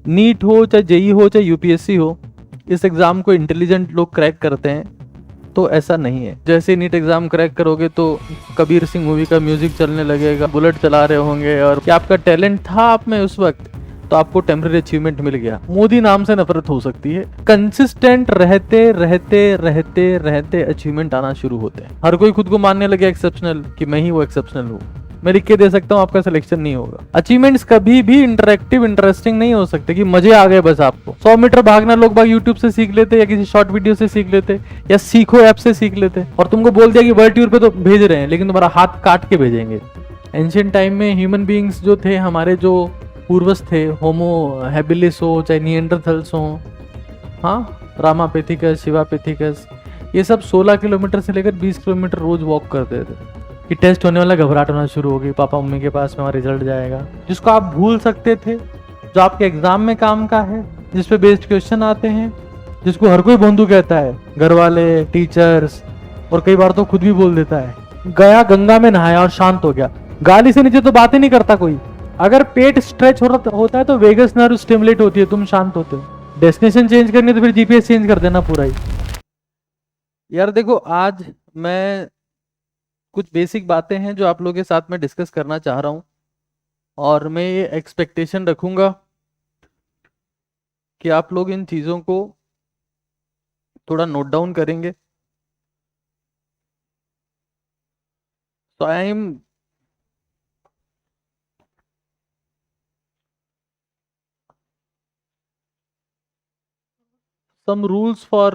NEET हो चाहे JEE हो चाहे यूपीएससी हो, इस एग्ज़ाम को इंटेलिजेंट लोग क्रैक करते हैं, तो ऐसा नहीं है। जैसे नीट एग्ज़ाम क्रैक करोगे तो कबीर सिंह मूवी का म्यूजिक चलने लगेगा, बुलेट चला रहे होंगे, और क्या आपका टैलेंट था आप में उस वक्त, तो आपको टेम्पररी अचीवमेंट मिल गया। मोदी नाम से नफरत हो सकती है, कंसिस्टेंट रहते रहते रहते रहते अचीवमेंट आना शुरू होते हैं। हर कोई खुद को मानने लगे एक्सेप्शनल कि मैं ही वो एक्सेप्शनल हूँ, मैं लिख के दे सकता हूँ, आपका सिलेक्शन नहीं होगा। अचीवमेंट्स कभी भी इंटरेक्टिव इंटरेस्टिंग नहीं हो सकते कि मजे आ गए बस आपको। 100 मीटर भागना लोग बाग यूट्यूब से सीख लेते, या किसी शॉर्ट वीडियो से सीख लेते, या सीखो ऐप से सीख लेते, और तुमको बोल दिया कि वर्ल्ड टूर पे तो भेज रहे हैं, लेकिन तुम्हारा हाथ काट के भेजेंगे। एंशियंट टाइम में ह्यूमन बींग्स जो थे, हमारे जो पूर्वज थे, होमो हैबिलिस हो चाहे निएंडरथल्स हो, हाँ, रामापेथिकस, शिवापेथिकस, ये सब 16 किलोमीटर से लेकर 20 किलोमीटर रोज वॉक करते थे कि टेस्ट होने वाला, घबराहट होना शुरू हो गई, पापा मम्मी के पास में हमारा रिजल्ट जाएगा। जिसको आप भूल सकते थे, जो आपके एग्जाम में काम का है, जिस पे बेस्ड क्वेश्चन आते हैं, जिसको हर कोई बंधु कहता है, घर वाले, टीचर्स, और कई बार तो खुद भी बोल देता है। गया गंगा में नहाया और शांत हो गया, गाली से नीचे तो बात ही नहीं करता कोई। अगर पेट स्ट्रेच होता है तो वेगस नर्व स्टिमुलेट होती है, तुम शांत होते हो। डेस्टिनेशन चेंज करनी है तो फिर जीपीएस चेंज कर देना पूरा ही। यार देखो, आज मैं कुछ बेसिक बातें हैं जो आप लोगों के साथ में डिस्कस करना चाह रहा हूं, और मैं ये एक्सपेक्टेशन रखूंगा कि आप लोग इन चीज़ों को थोड़ा नोट डाउन करेंगे। तो I am some rules for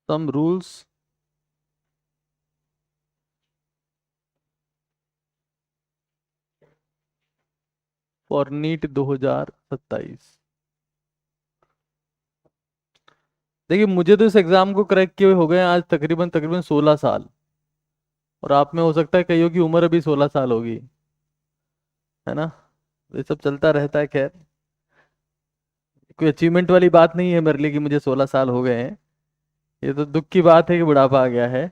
some rules for NEET 2027। देखिए, मुझे तो इस एग्जाम को क्रैक किए हुए हो गए आज तकरीबन तकरीबन 16 साल, और आप में हो सकता है कईयों की उम्र अभी 16 साल होगी, है ना। ये सब चलता रहता है। खैर, कोई अचीवमेंट वाली बात नहीं है मेरे लिए कि मुझे 16 साल हो गए हैं। ये तो दुख की बात है कि बुढ़ापा आ गया है,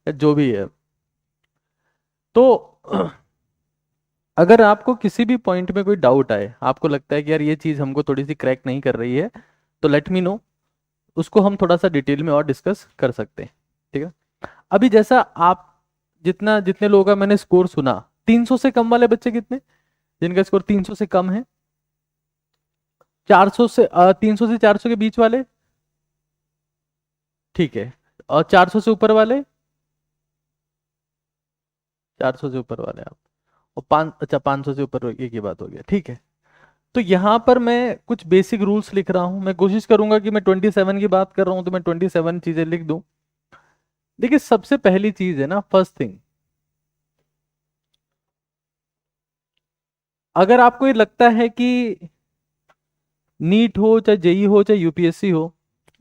या जो भी है। तो अगर आपको किसी भी पॉइंट में कोई डाउट आए, आपको लगता है कि यार ये चीज़ हमको थोड़ी सी क्रैक नहीं कर रही है, तो लेट मी नो, उसको हम थोड़ा सा डिटेल में और डिस्कस कर सकते हैं। ठीक है। अभी जैसा आप, जितने लोगों का मैंने स्कोर सुना, 300 से कम वाले बच्चे कितने, जिनका स्कोर 300 से कम है? 400 से 300 से 400 के बीच वाले, ठीक है। और 400 से ऊपर वाले, 400 से ऊपर वाले आप, और अच्छा, 500 से ऊपर एक ही बात हो गया, ठीक है। तो यहां पर मैं कुछ बेसिक रूल्स लिख रहा हूं। मैं कोशिश करूंगा कि मैं 27 की बात कर रहा हूं तो मैं 27 चीजें लिख दूं। देखिए, सबसे पहली चीज है ना, फर्स्ट थिंग, अगर आपको ये लगता है कि नीट हो चाहे जेई हो चाहे यूपीएससी हो,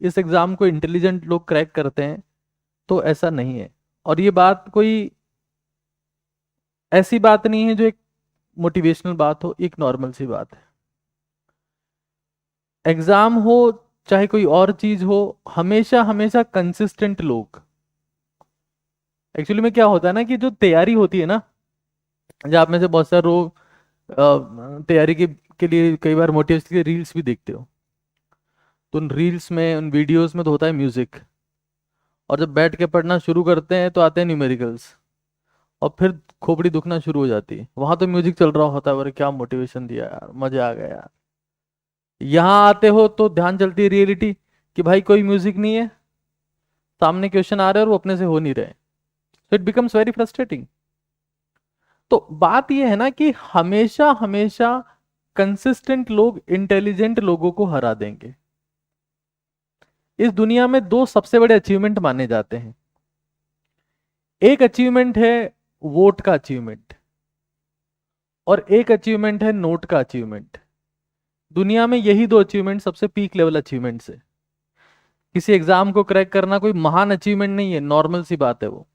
इस एग्जाम को इंटेलिजेंट लोग क्रैक करते हैं, तो ऐसा नहीं है। और ये बात कोई ऐसी बात नहीं है जो एक मोटिवेशनल बात हो, एक नॉर्मल सी बात है। एग्जाम हो चाहे कोई और चीज हो, हमेशा हमेशा कंसिस्टेंट लोग, एक्चुअली में क्या होता है ना कि जो तैयारी होती है ना, जब आप में से बहुत सारे लोग तैयारी के लिए कई बार मोटिवेशन के रील्स भी देखते हो, तो उन रील्स में, उन वीडियोस में तो होता है म्यूजिक, और जब बैठ के पढ़ना शुरू करते हैं तो आते हैं न्यूमेरिकल्स, और फिर खोपड़ी दुखना शुरू हो जाती है। वहां तो म्यूजिक चल रहा होता है, अरे क्या मोटिवेशन दिया यार, मजा आ गया यार। यहाँ आते हो तो ध्यान चलती है रियलिटी कि भाई कोई म्यूजिक नहीं है, सामने क्वेश्चन आ रहे हैं और वो अपने से हो नहीं रहे, तो इट बिकम्स वेरी फ्रस्ट्रेटिंग। तो बात यह है ना कि हमेशा हमेशा कंसिस्टेंट लोग इंटेलिजेंट लोगों को हरा देंगे। इस दुनिया में दो सबसे बड़े अचीवमेंट माने जाते हैं। एक अचीवमेंट है वोट का अचीवमेंट, और एक अचीवमेंट है नोट का अचीवमेंट। दुनिया में यही दो अचीवमेंट सबसे पीक लेवल अचीवमेंट्स है। किसी एग्जाम को क्रैक करना कोई महान अचीवमेंट नहीं है, नॉर्मल सी बात है वो।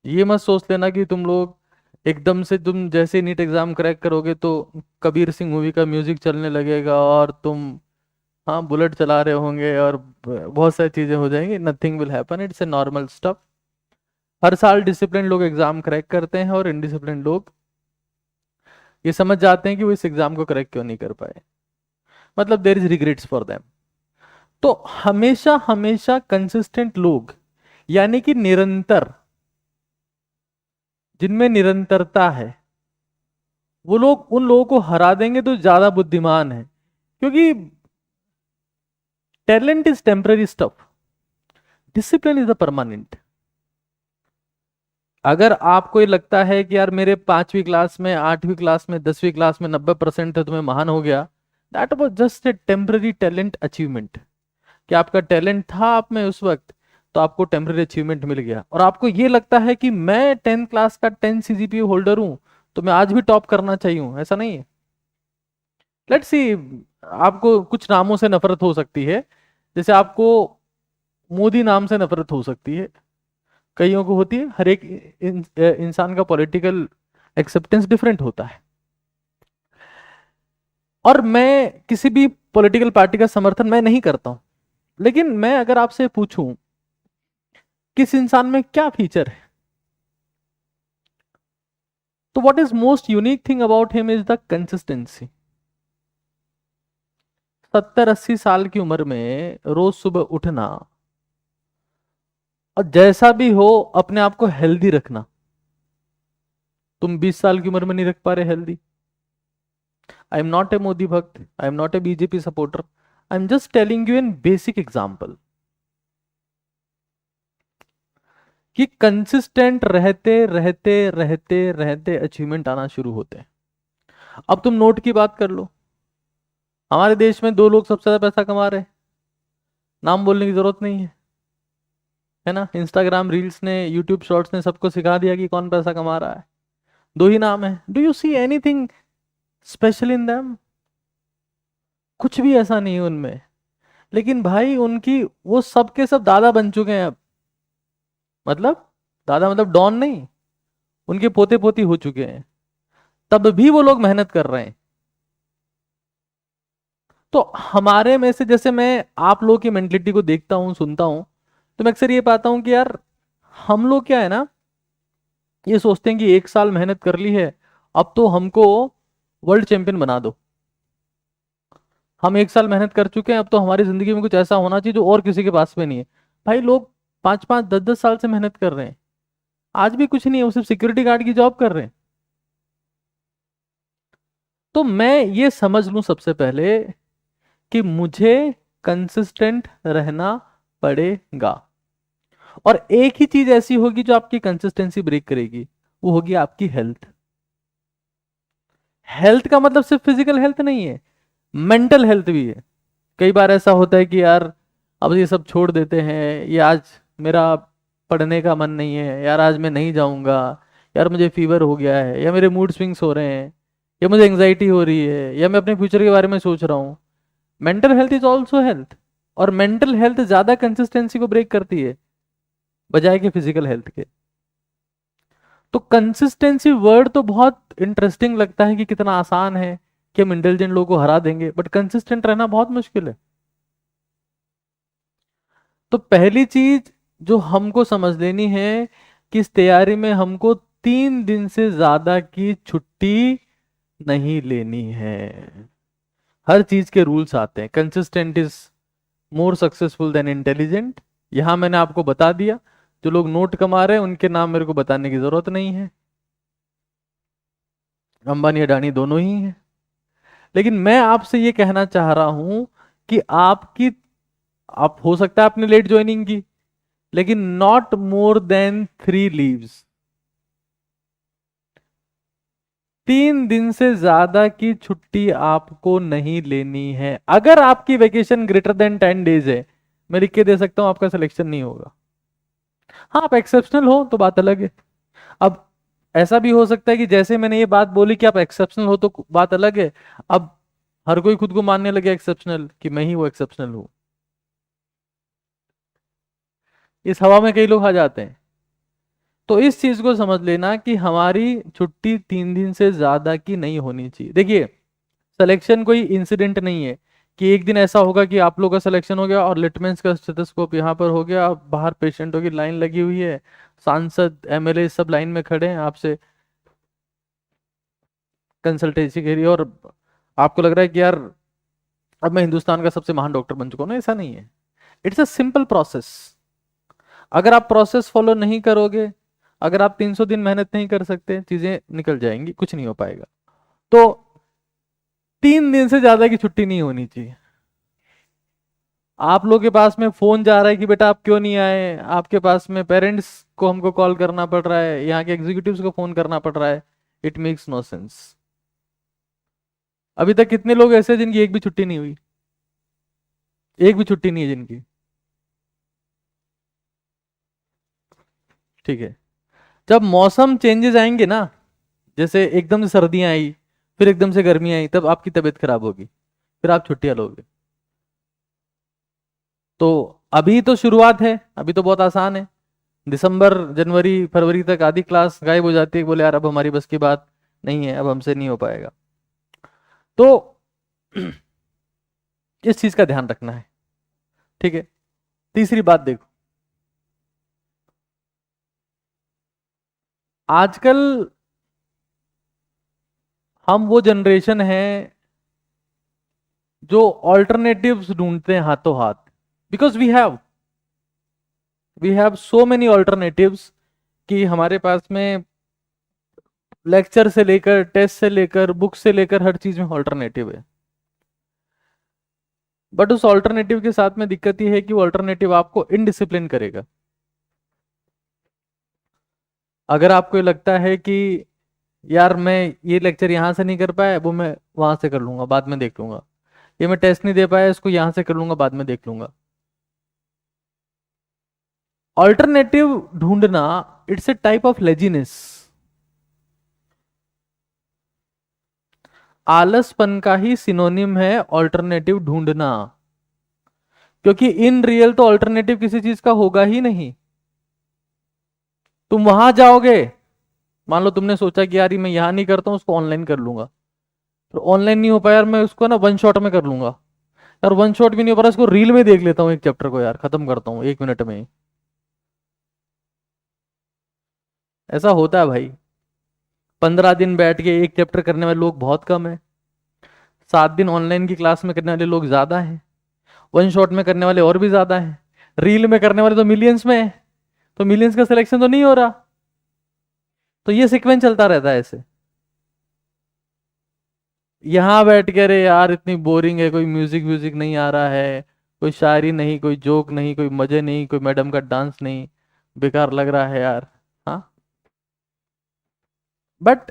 ये मत सोच लेना कि तुम लोग एकदम से, तुम जैसे नीट एग्जाम क्रैक करोगे तो कबीर सिंह मूवी का म्यूजिक चलने लगेगा और तुम, हाँ, बुलेट चला रहे होंगे और बहुत सारी चीजें हो जाएंगी। Nothing will happen, it's a normal stuff. हर साल डिसिप्लिन लोग एग्जाम क्रैक करते हैं और इनडिसिप्लिन लोग ये समझ जाते हैं कि वो इस एग्जाम को क्रैक क्यों नहीं कर पाए, मतलब there is regrets for them. तो हमेशा हमेशा कंसिस्टेंट लोग, यानी कि निरंतर, जिनमें निरंतरता है, वो लोग उन लोगों को हरा देंगे तो ज्यादा बुद्धिमान है। क्योंकि talent is temporary stuff, discipline is a permanent. अगर आपको ये लगता है कि यार मेरे 5वीं क्लास में, 8वीं क्लास में, 10वीं क्लास में 90% है तो मैं महान हो गया, that was just a temporary talent achievement. कि आपका टैलेंट था आप में उस वक्त, तो आपको टेम्पररी अचीवमेंट मिल गया। और आपको ये लगता है कि मैं 10th क्लास का 10 सीजीपीए होल्डर हूं तो मैं आज भी टॉप करना चाहिए, ऐसा नहीं है। लेट्स सी, आपको कुछ नामों से नफरत हो सकती है, जैसे आपको मोदी नाम से नफरत हो सकती है, कईयों को होती है। हर एक इंसान का पॉलिटिकल एक्सेप्टेंस डिफरेंट होता है। और मैं किसी भी पॉलिटिकल पार्टी का समर्थन मैं नहीं करता हूं, लेकिन मैं अगर आपसे पूछूं किस इंसान में क्या फीचर है, तो what is most unique thing about him is the consistency. 70-80 साल की उम्र में रोज सुबह उठना और जैसा भी हो अपने आप को हेल्दी रखना। तुम 20 साल की उम्र में नहीं रख पा रहे healthy. I am not a Modi bhakt, I am not a BJP supporter, I am just telling you an basic example कि कंसिस्टेंट रहते रहते रहते रहते अचीवमेंट आना शुरू होते हैं। अब तुम नोट की बात कर लो, हमारे देश में 2 लोग सबसे ज्यादा पैसा कमा रहे हैं, नाम बोलने की जरूरत नहीं है ना। इंस्टाग्राम रील्स ने, यूट्यूब शॉर्ट्स ने सबको सिखा दिया कि कौन पैसा कमा रहा है। 2 ही नाम है। Do you see anything special in them? कुछ भी ऐसा नहीं है उनमें। लेकिन भाई उनकी, वो सब के सब दादा बन चुके हैं अब। मतलब दादा मतलब डॉन नहीं, उनके पोते पोती हो चुके हैं, तब भी वो लोग मेहनत कर रहे हैं। तो हमारे में से, जैसे मैं आप लोग की मेंटलिटी को देखता हूं, सुनता हूं, तो मैं अक्सर ये पाता हूं कि यार हम लोग क्या है ना, ये सोचते हैं कि 1 साल मेहनत कर ली है, अब तो हमको वर्ल्ड चैंपियन बना दो। हम 1 साल मेहनत कर चुके हैं, अब तो हमारी जिंदगी में कुछ ऐसा होना चाहिए जो और किसी के पास में नहीं है। भाई लोग 5-5, 10-10 साल से मेहनत कर रहे हैं, आज भी कुछ नहीं है, वो सिर्फ सिक्योरिटी गार्ड की जॉब कर रहे हैं। तो मैं ये समझ लूं सबसे पहले कि मुझे कंसिस्टेंट रहना पड़ेगा। और एक ही चीज ऐसी होगी जो आपकी कंसिस्टेंसी ब्रेक करेगी, वो होगी आपकी हेल्थ। हेल्थ का मतलब सिर्फ फिजिकल हेल्थ नहीं है, मेंटल हेल्थ भी है। कई बार ऐसा होता है कि यार अब ये सब छोड़ देते हैं, ये आज मेरा पढ़ने का मन नहीं है, यार आज मैं नहीं जाऊंगा, यार मुझे फीवर हो गया है, या मेरे मूड स्विंग्स हो रहे हैं, या मुझे एंग्जाइटी हो रही है, या मैं अपने फ्यूचर के बारे में सोच रहा हूँ। Mental health is also health. और मेंटल हेल्थ ज्यादा कंसिस्टेंसी को ब्रेक करती है बजाय के फिजिकल हेल्थ के। तो कंसिस्टेंसी वर्ड तो बहुत इंटरेस्टिंग लगता है कि कितना आसान है कि हम इंटेलिजेंट लोगों को हरा देंगे, बट कंसिस्टेंट रहना बहुत मुश्किल है। तो पहली चीज जो हमको समझ लेनी है कि इस तैयारी में हमको 3 दिन से ज्यादा की छुट्टी नहीं लेनी है। हर चीज के रूल्स आते हैं। Consistent is more successful then intelligent. यहां मैंने आपको बता दिया, जो लोग नोट कमा रहे हैं उनके नाम मेरे को बताने की जरूरत नहीं है, अंबानी अडानी दोनों ही हैं। लेकिन मैं आपसे ये कहना चाह रहा हूं कि आपकी, आप हो सकता है आपने लेट ज्वाइनिंग की, लेकिन नॉट मोर देन 3 लीव्स। 3 दिन से ज्यादा की छुट्टी आपको नहीं लेनी है। अगर आपकी वेकेशन ग्रेटर देन 10 डेज है, मैं लिख के दे सकता हूं आपका सिलेक्शन नहीं होगा। हाँ, आप एक्सेप्शनल हो तो बात अलग है। अब ऐसा भी हो सकता है कि जैसे मैंने ये बात बोली कि आप एक्सेप्शनल हो तो बात अलग है, अब हर कोई खुद को मानने लगे एक्सेप्शनल, कि मैं ही वो एक्सेप्शनल हूं। इस हवा में कई लोग आ जाते हैं। तो इस चीज को समझ लेना कि हमारी छुट्टी 3 दिन से ज्यादा की नहीं होनी चाहिए। देखिए, सिलेक्शन कोई इंसिडेंट नहीं है कि एक दिन ऐसा होगा कि आप लोग का सिलेक्शन हो गया और लिटमेंस का स्टेथोस्कोप यहाँ पर हो गया, बाहर पेशेंटों की लाइन लगी हुई है, सांसद एमएलए सब लाइन में खड़े हैं आपसे कंसल्टेंसी के लिए, और आपको लग रहा है कि यार अब मैं हिंदुस्तान का सबसे महान डॉक्टर बन चुका हूं ना। ऐसा नहीं है, इट्स अ सिंपल प्रोसेस। अगर आप प्रोसेस फॉलो नहीं करोगे, अगर आप 300 दिन मेहनत नहीं कर सकते, चीजें निकल जाएंगी, कुछ नहीं हो पाएगा। तो 3 दिन से ज्यादा की छुट्टी नहीं होनी चाहिए। आप लोग के पास में फोन जा रहा है कि बेटा आप क्यों नहीं आए, आपके पास में पेरेंट्स को हमको कॉल करना पड़ रहा है, यहाँ के एग्जीक्यूटिव्स को फोन करना पड़ रहा है, इट मेक्स नो सेंस। अभी तक कितने लोग ऐसे हैं जिनकी एक भी छुट्टी नहीं हुई, एक भी छुट्टी नहीं है जिनकी? ठीक है, जब मौसम चेंजेस आएंगे ना, जैसे एकदम से सर्दियां आई, फिर एकदम से गर्मी आई, तब आपकी तबीयत खराब होगी, फिर आप छुट्टियां लोगे। तो अभी तो शुरुआत है, अभी तो बहुत आसान है। दिसंबर जनवरी फरवरी तक आधी क्लास गायब हो जाती है, बोले यार अब हमारी बस की बात नहीं है, अब हमसे नहीं हो पाएगा। तो इस चीज का ध्यान रखना है। ठीक है, तीसरी बात देखो, आजकल हम वो जनरेशन है जो ऑल्टरनेटिव्स ढूंढते हैं हाथों हाथ, because we have so many alternatives कि हमारे पास में लेक्चर से लेकर, टेस्ट से लेकर, बुक से लेकर, हर चीज में ऑल्टरनेटिव है। बट उस ऑल्टरनेटिव के साथ में दिक्कत ये है कि वो ऑल्टरनेटिव आपको इनडिसिप्लिन करेगा। अगर आपको ये लगता है कि यार मैं ये लेक्चर यहां से नहीं कर पाया, वो मैं वहां से कर लूंगा, बाद में देख लूंगा, ये मैं टेस्ट नहीं दे पाया, इसको यहां से कर लूंगा, बाद में देख लूंगा, ऑल्टरनेटिव ढूंढना it's a type of laziness. आलसपन का ही सिनोनिम है ऑल्टरनेटिव ढूंढना, क्योंकि इन रियल तो ऑल्टरनेटिव किसी चीज का होगा ही नहीं। तुम वहां जाओगे, मान लो तुमने सोचा कि यार मैं यहां नहीं करता हूं, उसको ऑनलाइन कर लूंगा, तो ऑनलाइन नहीं हो पाया यार, मैं उसको ना वन शॉट में कर लूंगा, यार वन शॉट भी नहीं हो पा रहा, इसको रील में देख लेता हूँ, एक चैप्टर को यार खत्म करता हूँ 1 मिनट में ही। ऐसा होता है भाई, 15 दिन बैठ के एक चैप्टर करने वाले लोग बहुत कम है, 7 दिन ऑनलाइन की क्लास में करने वाले लोग ज्यादा हैं, वन शॉट में करने वाले और भी ज्यादा हैं, रील में करने वाले तो मिलियंस में है, तो मिलियंस का सिलेक्शन तो नहीं हो रहा। तो ये सीक्वेंस चलता रहता है ऐसे। यहां बैठ के अरे यार इतनी बोरिंग है, कोई म्यूजिक व्यूजिक नहीं आ रहा है, कोई शायरी नहीं, कोई जोक नहीं, कोई मजे नहीं, कोई मैडम का डांस नहीं, बेकार लग रहा है यार। हाँ, but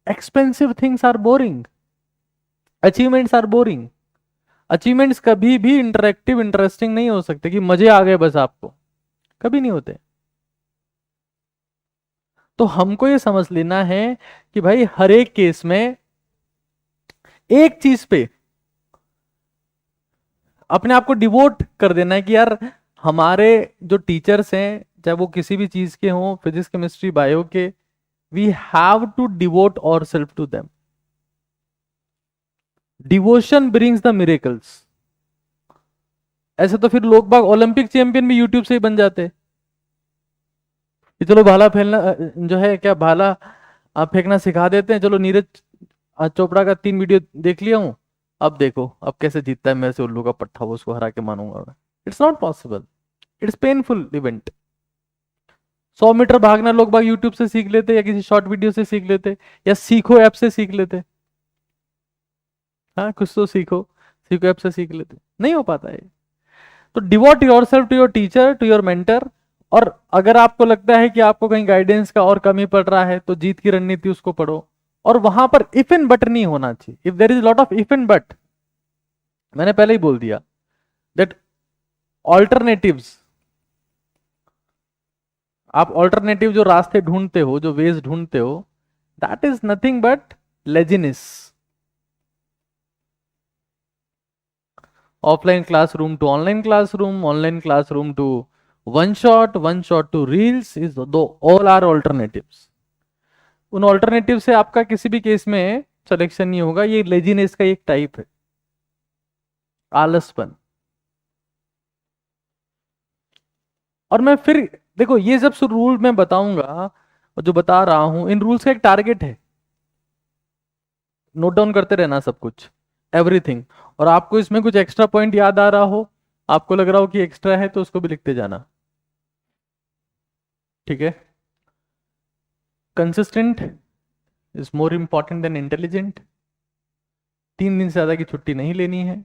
expensive things are boring, achievements are boring. Achievements कभी भी इंटरेक्टिव इंटरेस्टिंग नहीं हो सकते कि मजे आ गए बस आपको, कभी नहीं होते। तो हमको ये समझ लेना है कि भाई हर एक केस में एक चीज पे अपने आप को डिवोट कर देना है कि यार हमारे जो टीचर्स हैं, चाहे वो किसी भी चीज के हों, फिजिक्स केमिस्ट्री बायो के, we have to devote our self to them. Devotion brings the miracles. ऐसे तो फिर लोग बाग ओलंपिक चैंपियन भी यूट्यूब से ही बन जाते कि चलो भाला फेंकना, जो है क्या, भाला आप फेंकना सिखा देते हैं, चलो नीरज चोपड़ा का 3 वीडियो देख लिया हूं, अब देखो अब कैसे जीतता है मेरे से उल्लू का पट्टा, वो उसको हरा के मानूंगा मैं। It's not possible, it's painful event. 100 meter भागना लोग बाग यूट्यूब से सीख लेते, या किसी शॉर्ट वीडियो से सीख लेते, या सीखो ऐप से सीख लेते। हाँ, कुछ तो सीखो, सीखो ऐप से सीख लेते, नहीं हो पाता है। तो devote your self to your teacher, to your mentor. और अगर आपको लगता है कि आपको कहीं गाइडेंस का और कमी पड़ रहा है, तो जीत की रणनीति उसको पढ़ो, और वहां पर इफ एंड बट नहीं होना चाहिए। If there is lot of if and but, मैंने पहले ही बोल दिया दैट ऑल्टरनेटिव्स, आप ऑल्टरनेटिव जो रास्ते ढूंढते हो, जो वेज ढूंढते हो, that is nothing but laziness. Offline classroom to online classroom, online classroom to one shot to reels, is though all are alternatives. उन ऑल्टरनेटिव से आपका किसी भी केस में सिलेक्शन नहीं होगा, ये लेजीनेस का एक टाइप है। आलसपन। और मैं फिर देखो, ये जब रूल मैं बताऊंगा और जो बता रहा हूं, इन रूल्स का एक टारगेट है। नोट डाउन करते रहना सब कुछ, एवरीथिंग। और आपको इसमें कुछ एक्स्ट्रा पॉइंट याद आ रहा हो, आपको लग रहा हो कि एक्स्ट्रा है, तो उसको भी लिखते जाना। ठीक है। Consistent is more important then intelligent. 3 दिन से ज्यादा की छुट्टी नहीं लेनी है।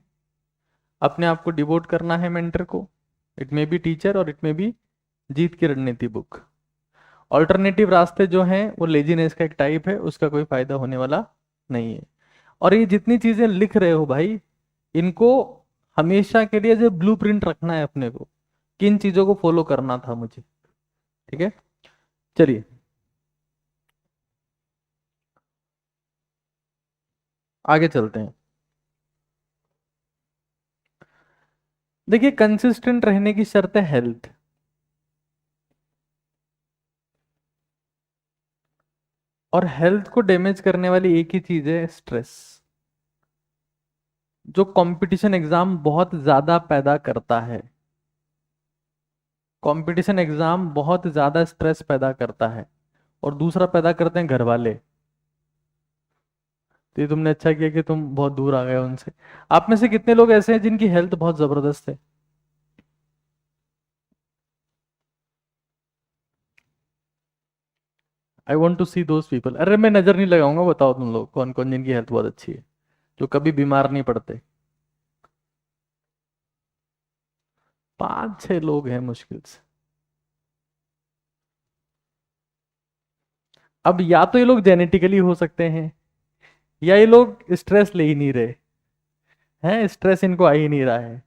अपने आप को डिवोट करना है मेंटर को। इट मे बी टीचर और इट मे बी जीत की रणनीति बुक। ऑल्टरनेटिव रास्ते जो हैं वो लेजीनेस का एक टाइप है, उसका कोई फायदा होने वाला नहीं है। और ये जितनी चीजें लिख रहे हो भाई, इनको हमेशा के लिए जो ब्लूप्रिंट रखना है अपने को, किन चीजों को फॉलो करना था मुझे। ठीक है, चलिए आगे चलते हैं। देखिए, कंसिस्टेंट रहने की शर्त है हेल्थ। और हेल्थ को डैमेज करने वाली एक ही चीज है, स्ट्रेस। जो कंपटीशन एग्जाम बहुत ज्यादा पैदा करता है। कंपटीशन एग्जाम बहुत ज्यादा स्ट्रेस पैदा करता है। और दूसरा पैदा करते हैं घर वाले। तो ये तुमने अच्छा किया कि तुम बहुत दूर आ गए उनसे। आप में से कितने लोग ऐसे हैं जिनकी हेल्थ बहुत जबरदस्त है? I want to see those people. अरे मैं नजर नहीं लगाऊंगा, बताओ तुम लोग कौन कौन जिनकी हेल्थ बहुत अच्छी है, जो कभी बीमार नहीं पड़ते। 5-6 लोग हैं मुश्किल से। अब या तो ये लोग जेनेटिकली हो सकते हैं, या ये लोग स्ट्रेस ले ही नहीं रहे हैं, स्ट्रेस इनको आ ही नहीं रहा है।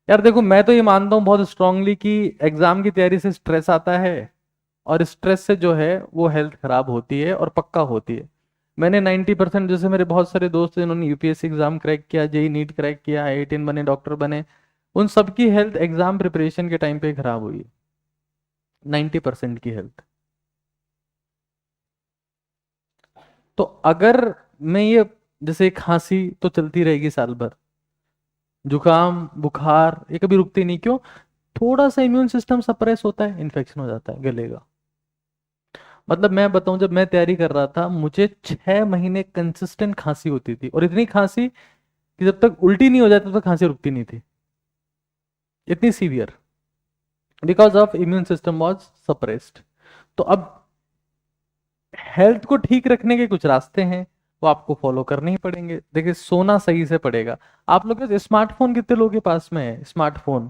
यार देखो, मैं तो ये मानता हूँ बहुत स्ट्रांगली कि एग्जाम की तैयारी से स्ट्रेस आता है, और स्ट्रेस से जो है वो हेल्थ खराब होती है और पक्का होती है। मैंने 90%, जैसे मेरे बहुत सारे दोस्त हैं जिन्होंने यूपीएससी एग्जाम क्रैक किया, जेई नीट क्रैक किया, आई बने, डॉक्टर बने, उन सबकी हेल्थ एग्जाम प्रिपरेशन के टाइम पे खराब हुई है। 90% की हेल्थ। तो अगर मैं ये, जैसे खांसी तो चलती रहेगी साल भर, जुकाम बुखार ये कभी रुकती नहीं, क्यों? थोड़ा सा इम्यून सिस्टम सप्रेस होता है, इन्फेक्शन हो जाता है गले का। मतलब मैं बताऊं, जब मैं तैयारी कर रहा था, मुझे 6 महीने कंसिस्टेंट खांसी होती थी, और इतनी खांसी कि जब तक उल्टी नहीं हो जाती तब तक खांसी रुकती नहीं थी। इतनी severe, because of immune system was suppressed. तो अब हेल्थ को ठीक रखने के कुछ रास्ते हैं, वो आपको फॉलो करने ही पड़ेंगे। देखिए, सोना सही से पड़ेगा। आप लोग के स्मार्टफोन कितने लोगों के पास में है? स्मार्टफोन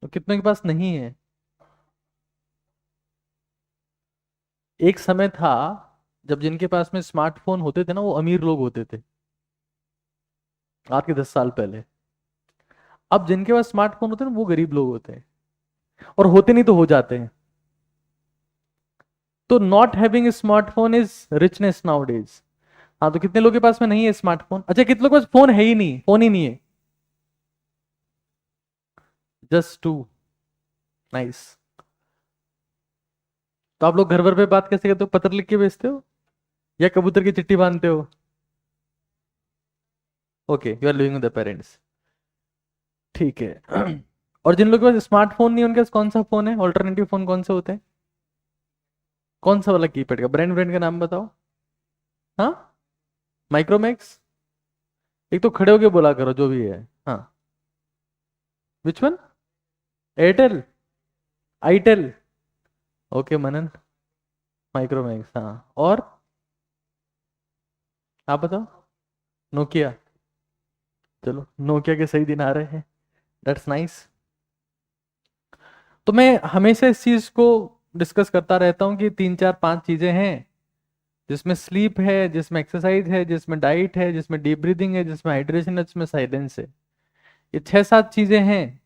तो कितने के पास नहीं है? एक समय था जब जिनके पास में स्मार्टफोन होते थे ना, वो अमीर लोग होते थे, आज के 10 साल पहले। अब जिनके पास स्मार्टफोन होते हैं ना, वो गरीब लोग होते हैं, और होते नहीं तो हो जाते हैं। तो not having smartphone is richness now days. हाँ, तो कितने लोगों के पास में नहीं है स्मार्टफोन? अच्छा, कितने लोगों के पास फोन है ही नहीं, फोन ही नहीं है? Just two. नाइस। तो आप लोग घर भर पे बात कैसे करते हो? पत्र लिख के भेजते हो या कबूतर की चिट्ठी बांधते हो? Okay, you are living with the parents. ठीक है। और जिन लोगों के पास स्मार्टफोन नहीं है, उनके पास कौन सा फोन है? ऑल्टरनेटिव फोन कौन से होते हैं? कौन सा वाला कीपैड का? ब्रांड ब्रांड का नाम बताओ। हाँ, माइक्रोमैक्स। एक तो खड़े होके बोला करो जो भी है। हाँ, which one? Airtel? Itel? Okay Manan, Micromax. हाँ, और आप बताओ। नोकिया? चलो, नोकिया के सही दिन आ रहे हैं। That's nice. तो मैं हमेशा इस चीज को डिस्कस करता रहता हूँ कि 3-4-5 चीजें हैं, जिसमें स्लीप है, जिसमें एक्सरसाइज है, जिसमें डाइट है, जिसमें डीप ब्रीदिंग है, जिसमें हाइड्रेशन है, जिसमें साइलेंस है। ये 6-7 चीजें हैं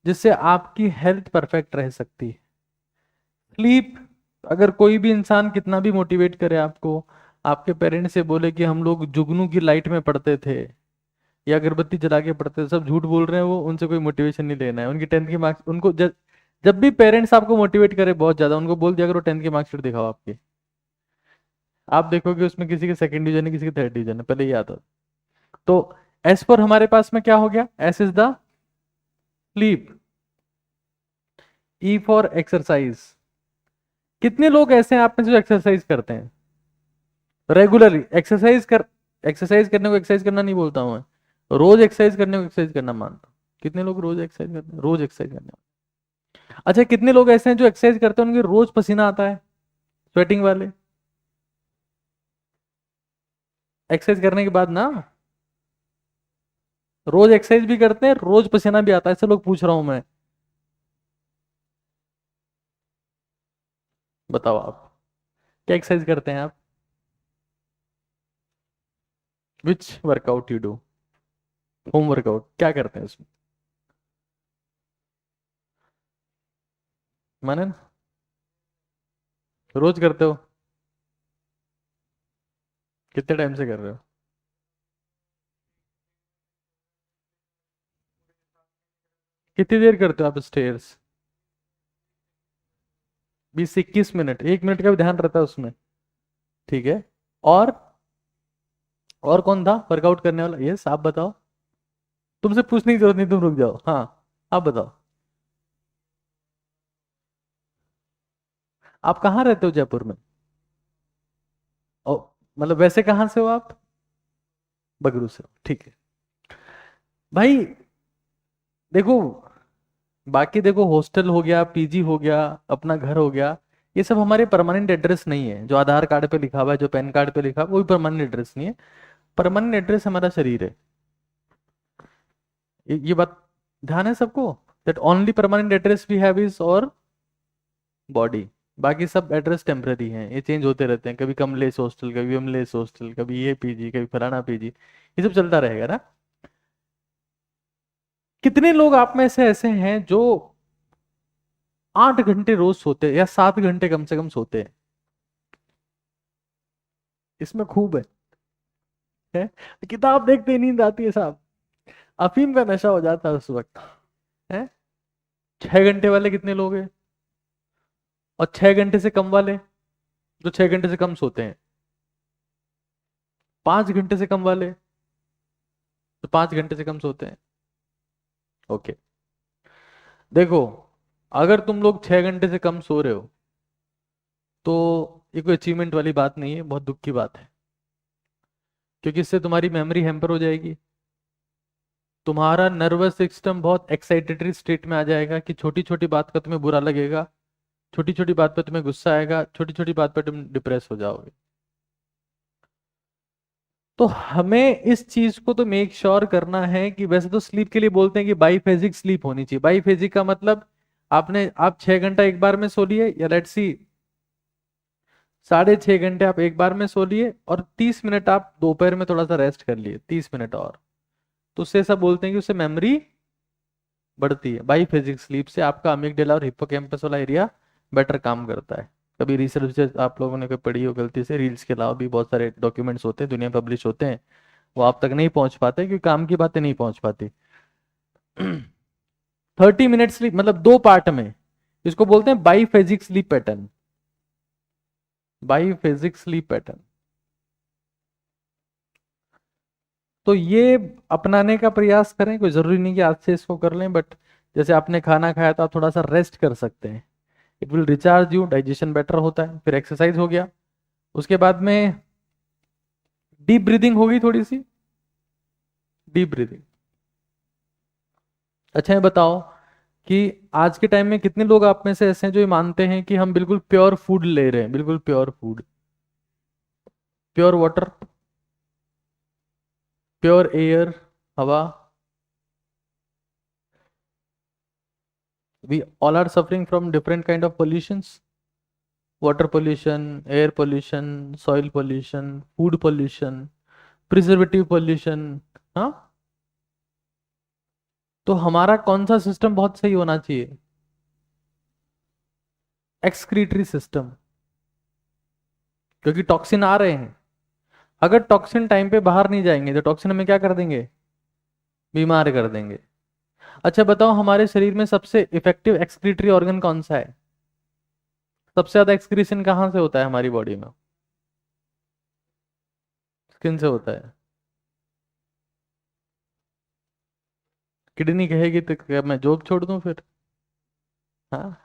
जिससे आपकी हेल्थ परफेक्ट रह सकती है। स्लीप, अगर कोई भी इंसान कितना भी मोटिवेट करे आपको, आपके पेरेंट्स से बोले कि हम लोग जुगनू की लाइट में पढ़ते थे या अगरबत्ती जला के पढ़ते थे, सब झूठ बोल रहे हैं, वो उनसे कोई मोटिवेशन नहीं लेना है। उनकी 10th की मार्क्स उनको जब भी पेरेंट्स आपको मोटिवेट करे बहुत ज्यादा, उनको बोल दिया करो 10th की मार्क्सशीट दिखाओ आपकी। आप देखोगे उसमें किसी के सेकंड डिवीजन है, किसी के थर्ड डिवीजन है, पहले याद हो। तो एस पर हमारे पास में क्या हो गया, S is the sleep. E for exercise. कितने लोग ऐसे हैं आप में से जो एक्सरसाइज करते हैं रेगुलरली? एक्सरसाइज करने को एक्सरसाइज करना नहीं बोलता हूं मैं, रोज एक्सरसाइज करने को एक्सरसाइज करना मानता हूं। कितने लोग रोज एक्सरसाइज करते हैं, रोज एक्सरसाइज करने वाले? अच्छा, कितने लोग ऐसे हैं जो एक्सरसाइज करते हैं उनके रोज पसीना आता है, स्वेटिंग वाले? एक्सरसाइज करने के बाद ना, रोज एक्सरसाइज भी करते हैं, रोज पसीना भी आता है, ऐसे लोग पूछ रहा हूं मैं। बताओ आप क्या एक्सरसाइज करते हैं आप? Which workout you do? Home workout क्या करते हैं उसमें? माने रोज करते हो? कितने टाइम से कर रहे हो? कितनी देर करते हो आप स्टेयर्स? 20 से 21 मिनट, 1 मिनट का भी ध्यान रहता है उसमें? ठीक है। और और कौन था वर्कआउट करने वाला? यस, आप बताओ। तुमसे पूछने की जरूरत नहीं, तुम रुक जाओ। हाँ, आप बताओ। आप कहाँ रहते हो जयपुर में? ओ, मतलब वैसे कहाँ से हो आप? बगरू से हो, ठीक है। भाई देखो, बाकी देखो, हॉस्टल हो गया, पीजी हो गया, अपना घर हो गया, ये सब हमारे परमानेंट एड्रेस नहीं है। जो आधार कार्ड पे लिखा हुआ है, जो पैन कार्ड पे लिखा हुआ है, वो भी परमानेंट एड्रेस नहीं है। परमानेंट एड्रेस हमारा शरीर है। ये बात ध्यान है सबको, that only permanent address we have is our body. बाकी सब एड्रेस टेम्पररी हैं, ये चेंज होते रहते हैं, कभी कमलेश हॉस्टल, कभी विमलेश हॉस्टल, कभी ये पीजी, कभी फलाना पीजी, ये सब चलता रहेगा ना। कितने लोग आप में से ऐसे हैं जो 8 घंटे रोज सोते हैं या 7 घंटे कम से कम सोते हैं? इसमें खूब है? किताब देखते ही नींद आती है साहब, अफीम का नशा हो जाता है उस वक्त। है? 6 घंटे वाले कितने लोग हैं? और 6 घंटे से कम वाले, जो 6 घंटे से कम सोते हैं? 5 घंटे से कम वाले, जो 5 घंटे से कम सोते हैं? ओके। देखो, अगर तुम लोग 6 घंटे से कम सो रहे हो तो ये कोई अचीवमेंट वाली बात नहीं है, बहुत दुख की बात है। क्योंकि इससे तुम्हारी मेमोरी हैम्पर हो जाएगी, तुम्हारा नर्वस सिस्टम बहुत एक्साइटेटरी स्टेट में आ जाएगा कि छोटी छोटी बात का तुम्हें बुरा लगेगा, छोटी छोटी बात पर तुम्हें गुस्सा आएगा, छोटी छोटी बात पर तुम डिप्रेस हो जाओगे। तो हमें इस चीज को तो मेक श्योर करना है कि वैसे तो स्लीप के लिए बोलते हैं कि बाईफेजिक स्लीप होनी चाहिए। बाईफेजिक का मतलब आप 6 घंटा एक बार में सो लिए, या लेट्स सी 6.5 घंटे आप एक बार में सो लिए, और 30 मिनट आप दोपहर में थोड़ा सा रेस्ट कर लिए, 30 मिनट और, तो उससे ऐसा बोलते हैं कि उससे मेमोरी बढ़ती है। बाई फिजिक्स स्लीप से आपका अमिगडाला और हिप्पोकैम्पस वाला एरिया बेटर काम करता है। कभी रिसर्च आप लोगों ने कोई पढ़ी हो गलती से, रील्स के अलावा भी बहुत सारे डॉक्यूमेंट्स होते हैं दुनिया पब्लिश होते हैं, वो आप तक नहीं पहुंच पाते क्योंकि काम की बातें नहीं पहुंच पाती। 30 मिनट स्लीप मतलब 2 पार्ट में, इसको बोलते हैं by physics sleep pattern. By physics sleep pattern, तो ये अपनाने का प्रयास करें। कोई जरूरी नहीं कि आज से इसको कर लें, बट जैसे आपने खाना खाया तो आप थोड़ा सा रेस्ट कर सकते हैं, it will recharge you, digestion better होता है। फिर एक्सरसाइज हो गया, उसके बाद में डीप ब्रीदिंग होगी थोड़ी सी, डीप ब्रीदिंग। अच्छा, ये बताओ कि आज के टाइम में कितने लोग आप में से ऐसे हैं जो ये मानते हैं कि हम बिल्कुल प्योर फूड ले रहे हैं, बिल्कुल pure food, pure water, pure air, हवा। We all are suffering from different kind of pollutions, water pollution, air pollution, soil pollution, food pollution, preservative pollution. हाँ, तो हमारा कौन सा सिस्टम बहुत सही होना चाहिए? एक्सक्रीटरी सिस्टम, क्योंकि टॉक्सिन आ रहे हैं। अगर टॉक्सिन टाइम पे बाहर नहीं जाएंगे तो टॉक्सिन हमें क्या कर देंगे? बीमार कर देंगे। अच्छा बताओ, हमारे शरीर में सबसे इफेक्टिव एक्सक्रीटरी ऑर्गन कौन सा है? सबसे ज्यादा एक्सक्रीशन कहाँ से होता है हमारी बॉडी में? स्किन से होता है। किडनी कहेगी तो क्या मैं जॉब छोड़ दूं फिर? हाँ,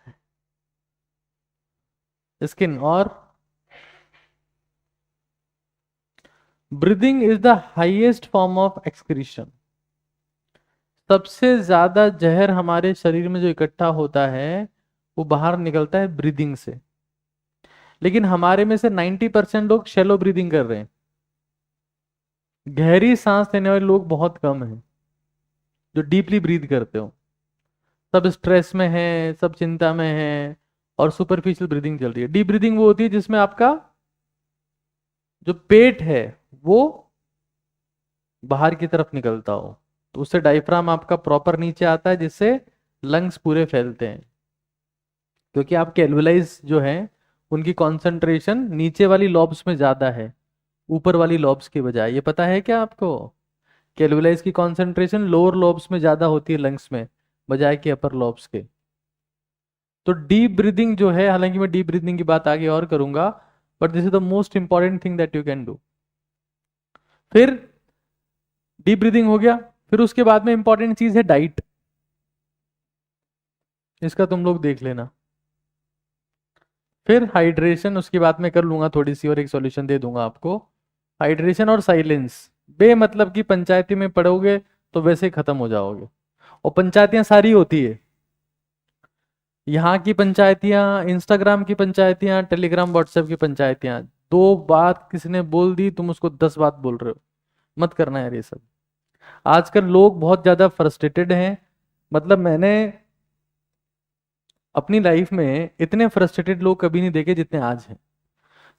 स्किन। और breathing is the highest form of excretion. सबसे ज्यादा जहर हमारे शरीर में जो इकट्ठा होता है वो बाहर निकलता है ब्रीदिंग से। लेकिन हमारे में से 90% लोग शैलो ब्रीदिंग कर रहे हैं। गहरी सांस लेने वाले लोग बहुत कम हैं जो डीपली ब्रीद करते हो। सब स्ट्रेस में है, सब चिंता में है, और सुपरफिशियल ब्रीदिंग चल रही है। डीप ब्रीदिंग वो होती है जिसमें आपका जो पेट है वो बाहर की तरफ निकलता हो, तो उससे डायफ्राम आपका प्रॉपर नीचे आता है, जिससे लंग्स पूरे फैलते हैं। क्योंकि आपके एल्वुलाइज जो है उनकी कंसंट्रेशन नीचे वाली लॉब्स में ज्यादा है ऊपर वाली लॉब्स की बजाय। ये पता है क्या आपको कि एल्वुलाइज की कंसंट्रेशन लोअर लॉब्स में ज्यादा होती है लंग्स में, बजाय कि अपर लॉब्स के। तो डीप ब्रीदिंग जो है, हालांकि मैं डीप ब्रीदिंग की बात आगे और करूंगा, but this is the most important thing that you can do. फिर डीप ब्रीदिंग हो गया, फिर उसके बाद में इंपॉर्टेंट चीज है डाइट। इसका तुम लोग देख लेना। फिर हाइड्रेशन, उसकी बात मैं कर लूंगा थोड़ी सी, और एक सॉल्यूशन दे दूंगा आपको। हाइड्रेशन और साइलेंस। बेमतलब की पंचायती में पढ़ोगे तो वैसे ही खत्म हो जाओगे। और पंचायतियां सारी होती है, यहाँ की पंचायतियां, इंस्टाग्राम की पंचायतियां, टेलीग्राम व्हाट्सएप की पंचायतियां। दो बात किसी ने बोल दी, तुम उसको 10 बात बोल रहे हो। मत करना यार ये सब। आजकल लोग बहुत ज्यादा फ्रस्ट्रेटेड हैं। मतलब मैंने अपनी लाइफ में इतने फ्रस्ट्रेटेड लोग कभी नहीं देखे जितने आज हैं।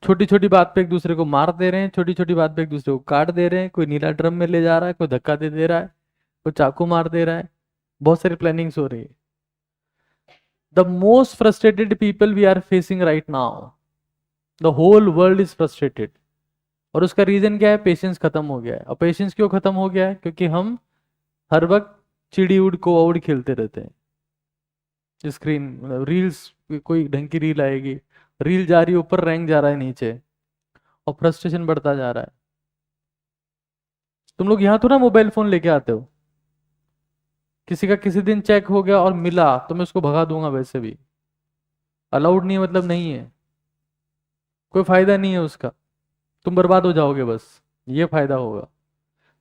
छोटी छोटी बात पे एक दूसरे को मार दे रहे हैं, छोटी छोटी बात पे एक दूसरे को काट दे रहे हैं। कोई नीला ड्रम में ले जा रहा है, कोई धक्का दे दे रहा है, कोई चाकू मार दे रहा है। बहुत सारी प्लानिंग्स हो रही है। The most frustrated people we are facing right now, the whole world is frustrated. और उसका रीजन क्या है? पेशेंस खत्म हो गया है। और पेशेंस क्यों खत्म हो गया है? क्योंकि हम हर वक्त चिड़ी उड़ को आउट खेलते रहते हैं। स्क्रीन, रील्स, कोई ढंग की रील आएगी, रील जा रही है ऊपर, रैंक जा रहा है नीचे, और फ्रस्ट्रेशन बढ़ता जा रहा है। तुम लोग यहाँ तो ना मोबाइल फोन लेके आते हो, किसी का किसी दिन चेक हो गया और मिला तो मैं उसको भगा दूंगा। वैसे भी अलाउड नहीं है, मतलब नहीं है, कोई फायदा नहीं है उसका, तुम बर्बाद हो जाओगे बस, ये फायदा होगा।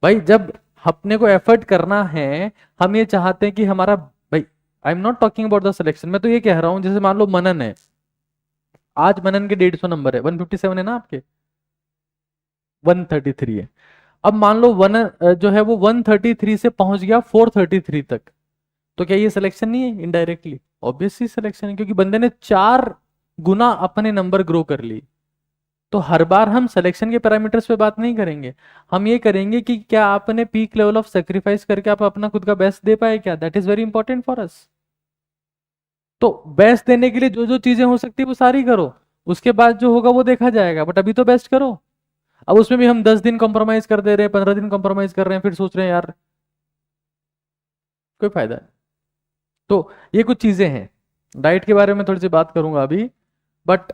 भाई जब अपने को एफर्ट करना है, हम ये चाहते हैं कि हमारा, भाई आई am not talking about the selection, मैं तो ये कह रहा हूं जैसे मान लो मनन है, आज मनन के 150 नंबर है, 157 है ना आपके, 133 है। अब मान लो वन जो है वो 133 से पहुंच गया 433 तक, तो क्या ये सिलेक्शन नहीं है? इनडायरेक्टली ऑब्वियसली सिलेक्शन है, क्योंकि बंदे ने 4 गुना अपने नंबर ग्रो कर ली। तो हर बार हम सिलेक्शन के पैरामीटर्स पे बात नहीं करेंगे, हम ये करेंगे कि क्या आपने पीक लेवल ऑफ सेक्रीफाइस करके आप अपना खुद का बेस्ट दे पाए क्या। That is very important for us. तो बेस्ट देने के लिए जो जो चीजें हो सकती है वो सारी करो, उसके बाद जो होगा वो देखा जाएगा, बट अभी तो बेस्ट करो। अब उसमें भी हम 10 दिन कॉम्प्रोमाइज कर दे रहे हैं, 15 दिन कॉम्प्रोमाइज कर रहे हैं, फिर सोच रहे हैं यार कोई फायदा नहीं। तो ये कुछ चीजें हैं। डाइट के बारे में थोड़ी सी बात करूंगा अभी, बट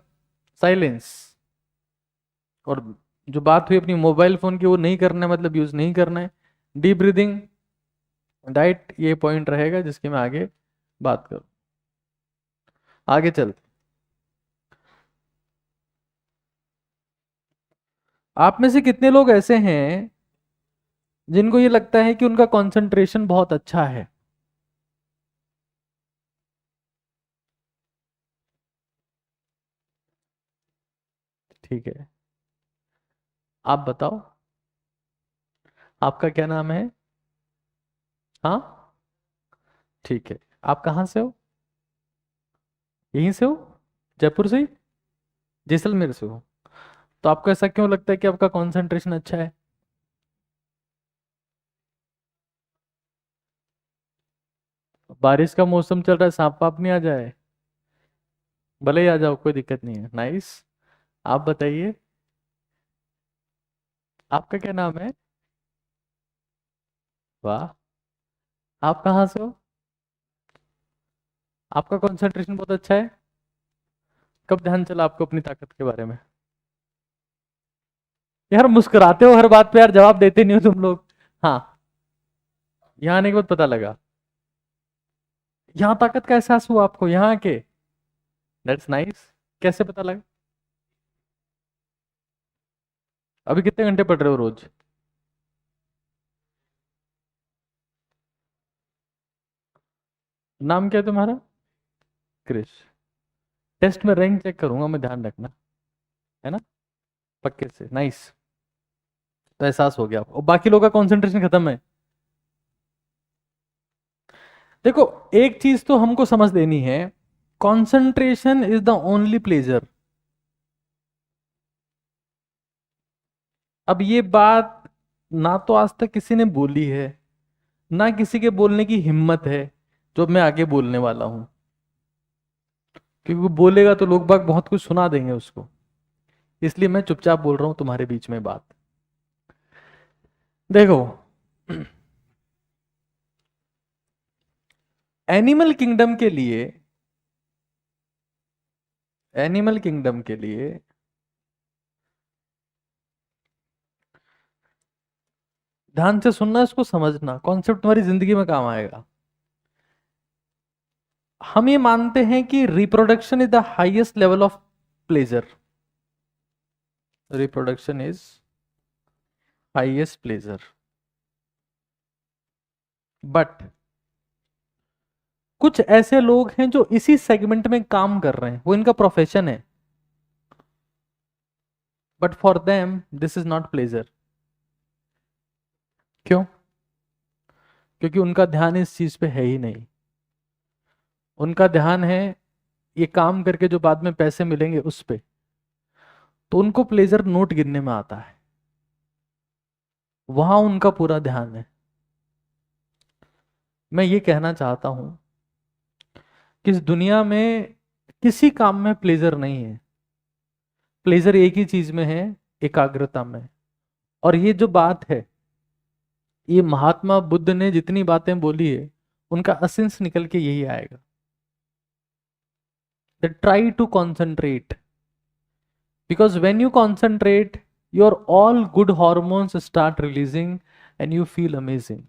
साइलेंस, और जो बात हुई अपनी मोबाइल फोन की, वो नहीं करना है, मतलब यूज नहीं करना है। डीप ब्रीदिंग, डाइट, ये पॉइंट रहेगा जिसकी मैं आगे बात करूं। आगे चलते, आप में से कितने लोग ऐसे हैं जिनको ये लगता है कि उनका कंसंट्रेशन बहुत अच्छा है? ठीक है, आप बताओ, आपका क्या नाम है? हाँ, ठीक है। आप कहाँ से हो? यहीं से हो? जयपुर से ही? जैसलमेर से हो? तो आपको ऐसा क्यों लगता है कि आपका कंसंट्रेशन अच्छा है? बारिश का मौसम चल रहा है, सांप वाप नहीं आ जाए? भले ही आ जाओ, कोई दिक्कत नहीं है। नाइस। आप बताइए, आपका क्या नाम है? वाह। आप कहाँ से हो? आपका कंसंट्रेशन बहुत अच्छा है। कब ध्यान चला आपको अपनी ताकत के बारे में? यार मुस्कुराते हो हर बात पे यार, जवाब देते नहीं हो तुम लोग। हाँ, यहाँ आने के बाद पता लगा, यहाँ ताकत का एहसास हुआ आपको यहाँ के। That's nice. कैसे पता लगा? अभी कितने घंटे पढ़ रहे हो रोज? नाम क्या है तुम्हारा? क्रिश। टेस्ट में रैंक चेक करूंगा मैं, ध्यान रखना, है ना? पक्के से, नाइस। तो एहसास हो गया आपको, और बाकी लोगों का कंसंट्रेशन खत्म है। देखो, एक चीज तो हमको समझ लेनी है, concentration is the only pleasure. अब ये बात ना तो आज तक किसी ने बोली है, ना किसी के बोलने की हिम्मत है, जो मैं आगे बोलने वाला हूं। क्योंकि वो बोलेगा तो लोग बाग बहुत कुछ सुना देंगे उसको, इसलिए मैं चुपचाप बोल रहा हूं तुम्हारे बीच में बात। देखो, एनिमल किंगडम के लिए, एनिमल किंगडम के लिए ध्यान से सुनना, इसको समझना, कॉन्सेप्ट तुम्हारी जिंदगी में काम आएगा। हम ये मानते हैं कि reproduction is the highest level of pleasure. Reproduction is highest pleasure, but कुछ ऐसे लोग हैं जो इसी सेगमेंट में काम कर रहे हैं, वो इनका प्रोफेशन है, but for them this is not pleasure. क्यों? क्योंकि उनका ध्यान इस चीज पे है ही नहीं। उनका ध्यान है ये काम करके जो बाद में पैसे मिलेंगे उस पे, तो उनको प्लेजर नोट गिनने में आता है, वहां उनका पूरा ध्यान है। मैं ये कहना चाहता हूं कि इस दुनिया में किसी काम में प्लेजर नहीं है। प्लेजर एक ही चीज में है, एकाग्रता में। और ये जो बात है, ये महात्मा बुद्ध ने जितनी बातें बोली है, उनका असेंस निकल के यही आएगा। Try to concentrate, because when you concentrate, your all good hormones start releasing and you feel amazing.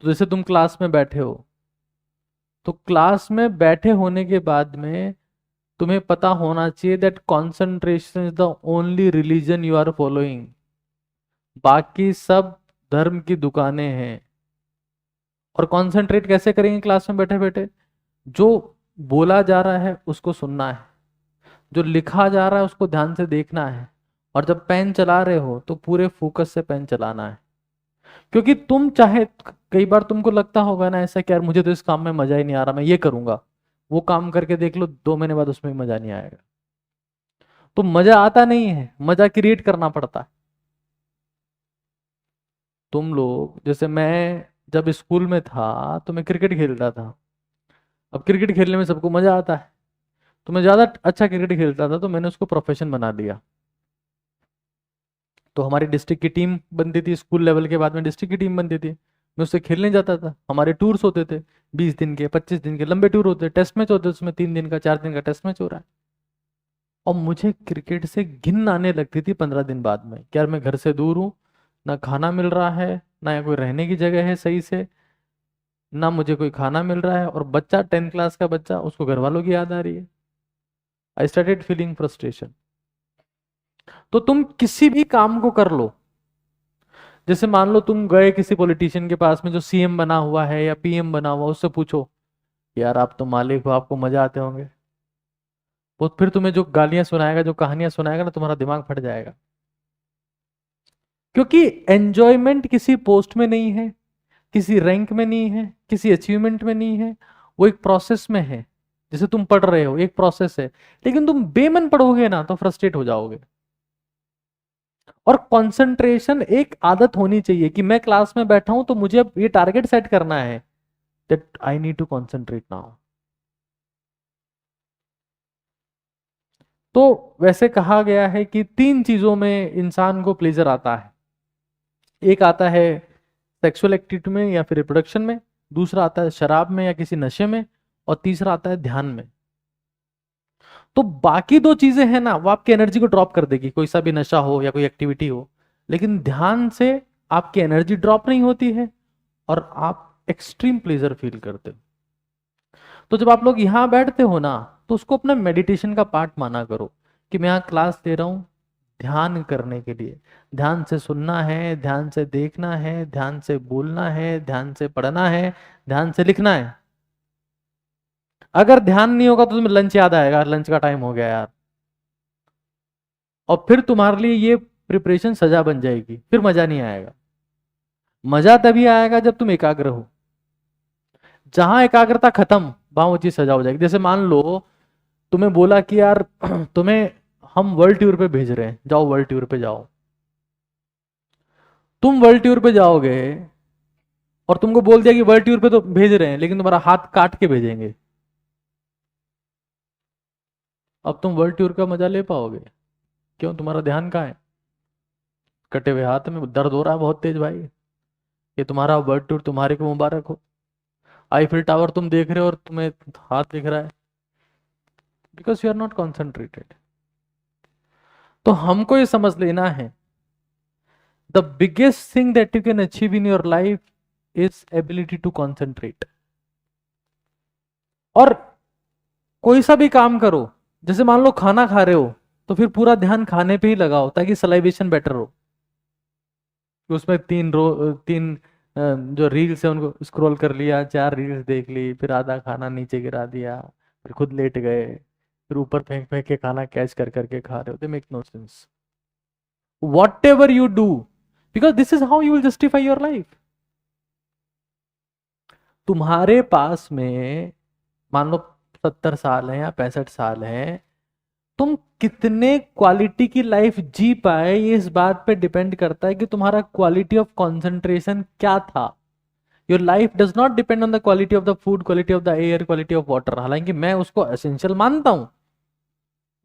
तो जैसे तुम क्लास में बैठे हो, तो क्लास में बैठे होने के बाद में तुम्हें पता होना चाहिए that concentration is the only religion you are following. बाकी सब धर्म की दुकानें हैं। और कंसंट्रेट कैसे करेंगे क्लास में बैठे बैठे? जो बोला जा रहा है उसको सुनना है, जो लिखा जा रहा है उसको ध्यान से देखना है, और जब पेन चला रहे हो तो पूरे फोकस से पेन चलाना है। क्योंकि तुम चाहे, कई बार तुमको लगता होगा ना ऐसा कि यार मुझे तो इस काम में मजा ही नहीं आ रहा, मैं ये करूंगा, वो काम करके देख लो 2 महीने बाद उसमें मजा नहीं आएगा। तो मजा आता नहीं है, मजा क्रिएट करना पड़ता है। तुम लोग जैसे, मैं जब स्कूल में था तो मैं क्रिकेट खेलता था। अब क्रिकेट खेलने में सबको मजा आता है, तो मैं ज्यादा अच्छा क्रिकेट खेलता था, तो मैंने उसको प्रोफेशन बना दिया। तो हमारी डिस्ट्रिक्ट की टीम बनती थी, स्कूल लेवल के बाद में डिस्ट्रिक्ट की टीम बनती थी, मैं उससे खेलने जाता था। हमारे टूर्स होते थे, 20 दिन के, 25 दिन के लंबे टूर होते, टेस्ट मैच होते, उसमें 3 दिन का 4 दिन का टेस्ट मैच हो रहा है। और मुझे क्रिकेट से घिन आने लगती थी 15 दिन बाद में, कि यार मैं घर से दूर हूँ, ना खाना मिल रहा है, ना कोई रहने की जगह है सही से, ना मुझे कोई खाना मिल रहा है, और बच्चा 10th क्लास का बच्चा, उसको घर वालों की याद आ रही है। I started feeling frustration. तो तुम किसी भी काम को कर लो, जैसे मान लो तुम गए किसी पॉलिटिशियन के पास में जो सीएम बना हुआ है या पीएम बना हुआ, उससे पूछो यार आप तो मालिक हो, आपको मजा आते होंगे, वो फिर तुम्हें जो गालियां सुनाएगा, जो कहानियां सुनाएगा ना, तुम्हारा दिमाग फट जाएगा। क्योंकि एंजॉयमेंट किसी पोस्ट में नहीं है, किसी रैंक में नहीं है, किसी अचीवमेंट में नहीं है, वो एक प्रोसेस में है। जैसे तुम पढ़ रहे हो, एक प्रोसेस है, लेकिन तुम बेमन पढ़ोगे ना तो फ्रस्ट्रेट हो जाओगे। और कंसंट्रेशन एक आदत होनी चाहिए कि मैं क्लास में बैठा हूं तो मुझे अब ये टारगेट सेट करना है, that I need to concentrate now. तो वैसे कहा गया है कि 3 चीजों में इंसान को प्लेजर आता है। एक आता है सेक्सुअल एक्टिविटी में या फिर रिप्रोडक्शन में, दूसरा आता है शराब में या किसी नशे में, और तीसरा आता है ध्यान में। तो बाकी दो चीजें हैं ना, वो आपकी एनर्जी को ड्रॉप कर देगी, कोई सा भी नशा हो या कोई एक्टिविटी हो। लेकिन ध्यान से आपकी एनर्जी ड्रॉप नहीं होती है और आप एक्सट्रीम प्लेजर फील करते हो। तो जब आप लोग यहां बैठते हो ना, तो उसको अपना मेडिटेशन का पार्ट माना करो कि मैं यहाँ क्लास ले रहा हूं ध्यान करने के लिए। ध्यान से सुनना है, ध्यान से देखना है, ध्यान से बोलना है, ध्यान से पढ़ना है, ध्यान से लिखना है। अगर ध्यान नहीं होगा तो तुम्हें लंच याद आएगा, लंच का टाइम हो गया यार, और फिर तुम्हारे लिए ये प्रिपरेशन सजा बन जाएगी, फिर मजा नहीं आएगा। मजा तभी आएगा जब तुम एकाग्र हो। जहां एकाग्रता खत्म, वहां वो चीज सजा हो जाएगी। जैसे मान लो तुम्हें बोला कि यार तुम्हें हम वर्ल्ड टूर पे भेज रहे हैं, जाओ वर्ल्ड टूर पे जाओ। तुम वर्ल्ड टूर पे जाओगे और तुमको बोल दिया कि वर्ल्ड टूर पे तो भेज रहे हैं लेकिन तुम्हारा हाथ काट के भेजेंगे। अब तुम वर्ल्ड टूर का मजा ले पाओगे? क्यों? तुम्हारा ध्यान कहाँ है? कटे हुए हाथ में दर्द हो रहा है बहुत तेज भाई। ये तुम्हारा वर्ल्ड टूर तुम्हारे को मुबारक हो। आईफिल टावर तुम देख रहे हो और तुम्हें हाथ दिख रहा है, because you are not concentrated. तो हमको ये समझ लेना है, the biggest thing that you can achieve in your life is ability to concentrate. और कोई सा भी काम करो, जैसे मान लो खाना खा रहे हो तो फिर पूरा ध्यान खाने पे ही लगाओ ताकि सलाइवेशन बेटर हो। उसमें तीन जो रील्स है उनको स्क्रॉल कर लिया, 4 रील्स देख ली, फिर आधा खाना नीचे गिरा दिया, फिर खुद लेट गए, फिर ऊपर फेंक फेंक के खाना कैच कर करके खा रहे हो। They make no sense. Whatever you do, because this is how you will justify your life. तुम्हारे पास में मान लो 70 साल है या 65 साल है, तुम कितने क्वालिटी की लाइफ जी पाए ये इस बात पे डिपेंड करता है कि तुम्हारा क्वालिटी ऑफ कंसंट्रेशन क्या था। Your life does not depend on the quality of the food, quality of the air, quality of water. हालांकि मैं उसको एसेंशियल मानता हूं,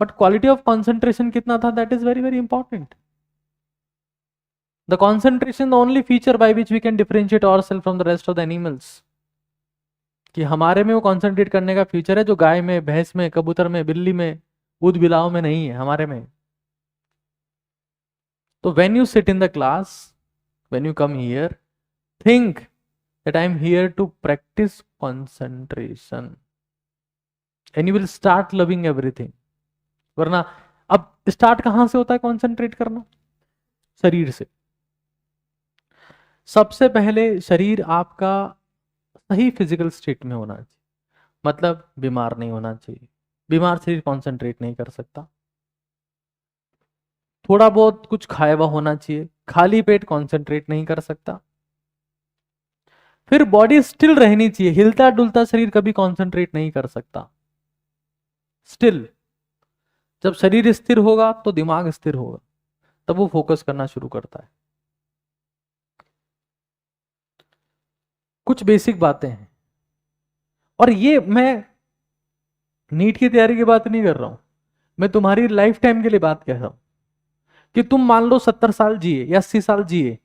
बट क्वालिटी ऑफ कंसंट्रेशन कितना था, that is very very important. The concentration the only feature by which we can differentiate ourself from the rest of the animals. कि हमारे में वो कंसंट्रेट करने का फीचर है जो गाय में, भैंस में, कबूतर में, बिल्ली में, ऊद बिलाव में नहीं है, हमारे में। तो when you sit in the class, when you come here, think that I am here to practice concentration and you will start loving everything। वरना अब स्टार्ट कहां से होता है कंसंट्रेट करना? शरीर से। सबसे पहले शरीर आपका सही फिजिकल स्टेट में होना चाहिए, मतलब बीमार नहीं होना चाहिए। बीमार शरीर कंसंट्रेट नहीं कर सकता। थोड़ा बहुत कुछ खाया हुआ होना चाहिए, खाली पेट कंसंट्रेट नहीं कर सकता। फिर बॉडी स्टिल रहनी चाहिए, हिलता डुलता शरीर कभी कंसंट्रेट नहीं कर सकता। स्टिल। जब शरीर स्थिर होगा तो दिमाग स्थिर होगा, तब वो फोकस करना शुरू करता है। कुछ बेसिक बातें हैं, और ये मैं नीट की तैयारी की बात नहीं कर रहा हूं, मैं तुम्हारी लाइफ टाइम के लिए बात कर रहा हूं। कि तुम मान लो 70 साल जिए या 80 साल जिए,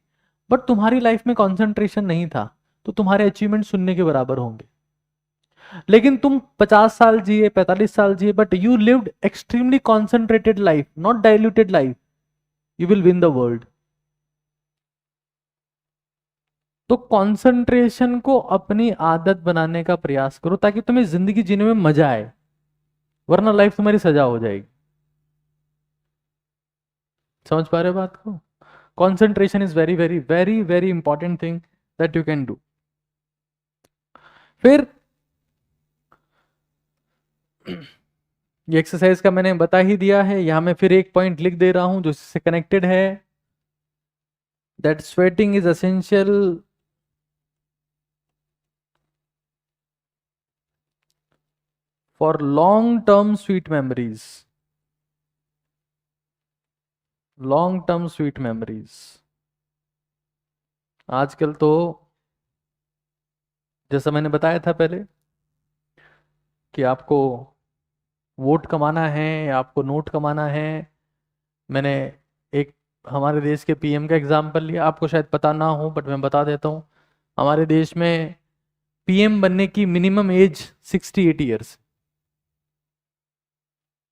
बट तुम्हारी लाइफ में कंसंट्रेशन नहीं था, तो तुम्हारे अचीवमेंट शून्य के बराबर होंगे। लेकिन तुम 50 साल जिए, 45 साल जिए, but you lived extremely concentrated life, not diluted life, you will win the world. तो कंसंट्रेशन को अपनी आदत बनाने का प्रयास करो ताकि तुम्हें जिंदगी जीने में मजा आए, वरना लाइफ तुम्हारी सजा हो जाएगी। समझ पा रहे हो बात को? Concentration is very very very very important thing that you can do. फिर ये एक्सरसाइज का मैंने बता ही दिया है, यहां मैं फिर एक पॉइंट लिख दे रहा हूं जो इससे कनेक्टेड है, that sweating is essential for long term sweet memories. Long term sweet memories. आजकल तो जैसा मैंने बताया था पहले कि आपको वोट कमाना है या आपको नोट कमाना है। मैंने एक हमारे देश के पीएम का एग्जाम्पल लिया, आपको शायद पता ना हो बट मैं बता देता हूँ। हमारे देश में पीएम बनने की मिनिमम एज 68 ईयर्स।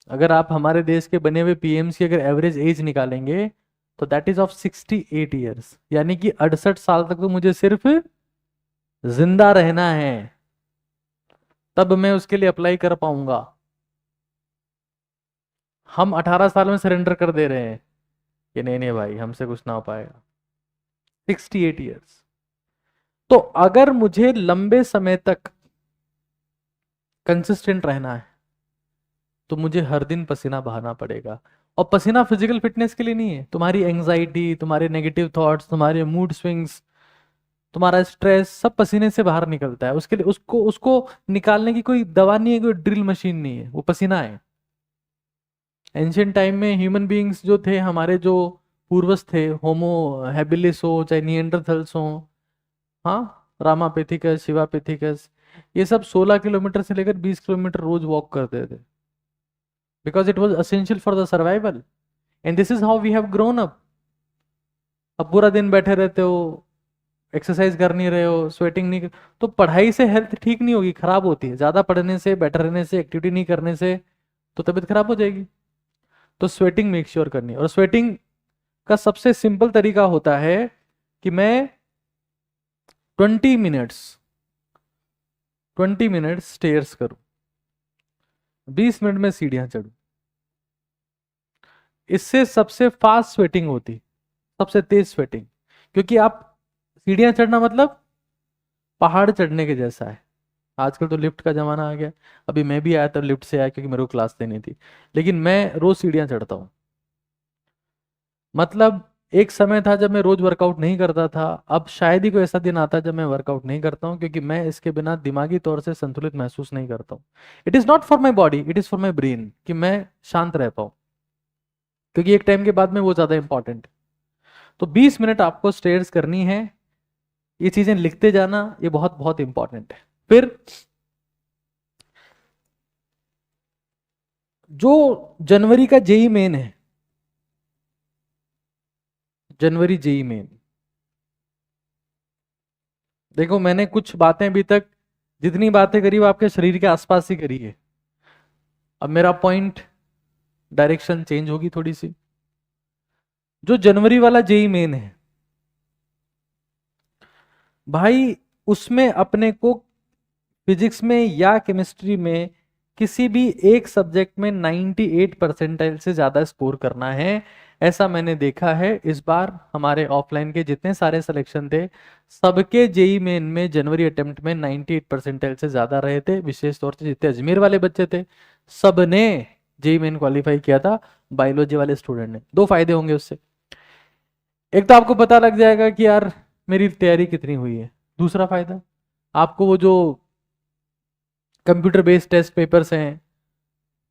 अगर आप हमारे देश के बने हुए पीएम्स की अगर एवरेज एज निकालेंगे तो दैट इज ऑफ 68 ईयर्स, यानी कि 68 साल तक तो मुझे सिर्फ जिंदा रहना है, तब मैं उसके लिए अप्लाई कर पाऊंगा। हम 18 साल में सरेंडर कर दे रहे हैं कि नहीं नहीं भाई हमसे कुछ ना हो पाएगा। 68 ईयर्स। तो अगर मुझे लंबे समय तक कंसिस्टेंट रहना है तो मुझे हर दिन पसीना बहाना पड़ेगा। और पसीना फिजिकल फिटनेस के लिए नहीं है, तुम्हारी एंग्जाइटी, तुम्हारे नेगेटिव थॉट्स, तुम्हारे मूड स्विंग्स, तुम्हारा स्ट्रेस सब पसीने से बाहर निकलता है। उसके लिए उसको उसको निकालने की कोई दवा नहीं है, कोई ड्रिल मशीन नहीं है, वो पसीना है। एंशियंट टाइम में ह्यूमन बीइंग्स जो थे, हमारे जो पूर्वज थे, होमो हैबिलिस हो चाहे निएंडरथल्स हो, हाँ, रामापेथिकस, शिवापेथिकस, ये सब 16 किलोमीटर से लेकर 20 किलोमीटर रोज वॉक करते थे, because it was essential for the survival, and this is how we have grown up. अब पूरा दिन बैठे रहते हो, एक्सरसाइज कर नहीं रहे हो, स्वेटिंग नहीं तो पढ़ाई से हेल्थ ठीक नहीं होगी, खराब होती है। ज्यादा पढ़ने से, बैठे रहने से, एक्टिविटी नहीं करने से तो तबीयत खराब हो जाएगी। तो स्वेटिंग मेक श्योर करनी है। और स्वेटिंग का सबसे सिंपल तरीका होता है कि मैं 20 मिनट्स 20 मिनट्स स्टेयर्स करूं, 20 मिनट में सीढ़ियां चढ़ूं। इससे सबसे फास्ट स्वेटिंग होती, सबसे तेज स्वेटिंग। क्योंकि आप सीढ़ियां चढ़ना मतलब पहाड़ चढ़ने के जैसा है। आजकल तो लिफ्ट का जमाना आ गया, अभी मैं भी आया तो लिफ्ट से आया क्योंकि मेरे को क्लास देनी थी, लेकिन मैं रोज सीढ़ियां चढ़ता हूं। मतलब एक समय था जब मैं रोज वर्कआउट नहीं करता था, अब शायद ही कोई ऐसा दिन आता है जब मैं वर्कआउट नहीं करता हूं, क्योंकि मैं इसके बिना दिमागी तौर से संतुलित महसूस नहीं करता हूं। It is not for my body, it is for my brain, कि मैं शांत रह पाऊं, क्योंकि एक टाइम के बाद में वो ज्यादा इंपॉर्टेंट है। तो 20 मिनट आपको स्टेयर्स करनी है, ये चीजें लिखते जाना, ये बहुत बहुत इंपॉर्टेंट है। फिर जो जनवरी का जेई मेन है, जनवरी जेई मेन, देखो मैंने कुछ बातें अभी तक जितनी बातें करी वो आपके शरीर के आसपास ही करी है। अब मेरा पॉइंट डायरेक्शन चेंज होगी थोड़ी सी। जो जनवरी वाला जेई मेन है भाई, उसमें अपने को फिजिक्स में या केमिस्ट्री में किसी भी एक सब्जेक्ट में 98 परसेंटाइल से ज्यादा स्कोर करना है। ऐसा मैंने देखा है। इस बार हमारे ऑफलाइन के जितने सारे सिलेक्शन थे, सबके जेई मेन में जनवरी अटेम्प्ट में 98 परसेंटाइल से ज्यादा रहे थे। विशेष तौर से जितने अजमेर वाले बच्चे थे, सबने जेई मेन क्वालिफाई किया था। बायोलॉजी वाले स्टूडेंट ने, दो फायदे होंगे उससे। एक तो आपको पता लग जाएगा कि यार मेरी तैयारी कितनी हुई है। दूसरा फायदा, आपको वो जो कंप्यूटर बेस्ड टेस्ट पेपर्स हैं,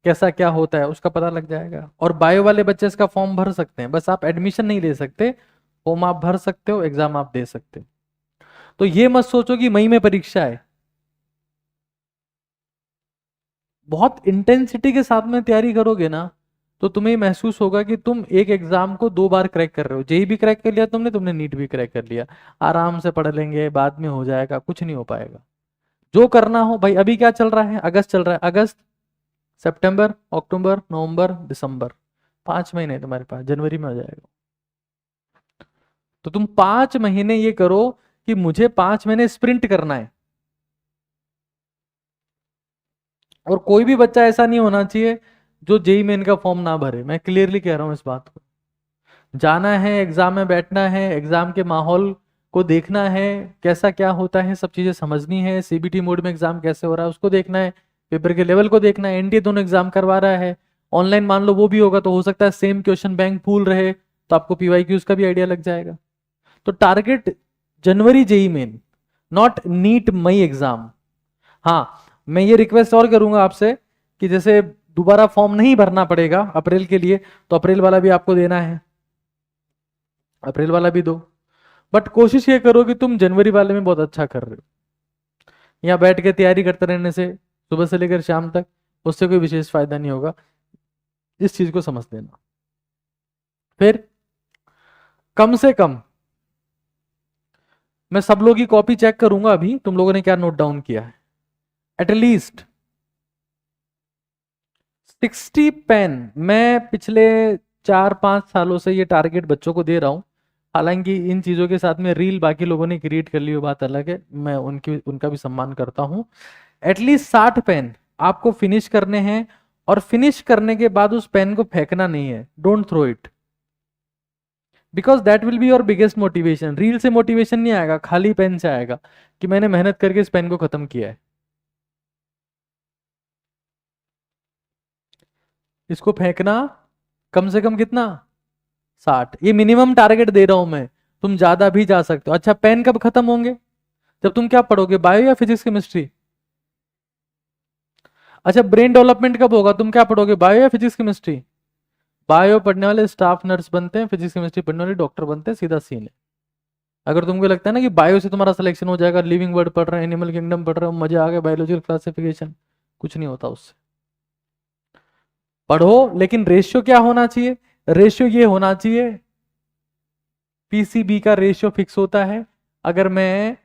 कैसा क्या होता है उसका पता लग जाएगा। और बायो वाले बच्चे इसका फॉर्म भर सकते हैं, बस आप एडमिशन नहीं ले सकते, फॉर्म आप भर सकते हो, एग्जाम आप दे सकते हो। तो ये मत सोचो कि मई में परीक्षा है। बहुत इंटेंसिटी के साथ में तैयारी करोगे ना, तो तुम्हें महसूस होगा कि तुम एक एग्जाम को 2 बार क्रैक कर रहे हो। जेई भी क्रैक कर लिया तुमने, तुमने नीट भी क्रैक कर लिया। आराम से पढ़ लेंगे, बाद में हो जाएगा, कुछ नहीं हो पाएगा। जो करना हो भाई, अभी क्या चल रहा है, अगस्त चल रहा है, अगस्त, सितंबर, अक्टूबर, नवंबर, दिसंबर, 5 महीने तुम्हारे पास, जनवरी में हो जाएगा। तो तुम 5 महीने ये करो कि मुझे 5 महीने स्प्रिंट करना है। और कोई भी बच्चा ऐसा नहीं होना चाहिए जो जेई मेन का फॉर्म ना भरे। मैं क्लियरली कह रहा हूं इस बात को। जाना है, एग्जाम में बैठना है, एग्जाम के माहौल को देखना है, कैसा क्या होता है, सब चीजें समझनी है। सीबीटी मोड में एग्जाम कैसे हो रहा है उसको देखना है, पेपर के लेवल को देखना है। एनडीए दोनों एग्जाम करवा रहा है, ऑनलाइन मान लो वो भी होगा, तो हो सकता है सेम क्वेश्चन बैंक पूल रहे, तो आपको पीवाईक्यूज का भी आइडिया लग जाएगा। तो टारगेट जनवरी जेई मेन, नॉट नीट मई एग्जाम। हाँ, मैं ये रिक्वेस्ट और करूंगा आपसे कि जैसे दोबारा फॉर्म नहीं भरना पड़ेगा अप्रैल के लिए, तो अप्रैल वाला भी आपको देना है, अप्रैल वाला भी दो। बट कोशिश ये करो कि तुम जनवरी वाले में बहुत अच्छा कर रहे हो। यहाँ बैठ के तैयारी करते रहने से सुबह से लेकर शाम तक उससे कोई विशेष फायदा नहीं होगा। इस चीज को समझ लेना। फिर कम से कम मैं सब लोग की कॉपी चेक करूंगा अभी तुम लोगों ने क्या नोट डाउन किया है। At least 60 pen. मैं पिछले 4-5 सालों से ये टारगेट बच्चों को दे रहा हूँ। हालांकि इन चीज़ों के साथ में रील बाकी लोगों ने क्रिएट कर ली, वो बात अलग है, मैं उनका भी सम्मान करता हूँ। एटलीस्ट 60 पेन आपको फिनिश करने हैं, और फिनिश करने के बाद उस पेन को फेंकना नहीं है। Don't throw it, because that will be your biggest motivation. Reel से मोटिवेशन नहीं आएगा, खाली पेन से आएगा कि मैंने मेहनत करके इस पेन को खत्म किया है। इसको फेंकना कम से कम कितना, 60। ये मिनिमम टारगेट दे रहा हूं मैं, तुम ज्यादा भी जा सकते हो। अच्छा, पेन कब खत्म होंगे? जब तुम क्या पढ़ोगे, बायो या फिजिक्स केमिस्ट्री? अच्छा, ब्रेन डेवलपमेंट कब होगा? तुम क्या पढ़ोगे, बायो या फिजिक्स केमिस्ट्री? बायो पढ़ने वाले स्टाफ नर्स बनते हैं, फिजिक्स केमिस्ट्री पढ़ने वाले डॉक्टर बनते हैं, सीधा सीन है। अगर तुमको लगता है ना कि बायो से तुम्हारा सिलेक्शन हो जाएगा, लिविंग वर्ड पढ़ रहे हैं, एनिमल किंगडम पढ़ रहे हो, मजा आ गया, बायोलॉजिकल क्लासिफिकेशन, कुछ नहीं होता उससे। पढ़ो, लेकिन रेशियो क्या होना चाहिए? रेशियो ये होना चाहिए, पीसीबी का रेशियो फिक्स होता है। अगर मैं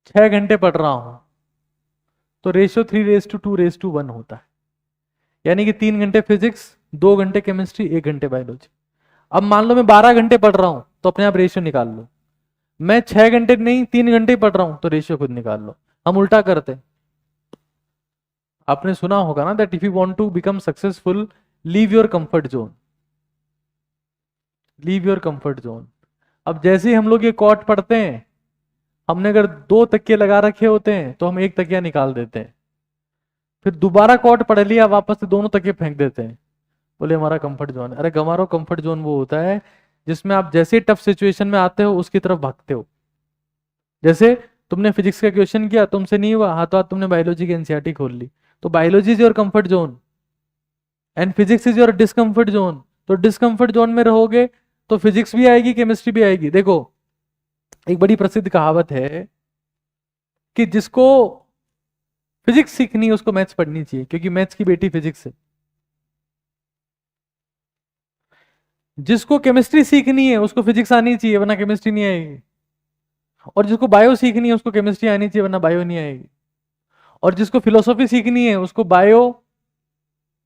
6 घंटे पढ़ रहा हूं तो रेशियो 3:2:1 होता है। यानी कि 3 घंटे फिजिक्स, 2 घंटे केमिस्ट्री, 1 घंटे बायोलॉजी। अब मान लो मैं 12 घंटे पढ़ रहा हूं, तो अपने आप रेशियो निकाल लो। मैं 6 घंटे नहीं, 3 घंटे ही पढ़ रहा हूं, तो रेशियो खुद निकाल लो। हम उल्टा करते। आपने सुना होगा ना, that if you want to become successful, leave your comfort zone. Leave your comfort zone. अब जैसे ही हम लोग ये कॉट पढ़ते हैं, हमने अगर 2 तकिए लगा रखे होते हैं तो हम 1 तकिया निकाल देते हैं, फिर दोबारा कॉट पढ़ लिया, वापस से दोनों तकिए फेंक देते हैं, बोले हमारा कंफर्ट जोन है। अरे गंवारो, कंफर्ट जोन वो होता है जिसमें आप जैसे टफ सिचुएशन में आते हो उसकी तरफ भागते हो। जैसे तुमने फिजिक्स का क्वेश्चन किया, तुमसे नहीं हुआ, हाथों हाथ तुमने बायोलॉजी की एनसीईआरटी खोल ली, तो biology is your comfort zone and physics is your discomfort zone. तो डिस्कंफर्ट जोन में रहोगे तो फिजिक्स भी आएगी, केमिस्ट्री भी आएगी। देखो, एक बड़ी प्रसिद्ध कहावत है कि जिसको फिजिक्स सीखनी है उसको मैथ्स पढ़नी चाहिए, क्योंकि मैथ्स की बेटी फिजिक्स है। जिसको केमिस्ट्री सीखनी है उसको फिजिक्स आनी चाहिए, वरना केमिस्ट्री नहीं आएगी। और जिसको बायो सीखनी है उसको केमिस्ट्री आनी चाहिए, वरना बायो नहीं आएगी। और जिसको फिलोसॉफी सीखनी है उसको बायो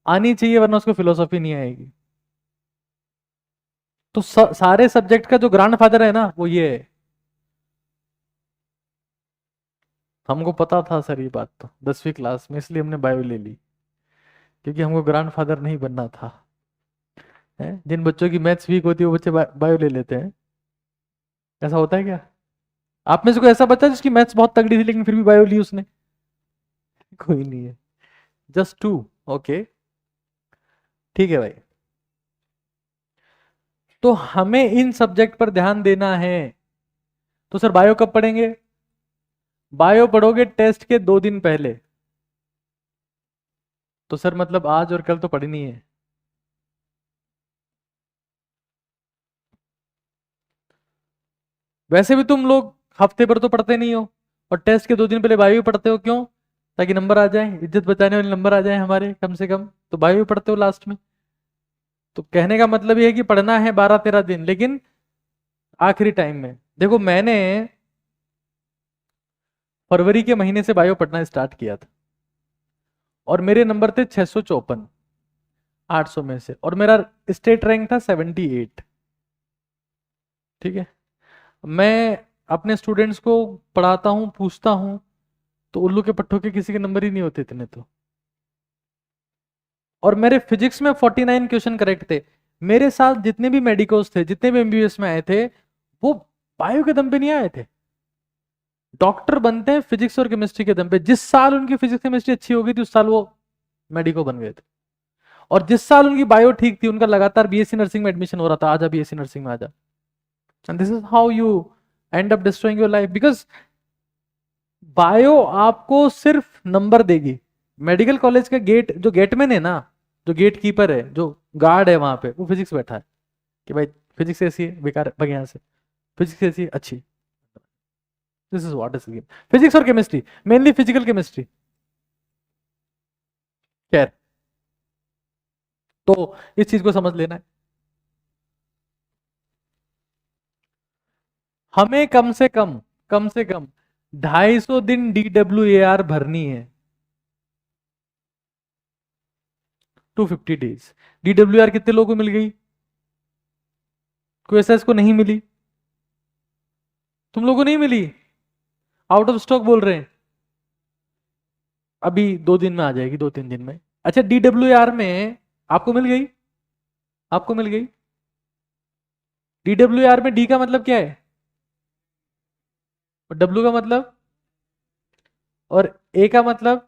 आनी चाहिए, वरना उसको फिलोसॉफी नहीं आएगी। तो सारे सब्जेक्ट का जो ग्रैंडफादर है ना, वो ये है। हमको पता था सर ये बात, तो 10वीं क्लास में, इसलिए हमने बायो ले ली, क्योंकि हमको ग्रैंडफादर नहीं बनना था। है? जिन बच्चों की मैथ्स वीक होती है वो बच्चे बायो ले लेते हैं। ऐसा होता है क्या? आप में से कोई ऐसा बच्चा जिसकी मैथ्स बहुत तगड़ी थी लेकिन फिर भी बायो ली उसने? कोई नहीं है। जस्ट 2। ओके, ठीक है भाई। तो हमें इन सब्जेक्ट पर ध्यान देना है। तो सर बायो कब पढ़ेंगे? बायो पढ़ोगे टेस्ट के 2 दिन पहले। तो सर मतलब आज और कल तो पढ़नी है। वैसे भी तुम लोग हफ्ते भर तो पढ़ते नहीं हो, और टेस्ट के 2 दिन पहले बायो भी पढ़ते हो, क्यों? ताकि नंबर आ जाए, इज्जत बचाने वाले नंबर आ जाए हमारे कम से कम, तो बायो भी पढ़ते हो लास्ट में। तो कहने का मतलब ये है कि पढ़ना है 12-13 दिन, लेकिन आखिरी टाइम में। देखो, मैंने फरवरी के महीने से बायो पढ़ना स्टार्ट किया था, और मेरे नंबर थे 654 800 में से, और मेरा स्टेट रैंक था 78। ठीक है। मैं अपने स्टूडेंट्स को पढ़ाता हूँ, पूछता हूँ, तो उल्लू के पट्टों के किसी के नंबर ही नहीं होते इतने तो। और मेरे फिजिक्स में 49 क्वेश्चन करेक्ट थे। मेरे साथ जितने भी मेडिकोस थे, जितने भी एमबीबीएस में आए थे, वो बायो के दम पे नहीं आए थे। डॉक्टर बनते हैं फिजिक्स और केमिस्ट्री के दम पे। जिस साल उनकी फिजिक्स केमिस्ट्री अच्छी हो गई थी, उस साल वो मेडिको बन गए थे। और जिस साल उनकी बायो ठीक थी, उनका लगातार बीएससी नर्सिंग में एडमिशन हो रहा था, आजा बीएससी नर्सिंग में आजा। And this is how you and up destroying your life, because bio आपको सिर्फ नंबर देगी। मेडिकल कॉलेज का गेट, जो गेटमैन है ना, जो गेट कीपर है, जो गार्ड है वहां पे, वो फिजिक्स बैठा है कि भाई फिजिक्स ऐसी है, बेकार भाग यहाँ से, फिजिक्स ऐसी है अच्छी। This is what is game. Physics और केमिस्ट्री, मेनली फिजिकल केमिस्ट्री। खैर, तो इस चीज को समझ लेना है। हमें कम से कम 250 दिन DWAR भरनी है। 250 डेज। DWR कितने लोगों को मिल गई? कोई ऐसा इसको नहीं मिली? तुम लोगों को नहीं मिली? आउट ऑफ स्टॉक बोल रहे हैं। अभी 2 दिन में आ जाएगी, 2-3 दिन में। अच्छा, DWR में आपको मिल गई? आपको मिल गई? DWR में डी का मतलब क्या है और डब्ल्यू का मतलब और ए का मतलब?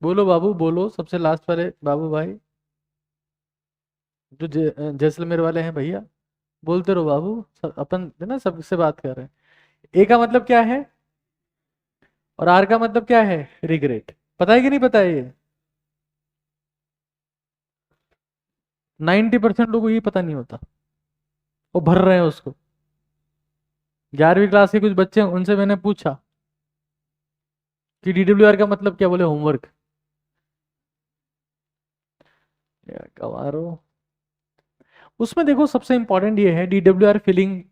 बोलो बाबू, बोलो, सबसे लास्ट वाले बाबू भाई, जो जैसलमेर वाले हैं भैया, बोलते रहो बाबू, अपन है ना सबसे बात कर रहे हैं। ए का मतलब क्या है और आर का मतलब क्या है? रिग्रेट। पता है कि नहीं पता है ये? 90% लोगों को ये पता नहीं होता, वो भर रहे हैं उसको। 11वीं क्लास के कुछ बच्चे हैं, उनसे मैंने पूछा कि DWR का मतलब क्या, बोले होमवर्क। कवारो, उसमें देखो सबसे इंपॉर्टेंट ये है DWR फिलिंग।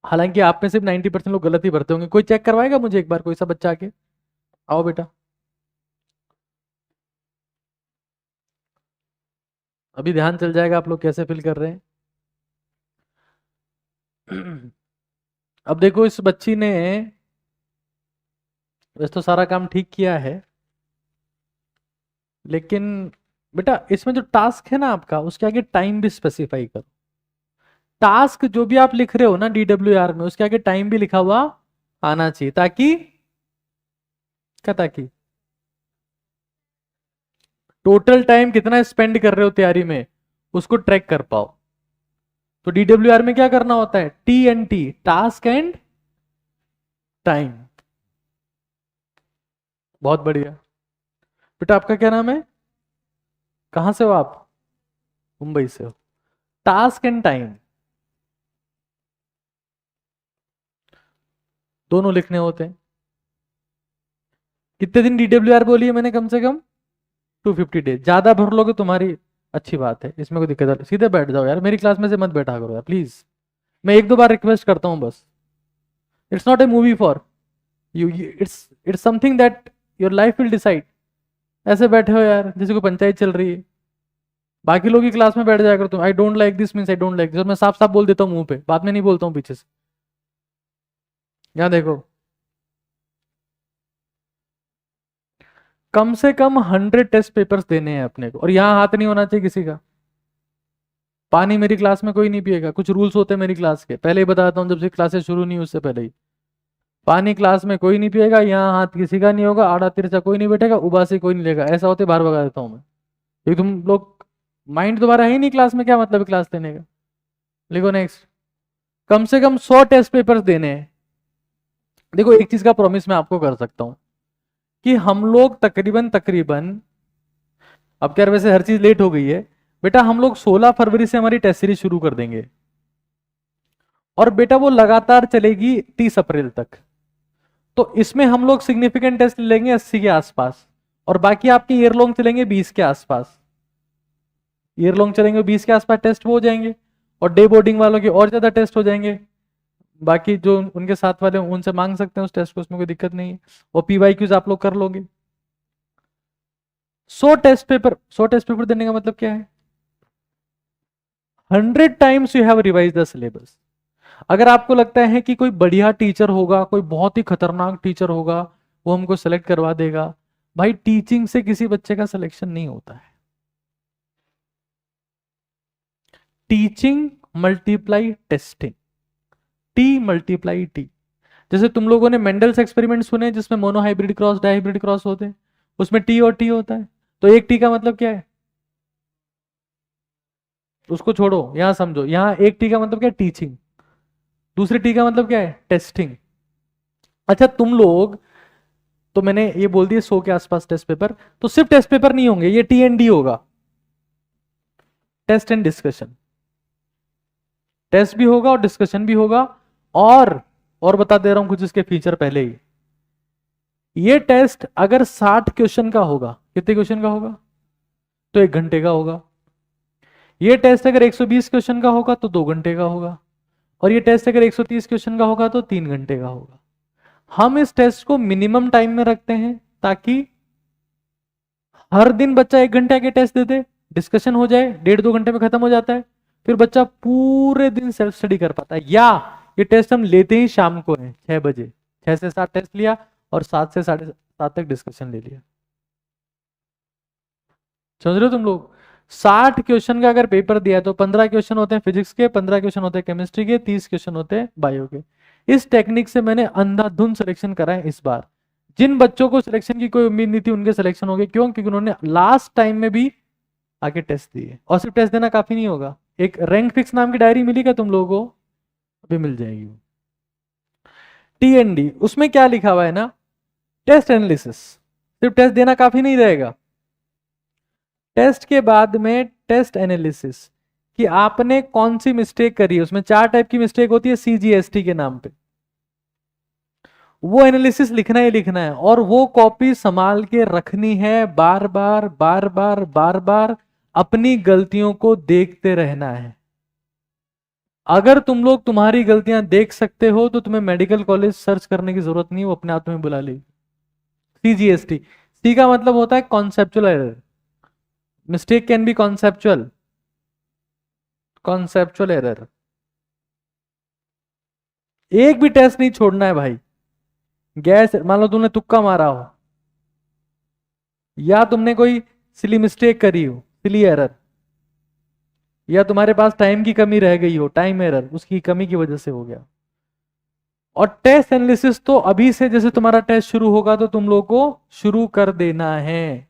हालांकि आप में सिर्फ 90% लोग गलत ही भरते होंगे। कोई चेक करवाएगा मुझे एक बार, कोई सा बच्चा आके? आओ बेटा, अभी ध्यान चल जाएगा आप लोग कैसे फिल कर रहे हैं। अब देखो, इस बच्ची ने वैसे तो सारा काम ठीक किया है, लेकिन बेटा इसमें जो टास्क है ना आपका, उसके आगे टाइम भी स्पेसिफाई करो। टास्क जो भी आप लिख रहे हो ना DWR में, उसके आगे टाइम भी लिखा हुआ आना चाहिए, ताकि क्या, ताकि टोटल टाइम कितना स्पेंड कर रहे हो तैयारी में, उसको ट्रैक कर पाओ। तो DWR में क्या करना होता है? TNT, task and time. बहुत बढ़िया बेटा। आपका क्या नाम है? कहां से हो आप? मुंबई से हो। टास्क एंड टाइम दोनों लिखने होते हैं। कितने दिन DWR बोली है मैंने? कम से कम 250 डेज। ज्यादा भर लोगे तुम्हारी अच्छी बात है, इसमें कोई दिक्कत नहीं। सीधे बैठ जाओ यार, मेरी क्लास में से मत बैठा करो यार प्लीज। मैं 1-2 बार रिक्वेस्ट करता हूं बस। It's not a movie for you, it's something that your life will decide. ऐसे बैठे हो यार जैसे कोई पंचायत चल रही है। बाकी लोग की क्लास में बैठ जाया करो तुम। I don't like this means I don't like this, मैं साफ साफ बोल देता हूँ मुंह पे, बाद में नहीं बोलता हूँ पीछे से। यहाँ देखो, कम से कम 100 टेस्ट पेपर्स देने हैं अपने को, और यहाँ हाथ नहीं होना चाहिए किसी का। पानी मेरी क्लास में कोई नहीं पिएगा। कुछ रूल्स होते हैं मेरी क्लास के, पहले ही बताता हूँ, जब से क्लासेस शुरू नहीं हुई उससे पहले ही। पानी क्लास में कोई नहीं पिएगा, यहाँ हाथ किसी का नहीं होगा, आड़ा तिरछा कोई नहीं बैठेगा, उबासी कोई नहीं लेगा। ऐसा होते बाहर भगा देता हूँ मैं, क्योंकि तुम लोग माइंड तुम्हारा है ही नहीं क्लास में, क्या मतलब है क्लास लेने का। लिखो नेक्स्ट। कम से कम 100 टेस्ट पेपर्स देने हैं। देखो एक चीज का प्रॉमिस मैं आपको कर सकता हूं कि हम लोग तकरीबन तकरीबन, अब क्या वैसे हर चीज लेट हो गई है बेटा, हम लोग 16 फरवरी से हमारी टेस्ट सीरीज शुरू कर देंगे, और बेटा वो लगातार चलेगी 30 अप्रैल तक। तो इसमें हम लोग सिग्निफिकेंट टेस्ट लेंगे 80 के आसपास, और बाकी आपके ईयर लॉन्ग चलेंगे 20 के आसपास। ईयर लॉन्ग चलेंगे 20 के आसपास टेस्ट वो हो जाएंगे, और डे बोर्डिंग वालों के और ज्यादा टेस्ट हो जाएंगे। बाकी जो उनके साथ वाले उनसे मांग सकते हैं उस टेस्ट को, उसमें कोई दिक्कत नहीं है। और PYQs आप लोग कर लोगे। 100 टेस्ट पेपर देने का मतलब क्या है? 100 times you have revise the syllabus. अगर आपको लगता है कि कोई बढ़िया टीचर होगा, कोई बहुत ही खतरनाक टीचर होगा, वो हमको सेलेक्ट करवा देगा, भाई टीचिंग से किसी बच्चे का सिलेक्शन नहीं होता है। Teaching multiply testing, T×T। जैसे तुम लोगों ने मेंडल्स एक्सपेरिमेंट सुने जिसमें मोनोहाइब्रिड क्रॉस डाइहाइब्रिड क्रॉस होते हैं, उसमें T और T होता है। तो एक T का मतलब क्या है? उसको छोड़ो, यहां समझो। यहां एक T का मतलब क्या है? टीचिंग। दूसरे T का मतलब क्या है? टेस्टिंग। अच्छा तुम लोग, तो मैंने ये बोल दिया 100 के आसपास टेस्ट पेपर, तो सिर्फ टेस्ट पेपर नहीं होंगे, ये TND होगा, टेस्ट एंड डिस्कशन। टेस्ट भी होगा और डिस्कशन भी होगा। और बता दे रहा हूं कुछ इसके फीचर पहले ही। ये टेस्ट अगर 60 क्वेश्चन का होगा, कितने क्वेश्चन का होगा? तो 1 घंटे का होगा। ये टेस्ट अगर 120 क्वेश्चन का होगा तो 2 घंटे का होगा। और ये टेस्ट अगर 130 क्वेश्चन का होगा तो 3 घंटे का होगा। हम इस टेस्ट को मिनिमम टाइम में रखते हैं ताकि हर दिन बच्चा 1 घंटे के टेस्ट देते, डिस्कशन हो जाए, 1.5-2 घंटे में खत्म हो जाता है, फिर बच्चा पूरे दिन सेल्फ स्टडी कर पाता है। या ये टेस्ट हम लेते ही शाम को है 6 बजे, 6 से 7 टेस्ट लिया और 7 से 7:30 तक डिस्कशन ले लिया। समझ रहे हो तुम लोग? 60 क्वेश्चन का अगर पेपर दिया है तो 15 क्वेश्चन होते हैं फिजिक्स के, 15 क्वेश्चन होते हैं केमिस्ट्री के, 30 क्वेश्चन होते हैं बायो के। इस टेक्निक से मैंने अंधाधुंध सिलेक्शन करा है इस बार। जिन बच्चों को सिलेक्शन की कोई उम्मीद नहीं थी उनके सिलेक्शन हो गए। क्यों? क्योंकि उन्होंने लास्ट टाइम में भी आके टेस्ट दिए। और सिर्फ टेस्ट देना काफी नहीं होगा, एक रैंक फिक्स नाम की डायरी मिली क्या तुम लोगों को? अभी मिल जाएगी। TND उसमें क्या लिखा हुआ है ना, टेस्ट एनालिसिस। सिर्फ टेस्ट देना काफी नहीं रहेगा, टेस्ट के बाद में टेस्ट एनालिसिस कि आपने कौन सी मिस्टेक करी है। उसमें 4 टाइप की मिस्टेक होती है CGST के नाम पे। वो एनालिसिस लिखना ही लिखना है और वो कॉपी संभाल के रखनी है, बार बार बार बार बार बार अपनी गलतियों को देखते रहना है। अगर तुम लोग तुम्हारी गलतियां देख सकते हो तो तुम्हें मेडिकल कॉलेज सर्च करने की जरूरत नहीं, वो अपने आप तुम्हें बुला लेगी। CGST, सी का मतलब होता है conceptual error. Mistake can be conceptual, conceptual error. एक भी टेस्ट नहीं छोड़ना है भाई। गैस, मान लो तुमने तुक्का मारा हो या तुमने कोई सिली मिस्टेक करी हो, सिली एरर, या तुम्हारे पास टाइम की कमी रह गई हो, टाइम एरर उसकी कमी की वजह से हो गया। और टेस्ट एनालिसिस तो अभी से, जैसे तुम्हारा टेस्ट शुरू होगा तो तुम लोगों को शुरू कर देना है।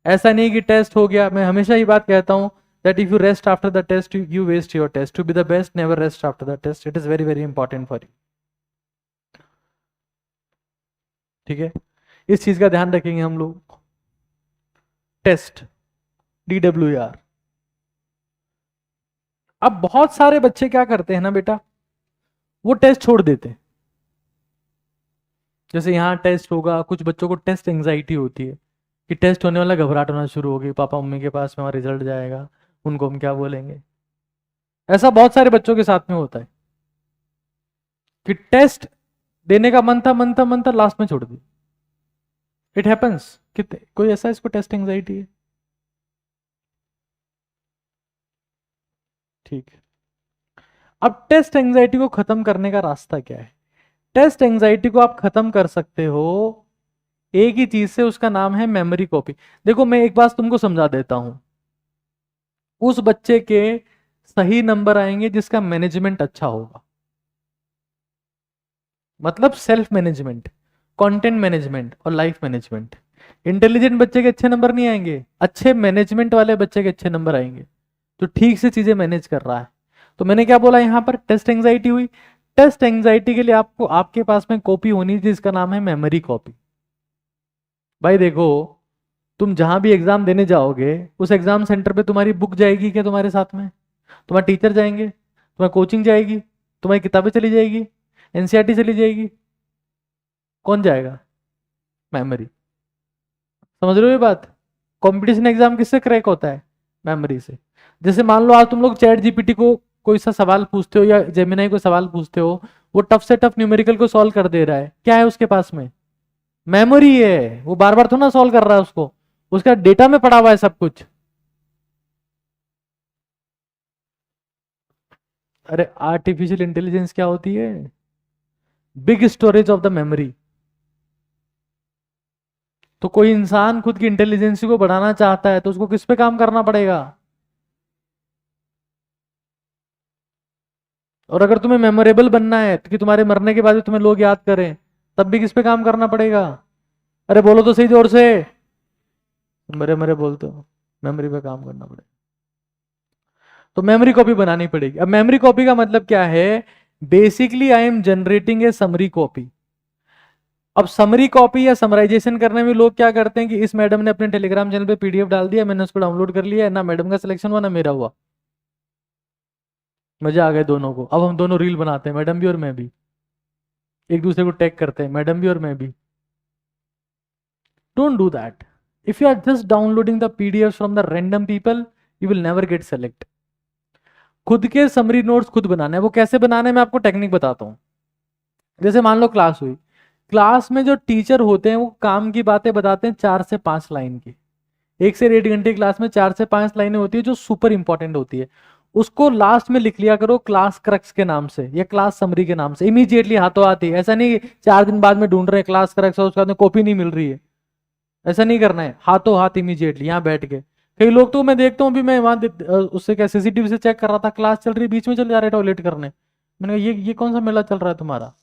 ऐसा नहीं कि टेस्ट हो गया। मैं हमेशा ये बात कहता हूं that if you rest after the test you waste your test. To be the best, never rest after the test. It is very very important for you. ठीक है, इस चीज का ध्यान रखेंगे हम लोग। Test, DWR। अब बहुत सारे बच्चे क्या करते हैं ना बेटा, वो टेस्ट छोड़ देते हैं। जैसे यहाँ टेस्ट होगा, कुछ बच्चों को टेस्ट एंजाइटी होती है कि टेस्ट होने वाला, घबराहट होना शुरू हो गई, पापा मम्मी के पास में हमारा रिजल्ट जाएगा, उनको हम क्या बोलेंगे। ऐसा बहुत सारे बच्चों के साथ में होता है कि टेस्ट देने का मन था लास्ट में छोड़ दी। It happens. कितने कोई ऐसा इसको टेस्ट एंजाइटी है? ठीक है। अब टेस्ट एंजाइटी को खत्म करने का रास्ता क्या है? टेस्ट एंजाइटी को आप खत्म कर सकते हो एक ही चीज से, उसका नाम है मेमोरी कॉपी। देखो मैं एक बात तुमको समझा देता हूं। उस बच्चे के सही नंबर आएंगे जिसका मैनेजमेंट अच्छा होगा, मतलब सेल्फ मैनेजमेंट, कंटेंट मैनेजमेंट और लाइफ मैनेजमेंट। इंटेलिजेंट बच्चे के अच्छे नंबर नहीं आएंगे, अच्छे मैनेजमेंट वाले बच्चे के अच्छे नंबर आएंगे जो ठीक से चीजें मैनेज कर रहा है। तो मैंने क्या बोला, यहां पर टेस्ट एंजाइटी हुई। टेस्ट एंजाइटी के लिए आपको, आपके पास में कॉपी होनी चाहिए जिसका नाम है मेमोरी कॉपी। भाई देखो, तुम जहां भी एग्जाम देने जाओगे उस एग्जाम सेंटर पे तुम्हारी बुक जाएगी क्या तुम्हारे साथ में? तुम्हारे टीचर जाएंगे, तुम्हारी कोचिंग जाएगी, तुम्हारी किताबें चली जाएगी, एनसीईआरटी चली जाएगी, कौन जाएगा? मेमोरी। समझ रहे हो ये बात? कंपटीशन एग्जाम किससे क्रैक होता है? मेमोरी से। जैसे मान लो आज तुम लोग चैट जीपीटी को कोई सा सवाल पूछते हो या जेमिनाई को सवाल पूछते हो, वो टफ से टफ न्यूमेरिकल को सॉल्व कर दे रहा है, क्या है उसके पास में? मेमोरी है। वो बार बार थोड़ा ना सॉल्व कर रहा है उसको, उसका डेटा में पड़ा हुआ है सब कुछ। अरे आर्टिफिशियल इंटेलिजेंस क्या होती है? Big storage of the memory. तो कोई इंसान खुद की इंटेलिजेंस को बढ़ाना चाहता है तो उसको किस पे काम करना पड़ेगा? और अगर तुम्हें मेमोरेबल बनना है कि तुम्हारे मरने के बाद भी तुम्हें लोग याद करें, तब भी किस पे काम करना पड़ेगा? अरे बोलो तो सही जोर से, मरे मरे बोलते हो। मेमोरी पे काम करना पड़ेगा। तो मेमोरी कॉपी बनानी पड़ेगी। अब मेमोरी कॉपी का मतलब क्या है? Basically I am generating A summary copy. अब समरी कॉपी या समराइजेशन करने में लोग क्या करते हैं कि इस मैडम ने अपने टेलीग्राम चैनल पे पीडीएफ डाल दिया, मैंने उसको डाउनलोड कर लिया, ना मैडम का सिलेक्शन हुआ ना मेरा हुआ, मजा आ गए दोनों को। अब हम दोनों रील बनाते हैं, मैडम भी और मैं भी, एक दूसरे को टैग करते हैं, मैडम भी और मैं भी। Don't do that. If you are just downloading the PDF from the random people, you will never get select. खुद के समरी नोट्स खुद बनाना है। वो कैसे बनाना है मैं आपको टेक्निक बताता हूं। जैसे मान लो क्लास हुई, क्लास में जो टीचर होते हैं वो काम की बातें बताते हैं 4 से 5 लाइन की। 1 से 1.5 घंटे क्लास में 4 से 5 लाइनें होती है जो सुपर इंपॉर्टेंट होती है, उसको लास्ट में लिख लिया करो क्लास क्रक्स के नाम से या क्लास समरी के नाम से, इमीडिएटली हाथों हाथ ही। ऐसा नहीं 4 दिन बाद में ढूंढ रहे हैं क्लास क्रक्स और उसके बाद में कॉपी नहीं मिल रही है, ऐसा नहीं करना है, हाथों हाथ इमीडिएटली यहाँ बैठ के। कई लोग तो मैं देखता हूँ, अभी मैं वहां उससे क्या सीसीटीवी से चेक कर रहा था, क्लास चल रही बीच में चले जा रहे टॉयलेट करने। मैंने कहा ये कौन सा मेला चल रहा है तुम्हारा,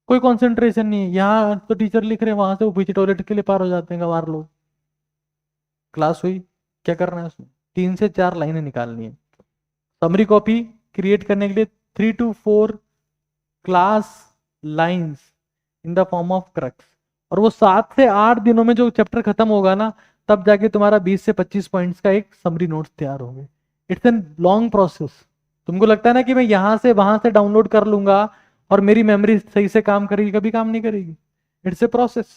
कोई कंसंट्रेशन नहीं है। यहाँ तो टीचर लिख रहे हैं, वहां से वो पीछे टॉयलेट के लिए पार हो जाते हैं गंवार लोग। क्लास हुई, क्या करना है उसमें, 3 से 4 लाइनें निकालनी है। समरी कॉपी क्रिएट करने के लिए 3 to 4 class lines in the form of crux, और वो 7 से 8 दिनों में जो चैप्टर खत्म होगा ना, तब जाके तुम्हारा 20 से 25 पॉइंट्स का एक समरी नोट्स तैयार होंगे। It's an long process. तुमको लगता है ना कि मैं यहां से वहां से डाउनलोड कर लूंगा और मेरी मेमोरी सही से काम करेगी, कभी काम नहीं करेगी। It's a process,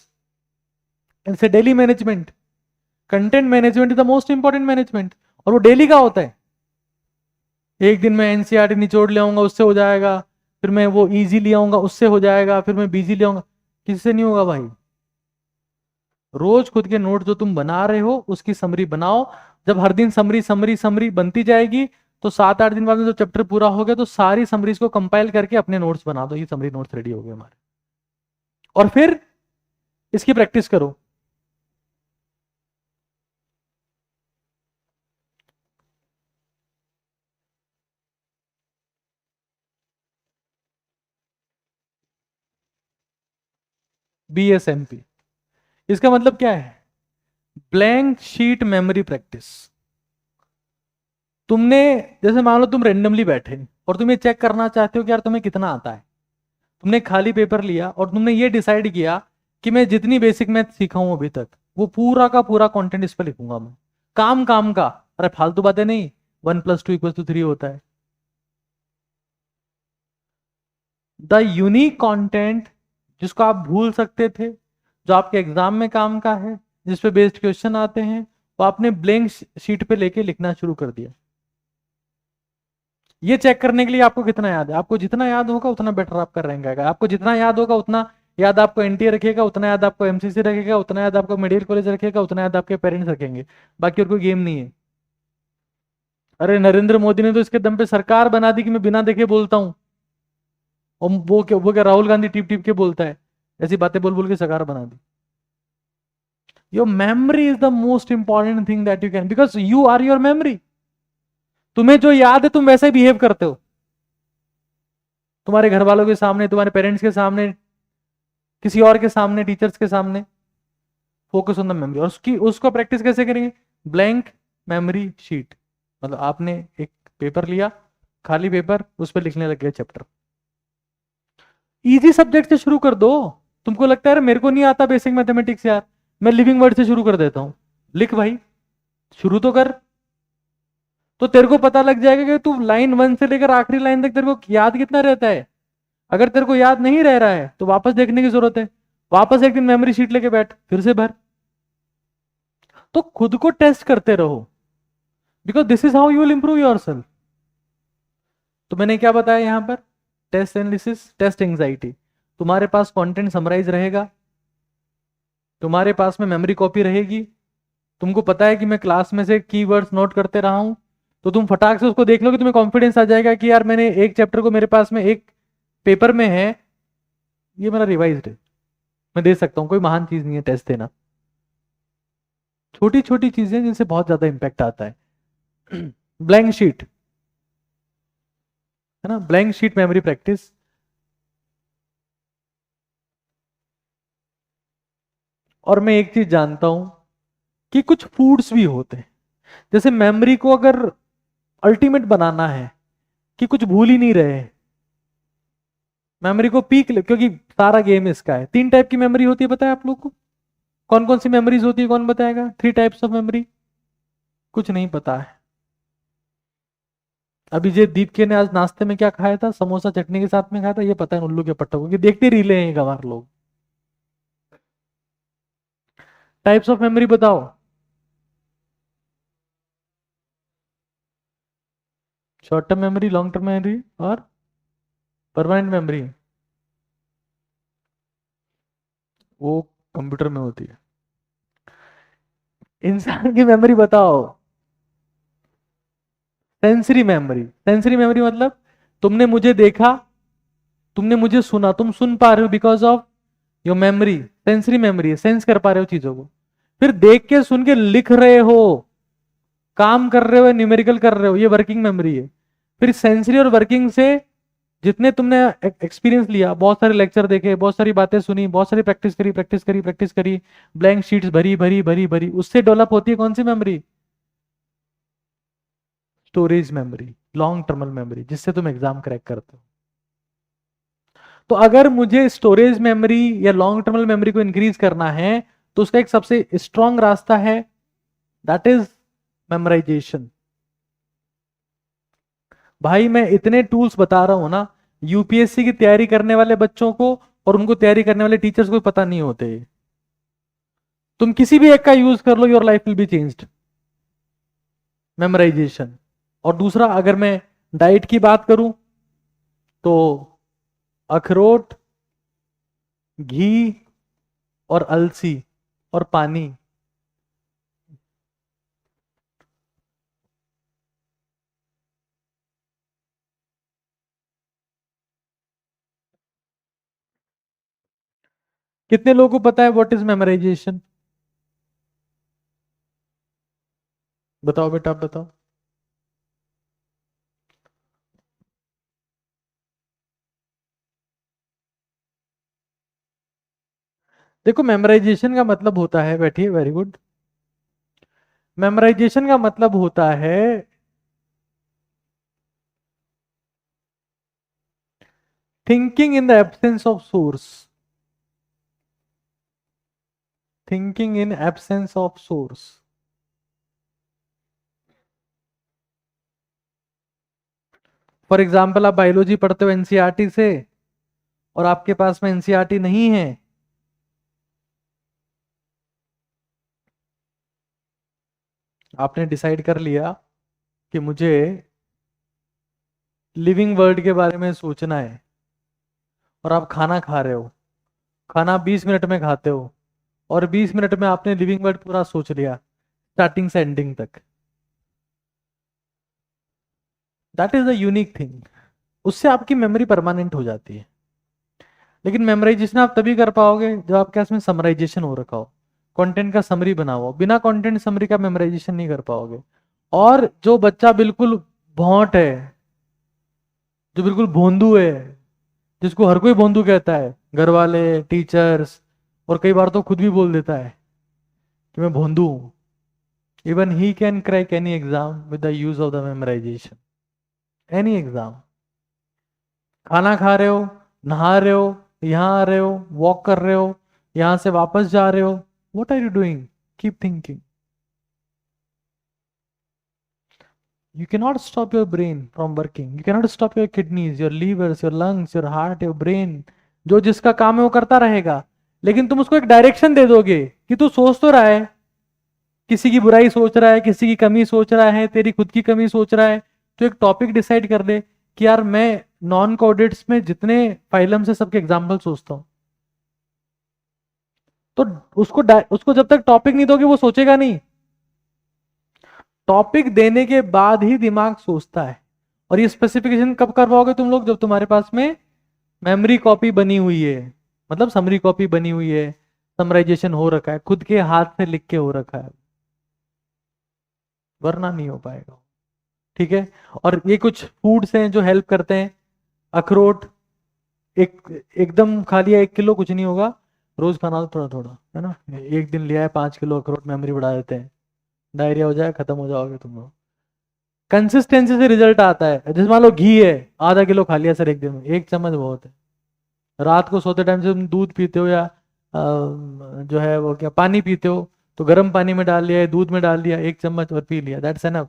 it's a daily management. Content management is the most important management, और वो डेली का होता है। एक दिन मैं एनसीईआरटी निचोड़ ले आऊंगा, उससे हो जाएगा, फिर मैं वो इजी ले आऊंगा, उससे हो जाएगा, फिर मैं बीजी ले आऊंगा, किससे नहीं होगा भाई। रोज खुद के नोट जो तुम बना रहे हो उसकी समरी बनाओ। जब हर दिन समरी समरी समरी बनती जाएगी तो 7-8 दिन बाद में जो चैप्टर पूरा हो गया तो सारी समरीज को कंपाइल करके अपने नोट्स बना दो, ये समरी नोट्स रेडी हो गए हमारे। और फिर इसकी प्रैक्टिस करो। BSMP, इसका मतलब क्या है, ब्लैंक शीट मेमोरी प्रैक्टिस। तुमने, जैसे मान लो तुम रेंडमली बैठे और तुम ये चेक करना चाहते हो कि यार तुम्हें कितना आता है। तुमने खाली पेपर लिया और तुमने ये डिसाइड किया कि मैं जितनी बेसिक मैथ सीखा हूं अभी तक वो पूरा का पूरा कंटेंट इस पर लिखूंगा मैं, काम काम का। अरे फालतू बातें नहीं, 1+2=3 होता है। द यूनिक कंटेंट जिसको आप भूल सकते थे, जो आपके एग्जाम में काम का है, जिस पे बेस्ड क्वेश्चन आते हैं, वो आपने ब्लैंक शीट पे लेके लिखना शुरू कर दिया। ये चेक करने के लिए आपको कितना याद है, आपको जितना याद होगा उतना बेटर आपका रैंक आएगा। आपको जितना याद होगा उतना याद आपको एनटीए रखेगा, उतना याद आपको एमसीसी रखेगा, उतना याद आपको मेडिकल कॉलेज रखेगा, उतना याद आपके पेरेंट्स रखेंगे। बाकी और कोई गेम नहीं है। अरे नरेंद्र मोदी ने तो इसके दम पे सरकार बना दी कि मैं बिना देखे बोलता हूं, और वो क्या राहुल गांधी टिप टिप के बोलता है, ऐसी बातें बोल बोल के सरकार बना दी। Your memory is the most important thing that you can, because you are your memory. तुम्हें जो याद है तुम वैसे ही बिहेव करते हो, तुम्हारे घर वालों के सामने, तुम्हारे पेरेंट्स के सामने, किसी और के सामने, टीचर्स के सामने। Focus on the memory. और उसको प्रैक्टिस कैसे करेंगे, ब्लैंक मेमोरी शीट, मतलब आपने एक पेपर लिया, खाली पेपर, उस पर लिखने लग गए चैप्टर। इजी सब्जेक्ट से शुरू कर दो। तुमको लगता है मेरे को नहीं आता बेसिक मैथमेटिक्स यार, मैं लिविंग वर्ड से शुरू कर देता हूं, लिख भाई, शुरू तो कर। तो तेरे को पता लग जाएगा कि तू लाइन 1 से लेकर आखिरी लाइन तक तेरे को याद कितना रहता है। अगर तेरे को याद नहीं रह रहा है तो वापस देखने की जरूरत है, वापस एक दिन मेमोरी शीट लेके बैठ, फिर से भर। तो खुद को टेस्ट करते रहो, because this is how you will improve your self. तो मैंने क्या बताया यहां पर, टेस्ट एनालिसिस, टेस्ट एंजाइटी। तुम्हारे पास कंटेंट समराइज रहेगा, तुम्हारे पास में मेमोरी कॉपी रहेगी, तुमको पता है कि मैं क्लास में से कीवर्ड्स नोट करते रहा हूं, तो तुम फटाक से उसको देख लो कि तुम्हें कॉन्फिडेंस आ जाएगा कि यार मैंने एक चैप्टर को, मेरे पास में एक पेपर में है, ये मेरा रिवाइज्ड है, मैं दे सकता हूं, कोई महान चीज नहीं है टेस्ट देना। छोटी छोटी चीजें जिनसे बहुत ज्यादा इंपैक्ट आता है। ब्लैंक शीट है ना, ब्लैंक शीट मेमोरी प्रैक्टिस। और मैं एक चीज जानता हूं कि कुछ फूड्स भी होते हैं, जैसे मेमोरी को अगर अल्टीमेट बनाना है कि कुछ भूल ही नहीं रहे, मेमोरी को पीक, क्योंकि सारा गेम इसका है। 3 टाइप की मेमोरी होती है, पता है आप लोग को? कौन कौन सी मेमोरीज होती है, कौन बताएगा? 3 टाइप्स ऑफ मेमोरी, कुछ नहीं पता है। अभी जे दीप ने आज नाश्ते में क्या खाया था, समोसा चटनी के साथ में खाया था, ये पता है उल्लू के पट्टा को, कि देखते रीले हैं गंवार लोग। टाइप्स ऑफ मेमोरी बताओ। Short term memory, long term memory और परमानेंट मेमोरी, वो कंप्यूटर में होती है। इंसान की मेमोरी बताओ। सेंसरी मेमोरी, सेंसरी मेमोरी मतलब तुमने मुझे देखा, तुमने मुझे सुना, तुम सुन पा रहे हो because of your memory, sensory memory है, सेंस कर पा रहे हो चीजों को। फिर देख के सुन के लिख रहे हो, काम कर रहे हो, न्यूमेरिकल कर रहे हो, ये वर्किंग मेमोरी है। फिर सेंसरी और वर्किंग से जितने तुमने एक्सपीरियंस लिया, बहुत सारे लेक्चर देखे, बहुत सारी बातें सुनी, बहुत सारी प्रैक्टिस करी, प्रैक्टिस करी, प्रैक्टिस करी, ब्लैंक शीट्स भरी भरी भरी भरी, उससे डेवलप होती है कौन सी memory? Storage memory, long term memory, जिससे तुम एग्जाम क्रैक करते हो। तो अगर मुझे स्टोरेज मेमोरी या लॉन्ग टर्मल मेमोरी को इंक्रीज करना है, तो उसका एक सबसे स्ट्रॉन्ग रास्ता है, दैट इज मेमोराइजेशन। भाई मैं इतने टूल्स बता रहा हूं ना, यूपीएससी की तैयारी करने वाले बच्चों को और उनको तैयारी करने वाले टीचर्स को पता नहीं होते। तुम किसी भी एक का यूज कर लो, your life will be changed. Memorisation. और दूसरा, अगर मैं डाइट की बात करूं तो अखरोट, घी और अलसी और पानी। कितने लोगों को पता है व्हाट इज मेमोराइजेशन? बताओ बेटा, आप बताओ। देखो, मेमोराइजेशन का मतलब होता है, बैठिए, वेरी गुड। मेमोराइजेशन का मतलब होता है thinking in the absence of source. Thinking in absence of source. For example, आप बायोलॉजी पढ़ते हो एनसीईआरटी से, और आपके पास में एनसीईआरटी नहीं है, आपने डिसाइड कर लिया कि मुझे लिविंग वर्ल्ड के बारे में सोचना है, और आप खाना खा रहे हो, खाना 20 मिनट में खाते हो, और 20 मिनट में आपने लिविंग वर्ल्ड पूरा सोच लिया, स्टार्टिंग से एंडिंग तक। That is the unique thing. उससे आपकी मेमोरी परमानेंट हो जाती है। लेकिन मेमोराइजेशन आप तभी कर पाओगे जब आपके पास में समराइजेशन हो रखा हो, कंटेंट का समरी बना हुआ हो। बिना कंटेंट समरी का मेमोराइजेशन नहीं कर पाओगे। और जो बच्चा बिल्कुल भौंट है, जो बिल्कुल भोंदू है, जिसको हर कोई भोंदू कहता है, घर वाले, टीचर्स, और कई बार तो खुद भी बोल देता है कि मैं भोंदू हूं, even he can crack any exam with the use of the memorisation. Any exam. खाना खा रहे हो, नहा रहे हो, यहाँ आ रहे हो, वॉक कर रहे हो, यहां से वापस जा रहे हो, what are you doing? Keep thinking. You cannot stop your brain from working. You cannot stop your kidneys, your livers, your lungs, your heart, your brain. जो जिसका काम है वो करता रहेगा। लेकिन तुम उसको एक डायरेक्शन दे दोगे कि तू सोच तो रहा है, किसी की बुराई सोच रहा है, किसी की कमी सोच रहा है, तेरी खुद की कमी सोच रहा है। तो एक टॉपिक डिसाइड कर ले कि यार मैं नॉन कोऑर्डिनेट्स में जितने फाइलम से सबके एग्जाम्पल सोचता हूँ। तो उसको जब तक टॉपिक नहीं दोगे वो सोचेगा नहीं। टॉपिक देने के बाद ही दिमाग सोचता है। और ये स्पेसिफिकेशन कब कर पाओगे तुम लोग? जब तुम्हारे पास में मेमोरी कॉपी बनी हुई है, मतलब समरी कॉपी बनी हुई है, समराइजेशन हो रखा है, खुद के हाथ से लिख के हो रखा है, वरना नहीं हो पाएगा। ठीक है। और ये कुछ फूड्स हैं जो हेल्प करते हैं। अखरोट, एक एकदम खा लिया 1 किलो, कुछ नहीं होगा, रोज खाना थोड़ा थोड़ा, है ना। एक दिन लिया है 5 किलो अखरोट, मेमोरी बढ़ा देते हैं, डायरिया हो जाए, खत्म हो जाओगे तुम लोग। कंसिस्टेंसी से रिजल्ट आता है। जैसे मान लो घी है, ½ किलो खा लिया सर एक दिन में, 1 चम्मच बहुत है। रात को सोते टाइम से तुम दूध पीते हो या जो है वो क्या पानी पीते हो, तो गर्म पानी में डाल लिया, दूध में डाल लिया 1 चम्मच और पी लिया, दैट्स एनफ।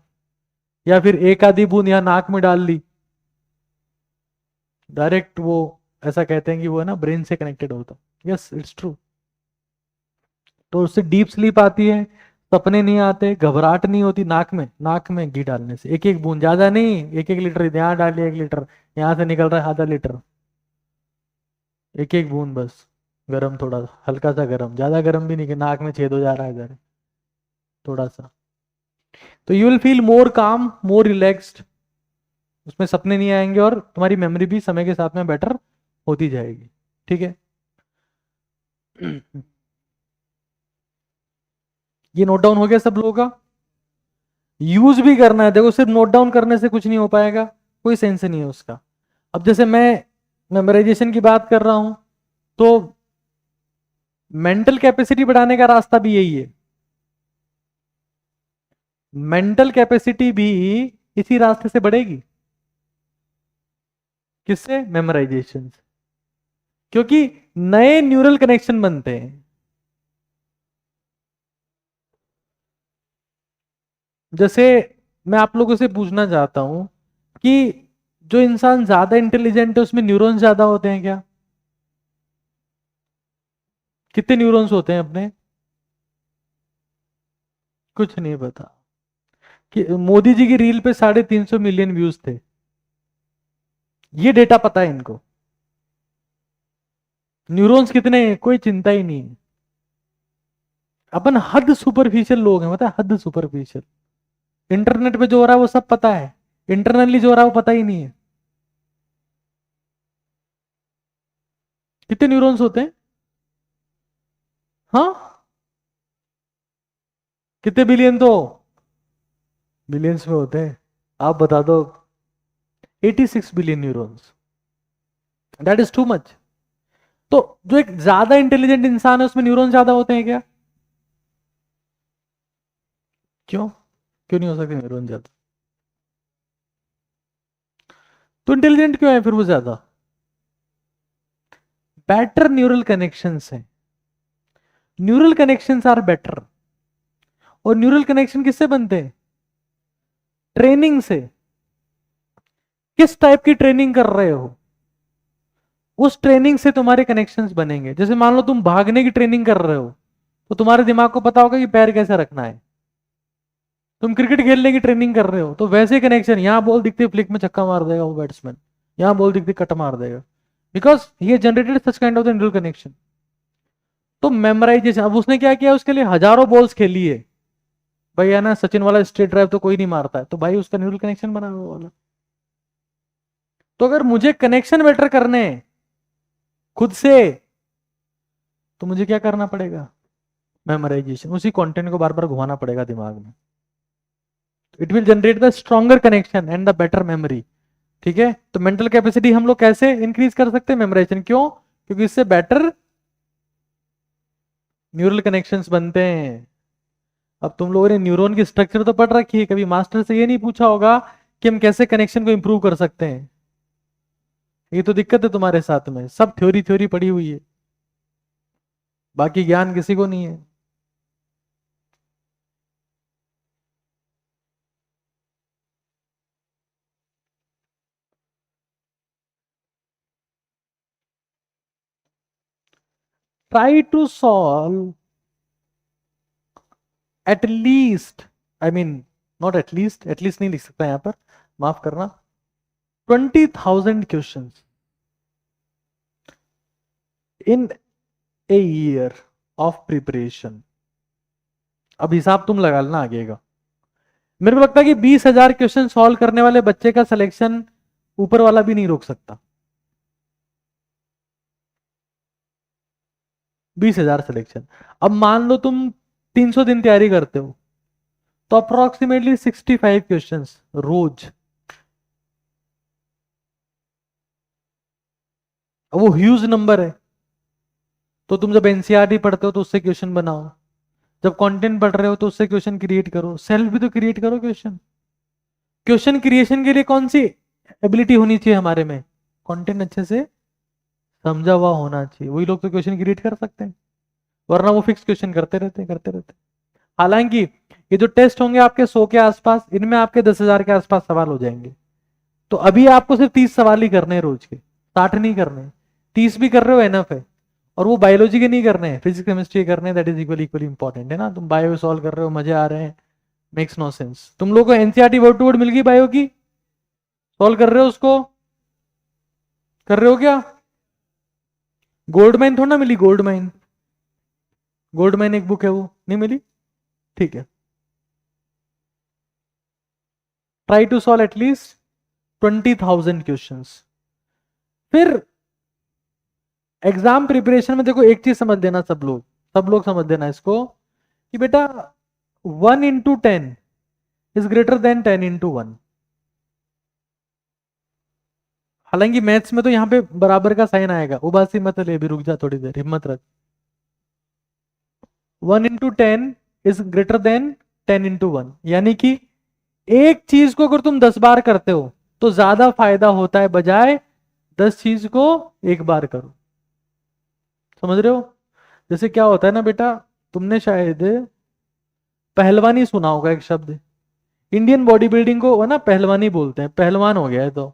या फिर एक आधी बूंद यहाँ नाक में डाल ली, डायरेक्ट वो, ऐसा कहते हैं कि वो है ना ब्रेन से कनेक्टेड होता। Yes, it's true. तो उससे डीप स्लीप आती है, सपने नहीं आते, घबराहट नहीं होती। नाक में घी डालने से 1 1 बूंद, ज्यादा नहीं, 1 1 लीटर यहाँ डालिए, 1 लीटर यहाँ से निकल रहा है, ½ लीटर, 1 1 बूंद बस। गरम, थोड़ा हल्का सा गरम, ज्यादा गरम भी नहीं कि नाक में छेद हो जा रहा है इधर। थोड़ा सा, तो यू विल फील मोर काम, मोर रिलैक्स्ड, उसमें सपने नहीं आएंगे और तुम्हारी मेमोरी भी समय के साथ में बेटर होती जाएगी। ठीक है। ये नोट डाउन हो गया सब लोगों का? यूज भी करना है, देखो सिर्फ नोट डाउन करने से कुछ नहीं हो पाएगा, कोई सेंस नहीं है उसका। अब जैसे मैं मेमोराइजेशन की बात कर रहा हूं, तो मेंटल कैपेसिटी बढ़ाने का रास्ता भी यही है। मेंटल कैपेसिटी भी इसी रास्ते से बढ़ेगी। किससे? मेमोराइजेशन से। क्योंकि नए न्यूरल कनेक्शन बनते हैं। जैसे मैं आप लोगों से पूछना चाहता हूं कि जो इंसान ज्यादा इंटेलिजेंट है उसमें न्यूरॉन्स ज्यादा होते हैं क्या? कितने न्यूरॉन्स होते हैं अपने? कुछ नहीं पता। कि मोदी जी की रील पे 350 मिलियन व्यूज थे, ये डेटा पता है इनको। न्यूरॉन्स कितने हैं कोई चिंता ही नहीं है। अपन हद सुपरफिशियल लोग हैं, पता है, हद सुपरफिशियल। इंटरनेट पे जो हो रहा है वो सब पता है, इंटरनली जो हो रहा है वो पता ही नहीं है। कितने न्यूरॉन्स होते हैं? हाँ, कितने बिलियन? तो बिलियंस में होते हैं। आप बता दो। 86 billion neurons, that is too much. तो जो एक ज्यादा इंटेलिजेंट इंसान है उसमें न्यूरॉन ज्यादा होते हैं क्या? क्यों? क्यों नहीं हो सकते न्यूरॉन ज्यादा? तो इंटेलिजेंट क्यों है फिर वो ज्यादा? बेटर न्यूरल कनेक्शंस हैं, न्यूरल कनेक्शंस आर बेटर। और न्यूरल कनेक्शन किससे बनते हैं? ट्रेनिंग से। किस टाइप की ट्रेनिंग कर रहे हो, उस ट्रेनिंग से तुम्हारे कनेक्शंस बनेंगे। जैसे मान लो तुम भागने की ट्रेनिंग कर रहे हो, तो तुम्हारे दिमाग को पता होगा कि पैर कैसे रखना है। तुम क्रिकेट खेलने की ट्रेनिंग कर रहे हो, तो वैसे कनेक्शन, यहां बॉल दिखते फ्लिक में छक्का मार देगा वो बैट्समैन, यहां बॉल दिखते कट मार देगा, बिकॉज ये generated such kind of the neural connection. तो मेमोराइजेशन, अब उसने क्या किया, उसके लिए हजारों बॉल्स खेली है। भाई है ना, सचिन वाला स्ट्रेट ड्राइव तो कोई नहीं मारता है, तो भाई उसका न्यूरल कनेक्शन बना हुआ वाला। तो अगर मुझे कनेक्शन बेटर करने हैं खुद से, तो मुझे क्या करना पड़ेगा? मेमोराइजेशन। उसी कंटेंट को बार बार घुमाना पड़ेगा दिमाग में। It will generate the stronger connection and the better memory. ठीक है। तो मेंटल कैपेसिटी हम लोग कैसे इंक्रीज कर सकते हैं? मेमोराइजेशन। क्यों? क्योंकि इससे बेटर न्यूरल कनेक्शंस बनते हैं। अब तुम लोगों ने न्यूरॉन की स्ट्रक्चर तो पढ़ रखी है, कभी मास्टर से ये नहीं पूछा होगा कि हम कैसे कनेक्शन को इंप्रूव कर सकते हैं। ये तो दिक्कत है तुम्हारे साथ में, सब थ्योरी थ्योरी पड़ी हुई है, बाकी ज्ञान किसी को नहीं है। Try to solve at least, I mean not at least, at least नहीं लिख सकता यहां पर, माफ करना, 20,000 question in a year of preparation. अब हिसाब तुम लगा लेना आगे का। मेरे को लगता है कि 20,000 क्वेश्चन सॉल्व करने वाले बच्चे का सिलेक्शन ऊपर वाला भी नहीं रोक सकता। 20,000 सिलेक्शन। अब मान लो तुम 300 दिन तैयारी करते हो, तो अप्रोक्सीमेटली 65 क्वेश्चंस रोज। अब वो ह्यूज नंबर है। तो तुम जब एनसीईआरटी पढ़ते हो तो उससे क्वेश्चन बनाओ, जब कंटेंट पढ़ रहे हो तो उससे क्वेश्चन क्रिएट करो, सेल्फ भी तो क्रिएट करो क्वेश्चन। क्वेश्चन क्रिएशन के लिए कौन सी एबिलिटी होनी चाहिए हमारे में? कंटेंट अच्छे से समझा हुआ होना चाहिए, वही लोग तो क्वेश्चन क्रिएट कर सकते हैं, वरना वो फिक्स क्वेश्चन करते रहते। हालांकि ये जो टेस्ट होंगे आपके 100 के आसपास, इनमें आपके 10,000 के आसपास सवाल हो जाएंगे। तो अभी आपको सिर्फ 30 सवाल ही करने हैं रोज के, 60 नहीं करने। 30 भी कर रहे हो एनफ है। और वो बायोलॉजी के नहीं करने हैं, फिजिक्स केमिस्ट्री करने हैं, that is equally equally important है ना। तुम बायो सॉल्व कर रहे हो, मजे आ रहे हैं, मेक्स नो सेंस। तुम लोग को एनसीईआरटी वर्ड टू वर्ड मिल गई बायो की, सॉल्व कर रहे हो उसको? कर रहे हो क्या? गोल्ड माइन थोड़ा ना मिली, गोल्ड माइन, गोल्ड माइन एक बुक है वो नहीं मिली, ठीक है। Try to solve at least 20,000 questions. फिर एग्जाम प्रिपरेशन में देखो एक चीज समझ लेना, सब लोग समझ लेना इसको कि बेटा 1 into 10 is greater than 10 into 1। हालांकि मैथ्स में तो यहां पे बराबर का साइन आएगा, उबासी मत ले, भी रुक जा थोड़ी देर, हिम्मत रख। 1 into 10 is greater than 10 into 1, यानी कि एक चीज को अगर तुम 10 बार करते हो तो ज्यादा फायदा होता है बजाय 10 चीज को एक बार करो। समझ रहे हो? जैसे क्या होता है ना बेटा, तुमने शायद पहलवानी सुना होगा एक शब्द, इंडियन बॉडी बिल्डिंग को है ना पहलवानी बोलते हैं, पहलवान हो गया है तो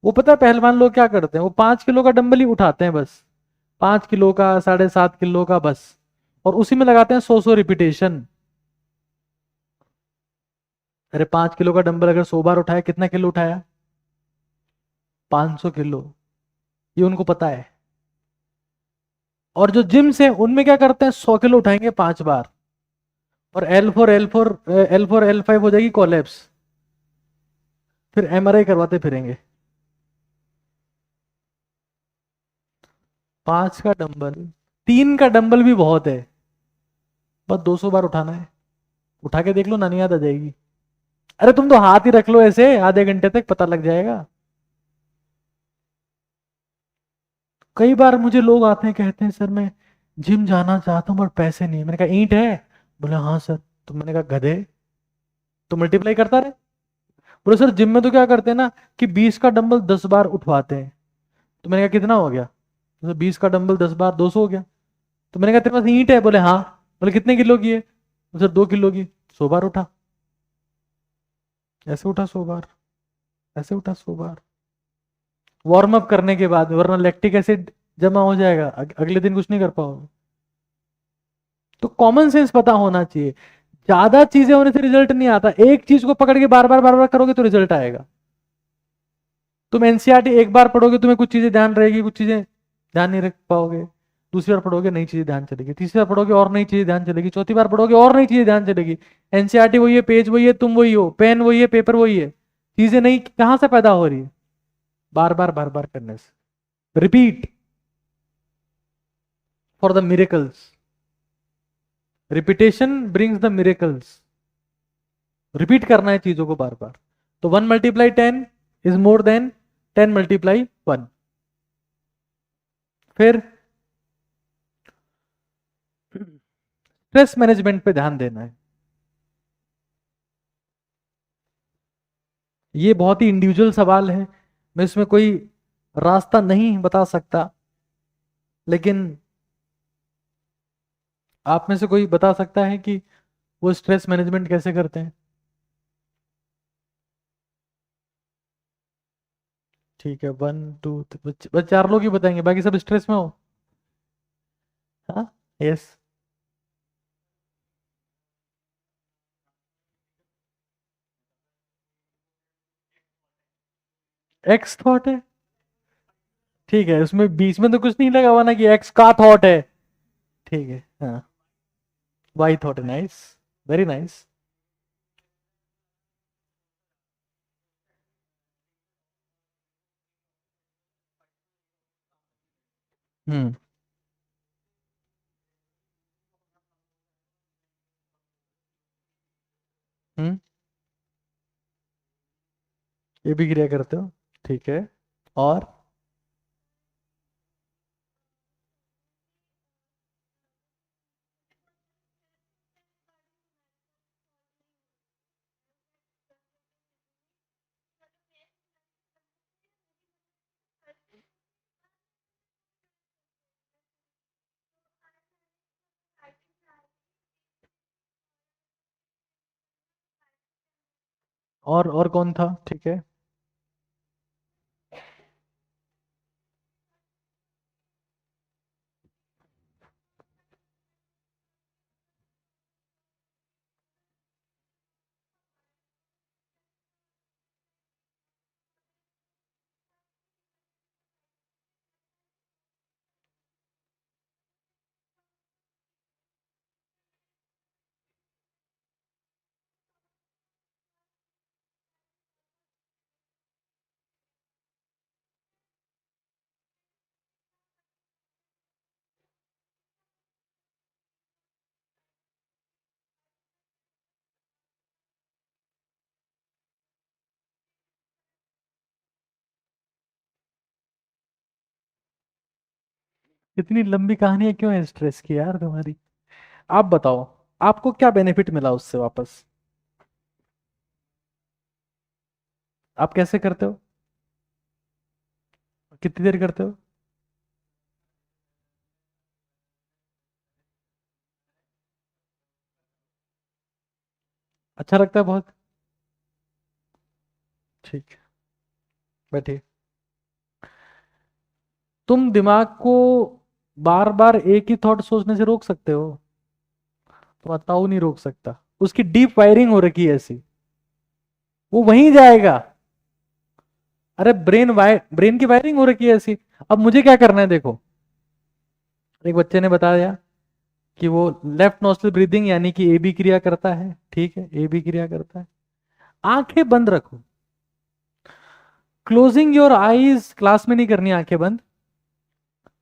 वो पता है पहलवान लोग क्या करते हैं, वो 5 किलो का डंबल ही उठाते हैं बस, 5 किलो का, 7.5 किलो का बस, और उसी में लगाते हैं 100 रिपीटेशन। अरे 5 किलो का डंबल अगर 100 बार उठाया कितना किलो उठाया? 500 किलो। ये उनको पता है। और जो जिम से उनमें क्या करते हैं, 100 किलो उठाएंगे 5 बार, और L4 L5 हो जाएगी कोलेप्स, फिर MRI करवाते फिरेंगे। 5 का डंबल, 3 का डंबल भी बहुत है, बस 200 बार उठाना है। उठा के देख लो, नानी याद आ जाएगी। अरे तुम तो हाथ ही रख लो ऐसे, आधे घंटे तक पता लग जाएगा। कई बार मुझे लोग आते हैं कहते हैं सर मैं जिम जाना चाहता हूँ पर पैसे नहीं है। मैंने कहा ईंट है? बोले हाँ सर। तो मैंने कहा गधे, तो मल्टीप्लाई करता रहे। बोले सर जिम में तो क्या करते हैं ना कि 20 का डंबल 10 बार उठवाते हैं। तो मैंने कहा कितना हो गया? तो 20 का डंबल 10 बार 200 हो गया। तो मैंने कहा तेरे पास ईंट है? बोले हाँ। बोले कितने किलो की है? तो सर 2 किलो की। 100 बार उठा, ऐसे उठा 100 बार, ऐसे उठा 100 बार, वार्म अप करने के बाद, वरना लैक्टिक एसिड जमा हो जाएगा, अगले दिन कुछ नहीं कर पाओगे। तो कॉमन सेंस पता होना चाहिए। ज्यादा चीजें होने से रिजल्ट नहीं आता, एक चीज को पकड़ के बार बार करोगे तो रिजल्ट आएगा। तुम एनसीईआरटी एक बार पढ़ोगे, तुम्हें कुछ चीजें ध्यान रहेगी, कुछ चीजें ध्यान नहीं रख पाओगे। दूसरी बार पढ़ोगे नई चीजें ध्यान चलेगी, तीसरी बार पढ़ोगे और नई चीजें ध्यान चलेगी, चौथी बार पढ़ोगे और नई चीजें ध्यान चलेगी। एनसीईआरटी वही है, पेज वही है, तुम वही हो, पेन वही है, पेपर वही है, चीजें नई कहां से पैदा हो रही है? बार बार करने से। Repeat for the miracles, repetition brings the miracles. Repeat करना है चीजों को बार बार। तो 1 × 10 इज मोर देन 10 × 1। फिर स्ट्रेस मैनेजमेंट पे ध्यान देना है। ये बहुत ही इंडिविजुअल सवाल है, मैं इसमें कोई रास्ता नहीं बता सकता, लेकिन आप में से कोई बता सकता है कि वो स्ट्रेस मैनेजमेंट कैसे करते हैं? ठीक है, 1 2 बस 4 लोग ही बताएंगे, बाकी सब स्ट्रेस में हो। हाँ, यस। एक्स थॉट है? ठीक है, उसमें बीच में तो कुछ नहीं लगा हुआ ना कि एक्स का थॉट है। ठीक है, हाँ। वाई थॉट है, नाइस, वेरी नाइस। हम्म। हम्म। ये भी क्रिया करते हो? ठीक है। और और कौन था? ठीक है। इतनी लंबी कहानी है क्यों है स्ट्रेस की यार तुम्हारी? आप बताओ, आपको क्या बेनिफिट मिला उससे वापस? आप कैसे करते हो? कितनी देर करते हो? अच्छा लगता है बहुत? ठीक है, बैठिए। तुम दिमाग को बार बार एक ही थॉट सोचने से रोक सकते हो? तो बताओ, नहीं रोक सकता। उसकी डीप वायरिंग हो रखी है ऐसी, वो वहीं जाएगा। अरे ब्रेन की वायरिंग हो रखी है ऐसी। अब मुझे क्या करना है देखो, एक बच्चे ने बताया कि वो लेफ्ट नोस्ट्रल ब्रीदिंग यानी कि ए बी क्रिया करता है, ठीक है, ए बी क्रिया करता है। आंखें बंद रखो, क्लोजिंग योर आईज। क्लास में नहीं करनी आंखें बंद,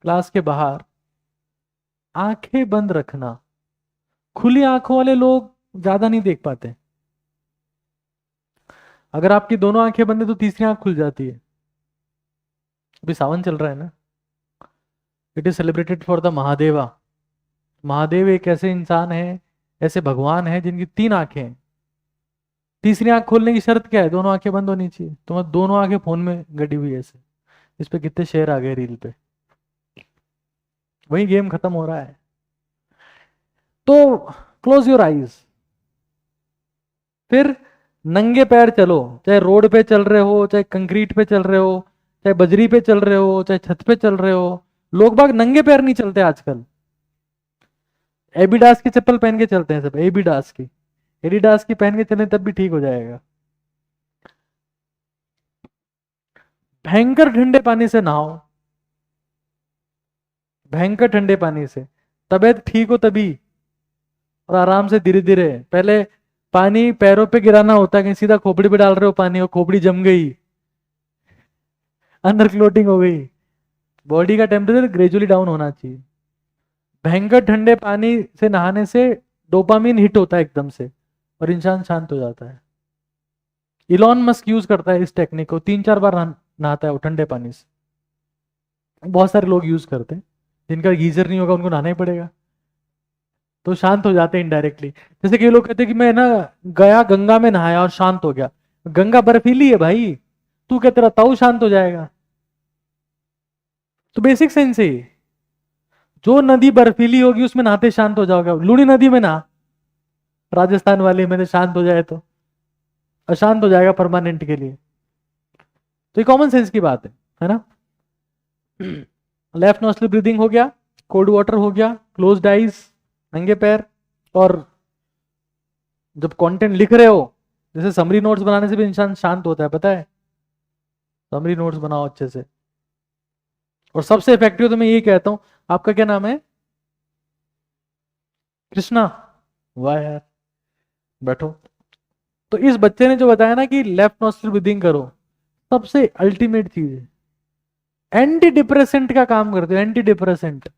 क्लास के बाहर आंखें बंद रखना। खुली आंखों वाले लोग ज्यादा नहीं देख पाते। अगर आपकी दोनों आंखें बंद है तो तीसरी आंख खुल जाती है। अभी सावन चल रहा है ना, it is celebrated for the Mahadeva. Mahadev एक ऐसे इंसान है, ऐसे भगवान है जिनकी तीन आंखें हैं। तीसरी आंख खोलने की शर्त क्या है? दोनों आंखें बंद होनी चाहिए। तुम्हारी दोनों आंखें फोन में गड़ी हुई है ऐसे। इस पे कितने शेयर आ गए रील पे। वही गेम खत्म हो रहा है। तो क्लोज योर आईज। फिर नंगे पैर चलो, चाहे रोड पे चल रहे हो, चाहे कंक्रीट पे चल रहे हो, चाहे बजरी पे चल रहे हो, चाहे छत पे चल रहे हो। लोग बाग नंगे पैर नहीं चलते आजकल। एबिडास की चप्पल पहन के चलते हैं सब, एबिडास की। एडिडास की पहन के चलें तब भी ठीक हो जाएगा। भयंकर ठंडे पानी से नहाओ, भयंकर ठंडे पानी से। तबीयत ठीक हो तभी। और आराम से धीरे धीरे, पहले पानी पैरों पे गिराना होता है, कहीं सीधा खोपड़ी पे डाल रहे हो पानी और खोपड़ी जम गई, अंदर क्लोटिंग हो गई। बॉडी का टेम्परेचर ग्रेजुअली डाउन होना चाहिए। भयंकर ठंडे पानी से नहाने से डोपामिन हिट होता है एकदम से, और इंसान शांत हो जाता है। इलॉन मस्क यूज करता है इस टेक्निक को, 3-4 बार नहाता है वो ठंडे पानी से। बहुत सारे लोग यूज करते हैं, जिनका गीजर नहीं होगा उनको नहाना ही पड़ेगा, तो शांत हो जाते हैं इनडायरेक्टली। जैसे कि लोग कहते हैं कि मैं ना गया गंगा में नहाया और शांत हो गया। गंगा बर्फीली है भाई, तू क्या तेरा ताऊ शांत हो जाएगा? तो बेसिक सेंस है ये। जो नदी बर्फीली होगी उसमें नहाते शांत हो जाओगे। लूनी नदी में नहा, राजस्थान वाली में, तो शांत हो जाए तो अशांत हो जाएगा परमानेंट के लिए। तो ये कॉमन सेंस की बात है ना। लेफ्ट नोस्ट्रल ब्रीदिंग हो गया, कोल्ड वाटर हो गया, क्लोज्ड आइज, नंगे पैर। और जब कंटेंट लिख रहे हो, जैसे समरी नोट्स बनाने से भी इंसान शांत होता है, पता है? समरी नोट्स बनाओ अच्छे से। और सबसे इफेक्टिव तो मैं यही कहता हूं। आपका क्या नाम है? कृष्णा। वाह यार, बैठो। तो इस बच्चे ने जो बताया ना कि लेफ्ट नोस्ट्रल ब्रीदिंग करो, सबसे अल्टीमेट चीज है। एंटी डिप्रेसेंट का काम करते हो, एंटी डिप्रेसेंट।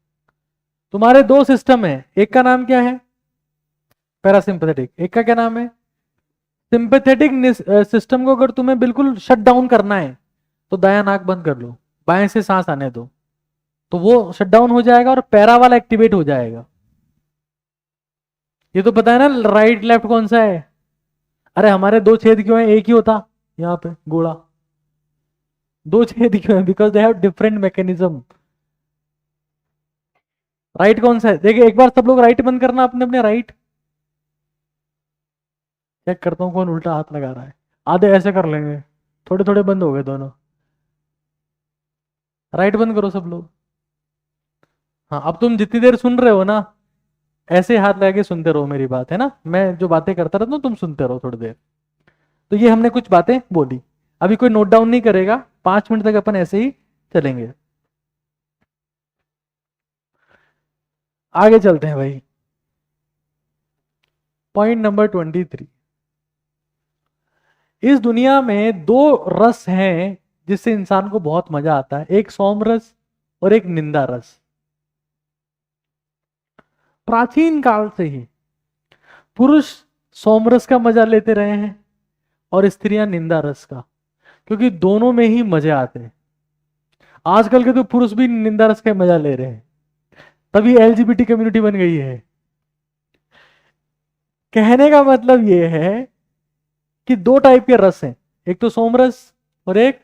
तुम्हारे दो सिस्टम है, एक का नाम क्या है? पैरासिम्पथेटिक। एक का क्या नाम है? सिंपैथेटिक। सिस्टम को अगर तुम्हें बिल्कुल शट डाउन करना है तो दायां नाक बंद कर लो, बाएं से सांस आने दो, तो वो शट डाउन हो जाएगा और पैरा वाला एक्टिवेट हो जाएगा। ये तो पता है ना राइट लेफ्ट कौन सा है? अरे हमारे दो छेद क्यों है, एक ही होता यहाँ पे गोला। दो छेद क्यों है? Because they have different mechanism. Right कौन सा है? देखिए एक बार सब लोग राइट बंद करना अपने अपने राइट। चेक करता हूँ कौन उल्टा हाथ लगा रहा है। आधे ऐसे कर लेंगे, थोड़े थोड़े बंद हो गए दोनों। राइट बंद करो सब लोग। हाँ, अब तुम जितनी देर सुन रहे हो ना, ऐसे हाथ लगा के सुनते रहो मेरी बात, है ना? मैं जो बातें करता रहता हूँ तुम सुनते रहो थोड़ी देर। तो ये हमने कुछ बातें बोली, अभी कोई नोट डाउन नहीं करेगा। 5 मिनट तक अपन ऐसे ही चलेंगे। आगे चलते हैं भाई। Point number 23। इस दुनिया में दो रस हैं जिससे इंसान को बहुत मजा आता है, एक सोम रस और एक निंदा रस। प्राचीन काल से ही पुरुष सोम रस का मजा लेते रहे हैं और स्त्रियां निंदा रस का, क्योंकि दोनों में ही मजे आते हैं। आजकल के तो पुरुष भी निंदा रस का मजा ले रहे हैं। तभी एलजीबीटी कम्युनिटी बन गई है। कहने का मतलब ये है कि दो टाइप के रस हैं, एक तो सोम रस और एक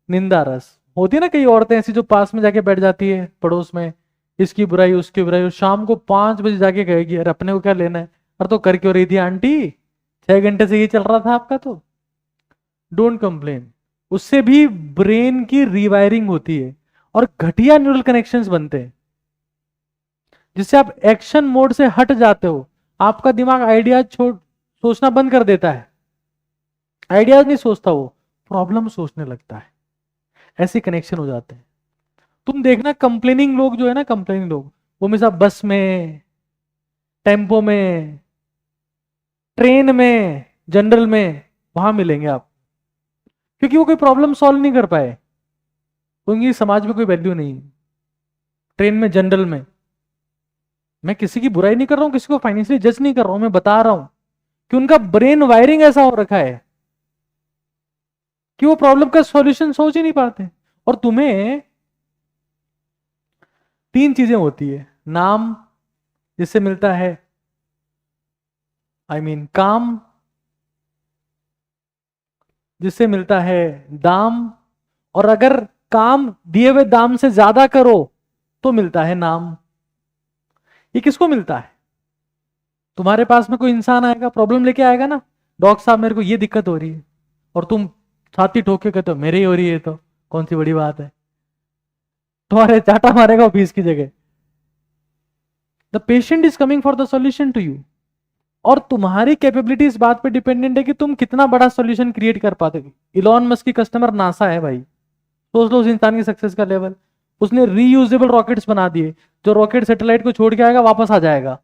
निंदा रस। होती है ना कई औरतें ऐसी जो पास में जाके बैठ जाती है पड़ोस में, इसकी बुराई उसकी बुराई, और शाम को 5 बजे जाके कहेगी अरे अपने को क्या लेना है, अरे तो कर क्यों रही थी आंटी, 6 घंटे से ये चल रहा था आपका। तो डोंट कंप्लेन, उससे भी ब्रेन की रिवायरिंग होती है और घटिया न्यूरल कनेक्शंस बनते हैं, जिससे आप एक्शन मोड से हट जाते हो। आपका दिमाग आइडियाज छोड़ सोचना बंद कर देता है, आइडियाज नहीं सोचता, वो प्रॉब्लम सोचने लगता है। ऐसे कनेक्शन हो जाते हैं। तुम देखना कंप्लेनिंग लोग जो है ना, कंप्लेनिंग लोग वो हमेशा बस में, टेम्पो में, ट्रेन में, जनरल में वहां मिलेंगे आप, क्योंकि वो कोई प्रॉब्लम सॉल्व नहीं कर पाए, उनकी समाज में कोई वैल्यू नहीं। ट्रेन में, जनरल में, मैं किसी की बुराई नहीं कर रहा हूं, किसी को फाइनेंशियली जज नहीं कर रहा हूं, मैं बता रहा हूं कि उनका ब्रेन वायरिंग ऐसा हो रखा है कि वो प्रॉब्लम का सॉल्यूशन सोच ही नहीं पाते। और तुम्हें 3 चीजें होती है, नाम जिससे मिलता है, काम जिससे मिलता है दाम, और अगर काम दिए हुए दाम से ज्यादा करो तो मिलता है नाम। ये किसको मिलता है? तुम्हारे पास में कोई इंसान आएगा, प्रॉब्लम लेके आएगा ना, डॉक्टर साहब मेरे को ये दिक्कत हो रही है, और तुम छाती ठोक के कहते हो मेरे ही हो रही है, तो कौन सी बड़ी बात है, तुम्हारे चाटा मारेगा ऑफिस की जगह। The patient is coming for the solution to you, और तुम्हारी कैपेबिलिटी इस बात पे डिपेंडेंट है कि तुम कितना बड़ा सॉल्यूशन क्रिएट कर पाते हो। इलॉन मस्क की कस्टमर नासा है भाई, सोच लो उस इंसान की सक्सेस का लेवल। उसने रीयूजेबल रॉकेट्स बना दिए, जो रॉकेट सैटेलाइट को छोड़ के आएगा वापस आ जाएगा।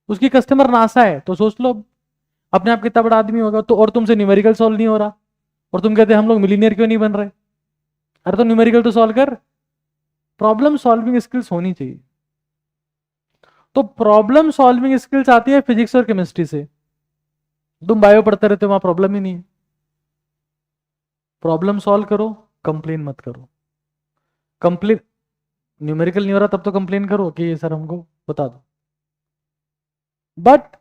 उसकी कस्टमर नासा है, तो सोच लो अपने आप कितना बड़ा आदमी होगा। तो और तुमसे न्यूमेरिकल सॉल्व नहीं हो रहा, और तुम कहते हम लोग मिलीनियर क्यों नहीं बन रहे। अरे तो न्यूमेरिकल तो सॉल्व कर। प्रॉब्लम सॉल्विंग स्किल्स होनी चाहिए। तो प्रॉब्लम सॉल्विंग स्किल्स आती है फिजिक्स और केमिस्ट्री से। तुम बायो पढ़ते रहते हो, वहां प्रॉब्लम ही नहीं है। प्रॉब्लम सॉल्व करो, कंप्लेन मत करो। कंप्लेन, न्यूमेरिकल नहीं हो रहा तब तो कंप्लेन करो कि सर हमको बता दो। बट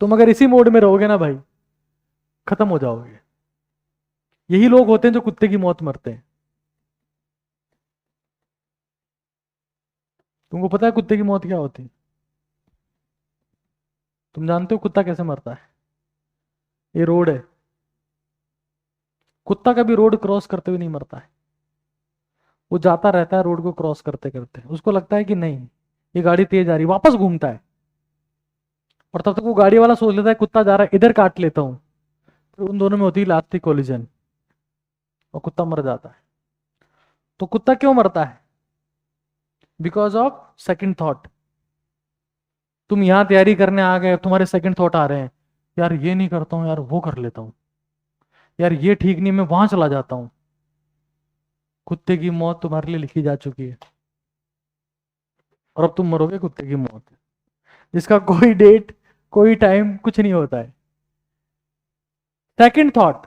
तुम अगर इसी मोड में रहोगे ना भाई, खत्म हो जाओगे। यही लोग होते हैं जो कुत्ते की मौत मरते हैं। तुमको पता है कुत्ते की मौत क्या होती है? तुम जानते हो कुत्ता कैसे मरता है? ये रोड है, कुत्ता कभी रोड क्रॉस करते हुए नहीं मरता है। वो जाता रहता है रोड को क्रॉस करते करते, उसको लगता है कि नहीं ये गाड़ी तेज आ रही, वापस घूमता है, और तब तक वो गाड़ी वाला सोच लेता है कुत्ता जा रहा है इधर, काट लेता हूं। तो उन दोनों में होती है लास्ट कोलिजन, और कुत्ता मर जाता है। तो कुत्ता क्यों मरता है? Because of second thought. तुम यहां तैयारी करने आ गए, तुम्हारे सेकंड थॉट आ रहे हैं, यार ये नहीं करता हूं, यार वो कर लेता हूं, यार ये ठीक नहीं, मैं वहां चला जाता हूं। कुत्ते की मौत तुम्हारे लिए लिखी जा चुकी है, और अब तुम मरोगे कुत्ते की मौत, जिसका कोई डेट, कोई टाइम, कुछ नहीं होता है। Second thought,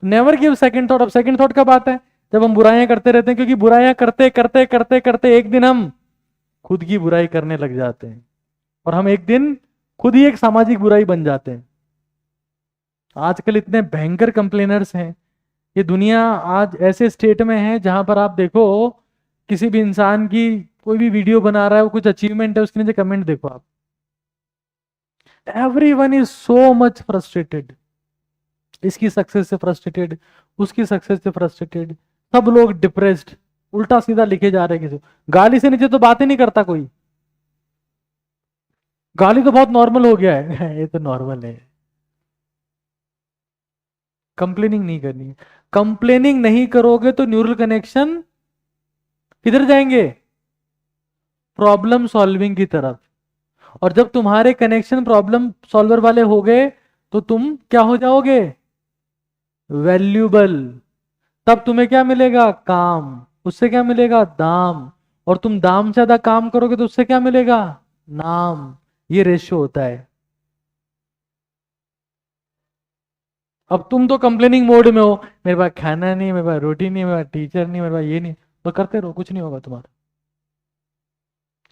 never give second thought. अब सेकंड थॉट कब आता है? जब हम बुराइयां करते रहते हैं, क्योंकि बुराइयां करते करते करते करते एक दिन हम खुद की बुराई करने लग जाते हैं, और हम एक दिन खुद ही एक सामाजिक बुराई बन जाते हैं। आजकल इतने भयंकर कंप्लेनर्स हैं, ये दुनिया आज ऐसे स्टेट में है जहां पर आप देखो किसी भी इंसान की कोई भी वीडियो बना रहा है, वो कुछ अचीवमेंट है, उसके नीचे कमेंट देखो आप, everyone is so much frustrated. इसकी सक्सेस से फ्रस्ट्रेटेड, उसकी सक्सेस से फ्रस्ट्रेटेड, सब लोग डिप्रेस्ड, उल्टा सीधा लिखे जा रहे हैं। किसी को गाली से नीचे तो बात ही नहीं करता कोई, गाली तो बहुत नॉर्मल हो गया है ये तो नॉर्मल है। कंप्लेनिंग नहीं करनी है। कंप्लेनिंग नहीं करोगे तो न्यूरल कनेक्शन किधर जाएंगे? प्रॉब्लम सॉल्विंग की तरफ। और जब तुम्हारे कनेक्शन प्रॉब्लम सॉल्वर वाले हो गए, तो तुम क्या हो जाओगे? वैल्यूबल। तब तुम्हें क्या मिलेगा? काम। उससे क्या मिलेगा? दाम। और तुम दाम से ज्यादा काम करोगे तो उससे क्या मिलेगा? नाम। ये रेशियो होता है। अब तुम तो कंप्लेनिंग मोड में हो, मेरे पास खाना नहीं, मेरे पास रोटी नहीं, मेरे पास टीचर नहीं, मेरे पास ये नहीं, तो करते रहो, कुछ नहीं होगा तुम्हारा।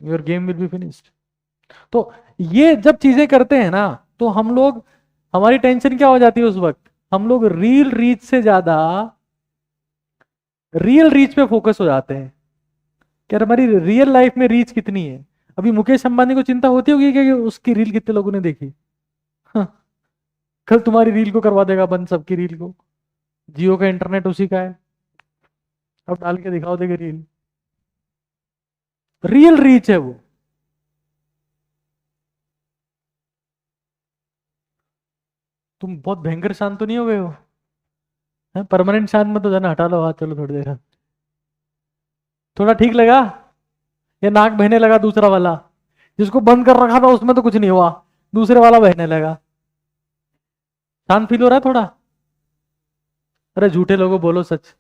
Your game will be finished. तो ये जब चीजें करते हैं ना, तो हम लोग, हमारी टेंशन क्या हो जाती है उस वक्त, हम लोग रील रीच से ज्यादा रियल रीच पे फोकस हो जाते हैं कि यार हमारी रियल लाइफ में रीच कितनी है। अभी मुकेश अंबानी को चिंता होती होगी कि उसकी रील कितने लोगों ने देखी। हाँ, कल तुम्हारी रील को करवा देगा बंद, सबकी रील को। जियो का इंटरनेट उसी का है, अब डाल के दिखाओ देगा रील। रियल रीच है वो। तुम बहुत भयंकर शांत तो नहीं हो गए हो? परमानेंट शांत में तो जाना, हटा लो हाथ, चलो थोड़ी देर। थोड़ा ठीक लगा? ये नाक बहने लगा दूसरा वाला, जिसको बंद कर रखा था उसमें तो कुछ नहीं हुआ, दूसरे वाला बहने लगा। शांत फील हो रहा है थोड़ा? अरे झूठे लोगों बोलो सच।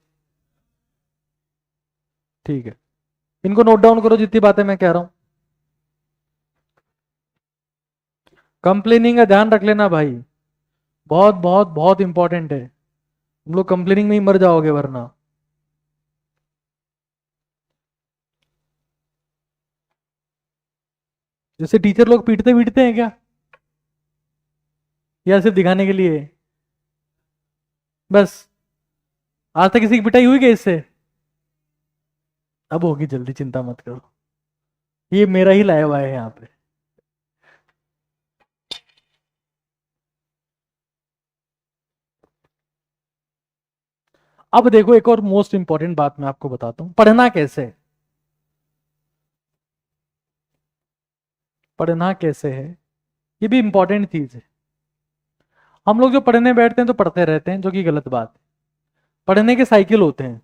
ठीक है, इनको नोट डाउन करो जितनी बातें मैं कह रहा हूं। कंप्लेनिंग का ध्यान रख लेना भाई, बहुत बहुत बहुत इंपॉर्टेंट है। तुम लोग कंप्लेनिंग में ही मर जाओगे वरना। जैसे टीचर लोग पीटते पीटते हैं क्या, या सिर्फ दिखाने के लिए? बस, आज तक किसी की पिटाई हुई क्या इससे? अब होगी जल्दी, चिंता मत करो, ये मेरा ही लाया हुआ है यहाँ पे। अब देखो, एक और मोस्ट इंपॉर्टेंट बात मैं आपको बताता हूं, पढ़ना कैसे है। पढ़ना कैसे है, ये भी इंपॉर्टेंट चीज है। हम लोग जो पढ़ने बैठते हैं तो पढ़ते रहते हैं, जो कि गलत बात है। पढ़ने के साइकिल होते हैं,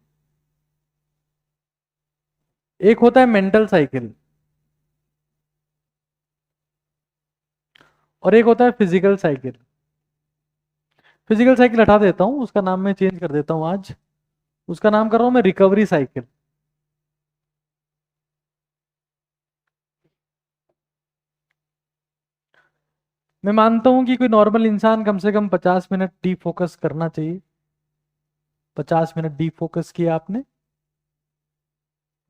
एक होता है मेंटल साइकिल, और एक होता है फिजिकल साइकिल। फिजिकल साइकिल हटा देता हूं, उसका नाम मैं चेंज कर देता हूं आज। उसका नाम कर रहा हूं मैं रिकवरी साइकिल। मैं मानता हूं कि कोई नॉर्मल इंसान कम से कम 50 मिनट डीप फोकस करना चाहिए। 50 मिनट डीप फोकस किया आपने,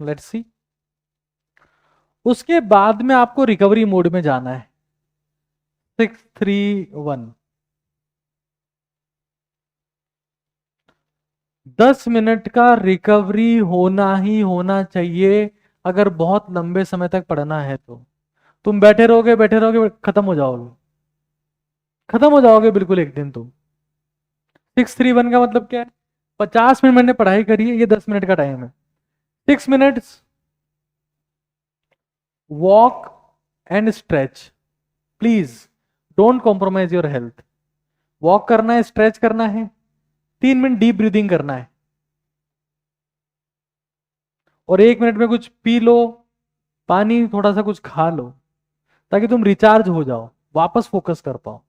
लेट्स सी। उसके बाद में आपको रिकवरी मोड में जाना है। 6, 3, 1। 10 मिनट का रिकवरी होना ही होना चाहिए, अगर बहुत लंबे समय तक पढ़ना है तो। तुम बैठे रहोगे, खत्म हो जाओगे। खत्म हो जाओगे बिल्कुल एक दिन तुम। 6, 3, 1 का मतलब क्या है? 50 मिनट मैंने पढ़ाई करी है, ये 10 मिनट का टाइम है। 6 minutes walk and stretch, please don't compromise your health. Walk करना है, स्ट्रेच करना है, 3 मिनट डीप ब्रीदिंग करना है, और 1 मिनट में कुछ पी लो, पानी थोड़ा सा कुछ खा लो, ताकि तुम रिचार्ज हो जाओ, वापस फोकस कर पाओ।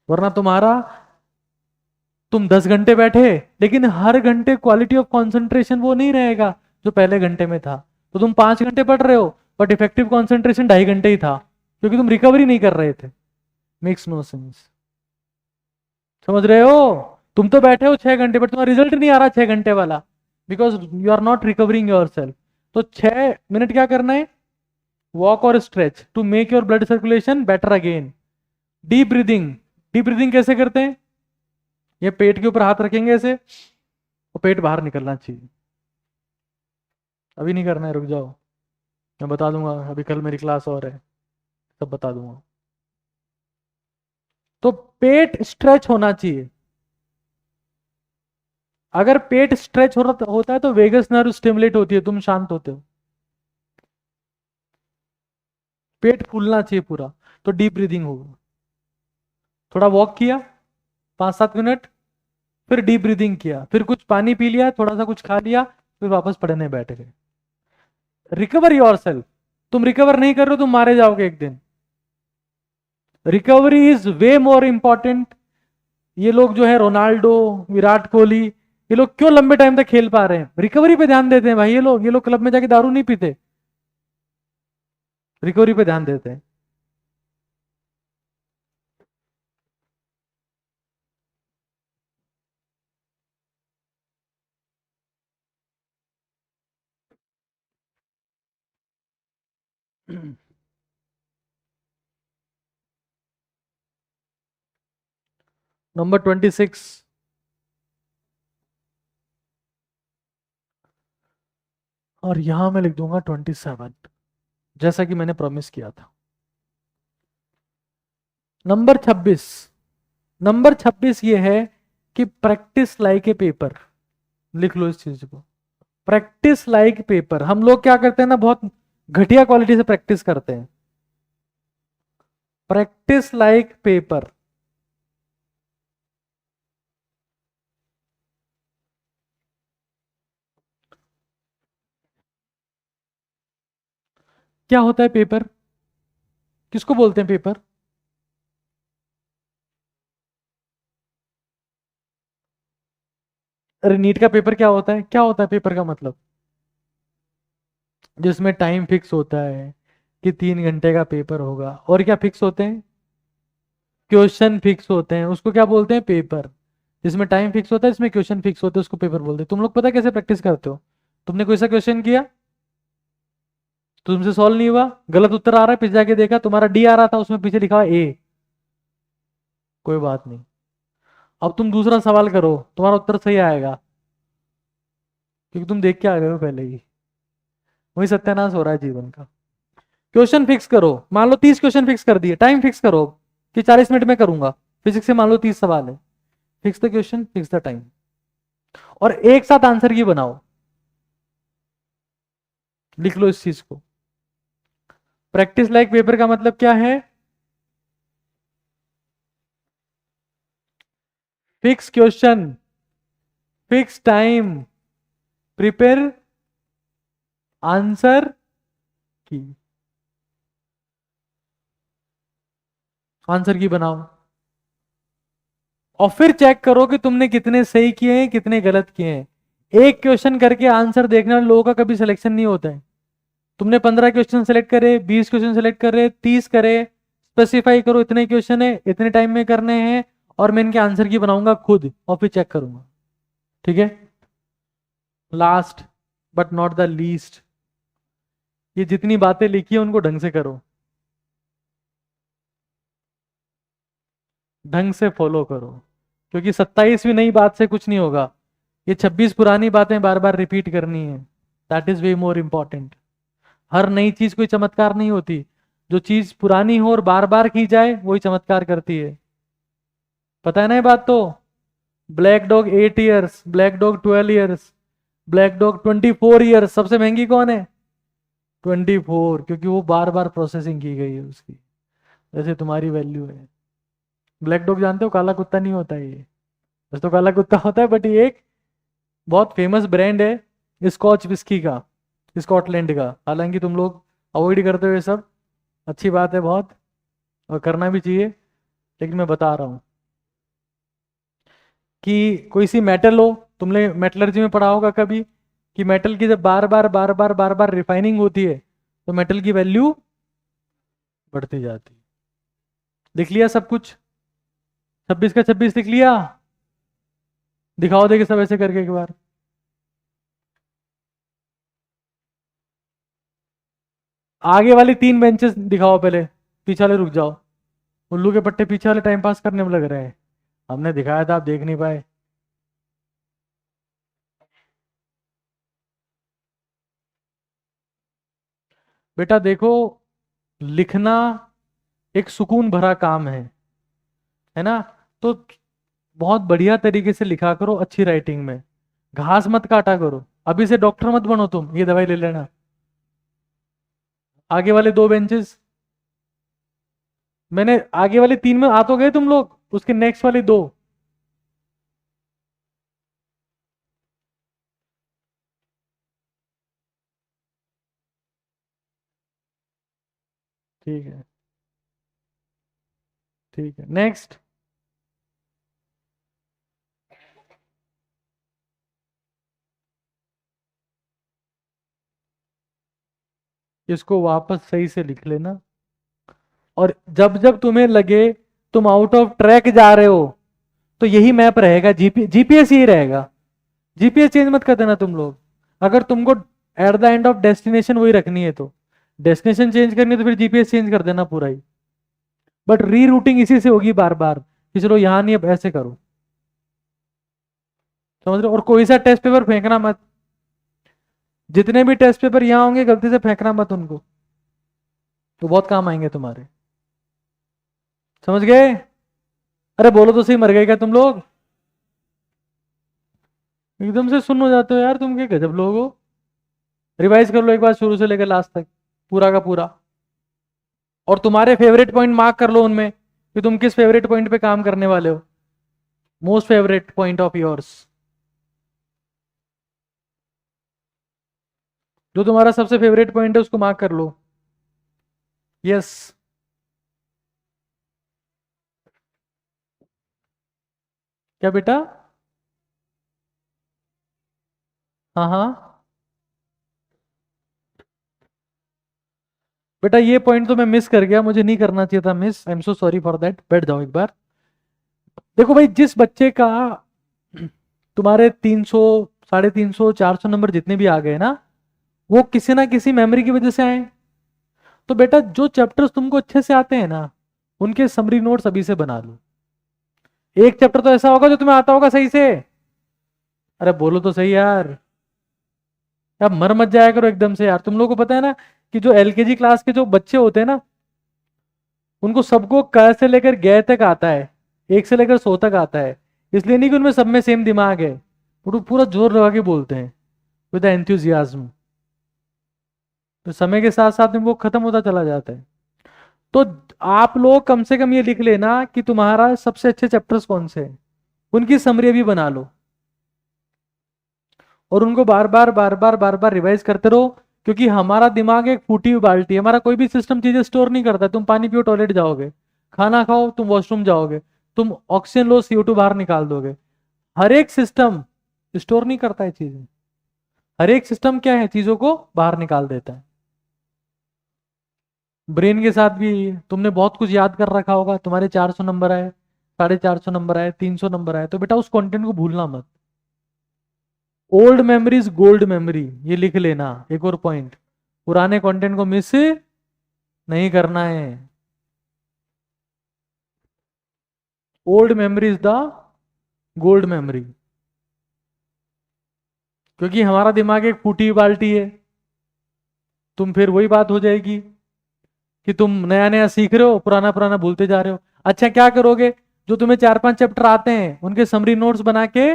वरना तुम्हारा, तुम 10 घंटे बैठे, लेकिन हर घंटे क्वालिटी ऑफ कंसंट्रेशन वो नहीं रहेगा जो पहले घंटे में था। तो तुम 5 घंटे पढ़ रहे हो, बट इफेक्टिव कंसंट्रेशन 2.5 घंटे ही था, क्योंकि तुम रिकवरी नहीं कर रहे थे। Makes no sense. समझ रहे हो? तुम तो बैठे हो 6 घंटे, बट तुम्हारा रिजल्ट नहीं आ रहा 6 घंटे वाला, because you are not recovering your self. तो 6 मिनट क्या करना है? वॉक और stretch to make your blood circulation better again. Deep breathing. Deep breathing कैसे करते हैं? ये पेट के ऊपर हाथ रखेंगे ऐसे, और पेट बाहर निकलना चाहिए। अभी नहीं करना है, रुक जाओ, मैं बता दूंगा, अभी कल मेरी क्लास और है, सब बता दूंगा। तो पेट स्ट्रेच होना चाहिए। अगर पेट स्ट्रेच होता है तो वेगस नर्व स्टिमुलेट होती है, तुम शांत होते हो। पेट फूलना चाहिए पूरा, तो डीप ब्रीदिंग होगा। थोड़ा वॉक किया 5-7 मिनट, फिर डीप ब्रीदिंग किया, फिर कुछ पानी पी लिया, थोड़ा सा कुछ खा लिया, फिर वापस पढ़ने बैठ गए। Recover your self. तुम रिकवर नहीं कर रहे हो, तुम मारे जाओगे एक दिन। Recovery is way more important. ये लोग जो है रोनाल्डो, विराट कोहली, ये लोग क्यों लंबे टाइम तक खेल पा रहे हैं? रिकवरी पे ध्यान देते हैं भाई। ये लोग क्लब में जाके दारू नहीं पीते, रिकवरी पे ध्यान देते हैं। नंबर 26, और यहां मैं लिख दूंगा 27, जैसा कि मैंने प्रॉमिस किया था। नंबर 26, नंबर 26 ये है कि प्रैक्टिस लाइक ए पेपर। लिख लो इस चीज को, प्रैक्टिस लाइक पेपर। हम लोग क्या करते हैं ना, बहुत घटिया क्वालिटी से प्रैक्टिस करते हैं। Practice like paper. क्या होता है पेपर? किसको बोलते हैं पेपर? अरे नीट का पेपर क्या होता है? क्या होता है पेपर का मतलब? जिसमें टाइम फिक्स होता है कि 3 घंटे का पेपर होगा, और क्या फिक्स होते हैं? क्वेश्चन फिक्स होते हैं, उसको क्या बोलते हैं? पेपर। जिसमें टाइम फिक्स होता है, इसमें क्वेश्चन फिक्स होते हैं, उसको पेपर बोलते हैं। तुम लोग पता है कैसे प्रैक्टिस करते हो? तुमने कोई सा क्वेश्चन किया, तुमसे सॉल्व नहीं हुआ, गलत उत्तर आ रहा है, पीछे जाके देखा तुम्हारा डी आ रहा था, उसमें पीछे लिखा हुआ ए। कोई बात नहीं, अब तुम दूसरा सवाल करो, तुम्हारा उत्तर सही आएगा, क्योंकि तुम देख के आ गए हो पहले ही। वही सत्यानाश हो रहा है जीवन का। क्वेश्चन फिक्स करो, मान लो 30 क्वेश्चन फिक्स कर दिए, टाइम फिक्स करो कि 40 मिनट में करूंगा। फिजिक्स से मान लो 30 सवाल है, fix the question, fix the time, और एक साथ आंसर की बनाओ। लिख लो इस चीज को। प्रैक्टिस लाइक पेपर का मतलब क्या है? Fix question, fix time, prepare answer की। आंसर की बनाओ, और फिर चेक करो कि तुमने कितने सही किए हैं, कितने गलत किए हैं। एक क्वेश्चन करके आंसर देखने वाले लोगों का कभी सिलेक्शन नहीं होता है। तुमने 15 क्वेश्चन सेलेक्ट करे, 20 क्वेश्चन सेलेक्ट करे, 30 करे, स्पेसिफाई करो इतने क्वेश्चन है, इतने टाइम में करने हैं, और मैं इनके आंसर की बनाऊंगा खुद, और फिर चेक करूंगा। ठीक है। Last but not the least, ये जितनी बातें लिखी है उनको ढंग से करो, ढंग से फॉलो करो, क्योंकि 27वीं नई बात से कुछ नहीं होगा। ये 26 पुरानी बातें बार बार रिपीट करनी है। That is way more important. हर नई चीज कोई चमत्कार नहीं होती, जो चीज पुरानी हो और बार बार की जाए वही चमत्कार करती है। पता है ना ये बात तो? Black dog 8 years, black dog 12 years, black dog 24 years, सबसे महंगी कौन है? 24, क्योंकि वो बार बार प्रोसेसिंग की गई है उसकी, जैसे तुम्हारी वैल्यू है। ब्लैक डॉग जानते हो, काला कुत्ता नहीं होता है ये, वैसे तो काला कुत्ता होता है, बट ये एक बहुत फेमस ब्रांड है स्कॉच विस्की का, स्कॉटलैंड का। हालांकि तुम लोग अवॉइड करते हो ये सब, अच्छी बात है बहुत, और करना भी चाहिए, लेकिन मैं बता रहा हूँ कि कोई सी मेटल हो, तुमने मेटलर्जी में पढ़ा होगा कभी, कि मेटल की जब बार बार रिफाइनिंग होती है, तो मेटल की वैल्यू बढ़ती जाती है। लिख लिया सब कुछ? 26 का 26 लिख लिया? दिखाओ देखे सब ऐसे करके एक बार। आगे वाली 3 बेंचेस दिखाओ पहले, पीछे वाले रुक जाओ। उल्लू के पट्टे पीछे वाले टाइम पास करने में लग रहे हैं, हमने दिखाया था आप देख नहीं पाए। बेटा देखो, लिखना एक सुकून भरा काम है ना? तो बहुत बढ़िया तरीके से लिखा करो, अच्छी राइटिंग में, घास मत काटा करो। अभी से डॉक्टर मत बनो तुम, ये दवाई ले लेना। आगे वाले 2 बेंचेस, मैंने आगे वाले 3 में आ तो गए तुम लोग, उसके नेक्स्ट वाले 2। ठीक है, ठीक है, नेक्स्ट। इसको वापस सही से लिख लेना, और जब जब तुम्हें लगे तुम आउट ऑफ ट्रैक जा रहे हो, तो यही मैप रहेगा, जीपीएस यही रहेगा। जीपीएस चेंज मत कर देना तुम लोग, अगर तुमको at the end of destination वही रखनी है तो। डेस्टिनेशन चेंज करनी है तो फिर जीपीएस चेंज कर देना पूरा ही, बट री रूटिंग इसी से होगी बार बार कि चलो यहाँ नहीं अब ऐसे करो, समझ रहे हो। और कोई सा टेस्ट पेपर फेंकना मत, जितने भी टेस्ट पेपर यहाँ होंगे गलती से फेंकना मत उनको, तो बहुत काम आएंगे तुम्हारे, समझ गए। अरे बोलो तो सही, मर गए क्या तुम लोग, एकदम से सुन हो जाते हो यार, तुम क्या गजब लोग हो। रिवाइज कर लो एक बार शुरू से लेकर लास्ट तक, पूरा का पूरा, और तुम्हारे फेवरेट पॉइंट मार्क कर लो उनमें कि तुम किस फेवरेट पॉइंट पे काम करने वाले हो, most favourite point of yours, जो तुम्हारा सबसे फेवरेट पॉइंट है उसको मार्क कर लो। यस, क्या बेटा, हाँ हाँ बेटा, ये पॉइंट तो मैं मिस कर गया, मुझे नहीं करना चाहिए था miss, I am so sorry for that. बैठ जाओ एक बार। देखो भाई, जिस बच्चे का तुम्हारे 300, 350, 400 नंबर जितने भी आ गए ना, वो किसी ना किसी मेमोरी की वजह से आए। तो बेटा जो चैप्टर्स तुमको अच्छे से आते हैं ना, उनके समरी नोट्स अभी से बना लो। एक चैप्टर तो ऐसा होगा जो तुम्हें आता होगा सही से, अरे बोलो तो सही यार, अब मर मत जाया करो एकदम से यार। तुम लोगों को पता है ना कि जो एलकेजी क्लास के जो बच्चे होते हैं ना, उनको सबको क से लेकर ग तक आता है, 1 से लेकर 100 तक आता है, इसलिए नहीं कि उनमें सब में सेम दिमाग है, वो तो पूरा जोर लगा के बोलते हैं विद एंथुजियाज्म, तो समय के साथ साथ में वो खत्म होता चला जाता है। तो आप लोग कम से कम ये लिख लेना कि तुम्हारा सबसे अच्छे चैप्टर्स कौन से हैं, उनकी समरी भी बना लो, और उनको बार बार बार बार बार बार रिवाइज करते रहो। क्योंकि हमारा दिमाग एक फूटी हुई बाल्टी है, हमारा कोई भी सिस्टम चीजें स्टोर नहीं करता। तुम पानी पियो टॉयलेट जाओगे, खाना खाओ तुम वॉशरूम जाओगे, तुम ऑक्सीजन लो CO2 बाहर निकाल दोगे। हर एक सिस्टम स्टोर नहीं करता है चीजें, हर एक सिस्टम क्या है, चीजों को बाहर निकाल देता है। ब्रेन के साथ भी तुमने बहुत कुछ याद कर रखा होगा, तुम्हारे 400 नंबर आए, 450 नंबर आए, 300 नंबर आए, तो बेटा उस कंटेंट को भूलना मत। Old memory is gold memory, ये लिख लेना एक और पॉइंट, पुराने कंटेंट को मिस नहीं करना है। Old memory is the gold memory, क्योंकि हमारा दिमाग एक फूटी हुई बाल्टी है। तुम फिर वही बात हो जाएगी कि तुम नया नया सीख रहे हो, पुराना पुराना भूलते जा रहे हो। अच्छा क्या करोगे, जो तुम्हें 4-5 चैप्टर आते हैं उनके समरी नोट्स बना के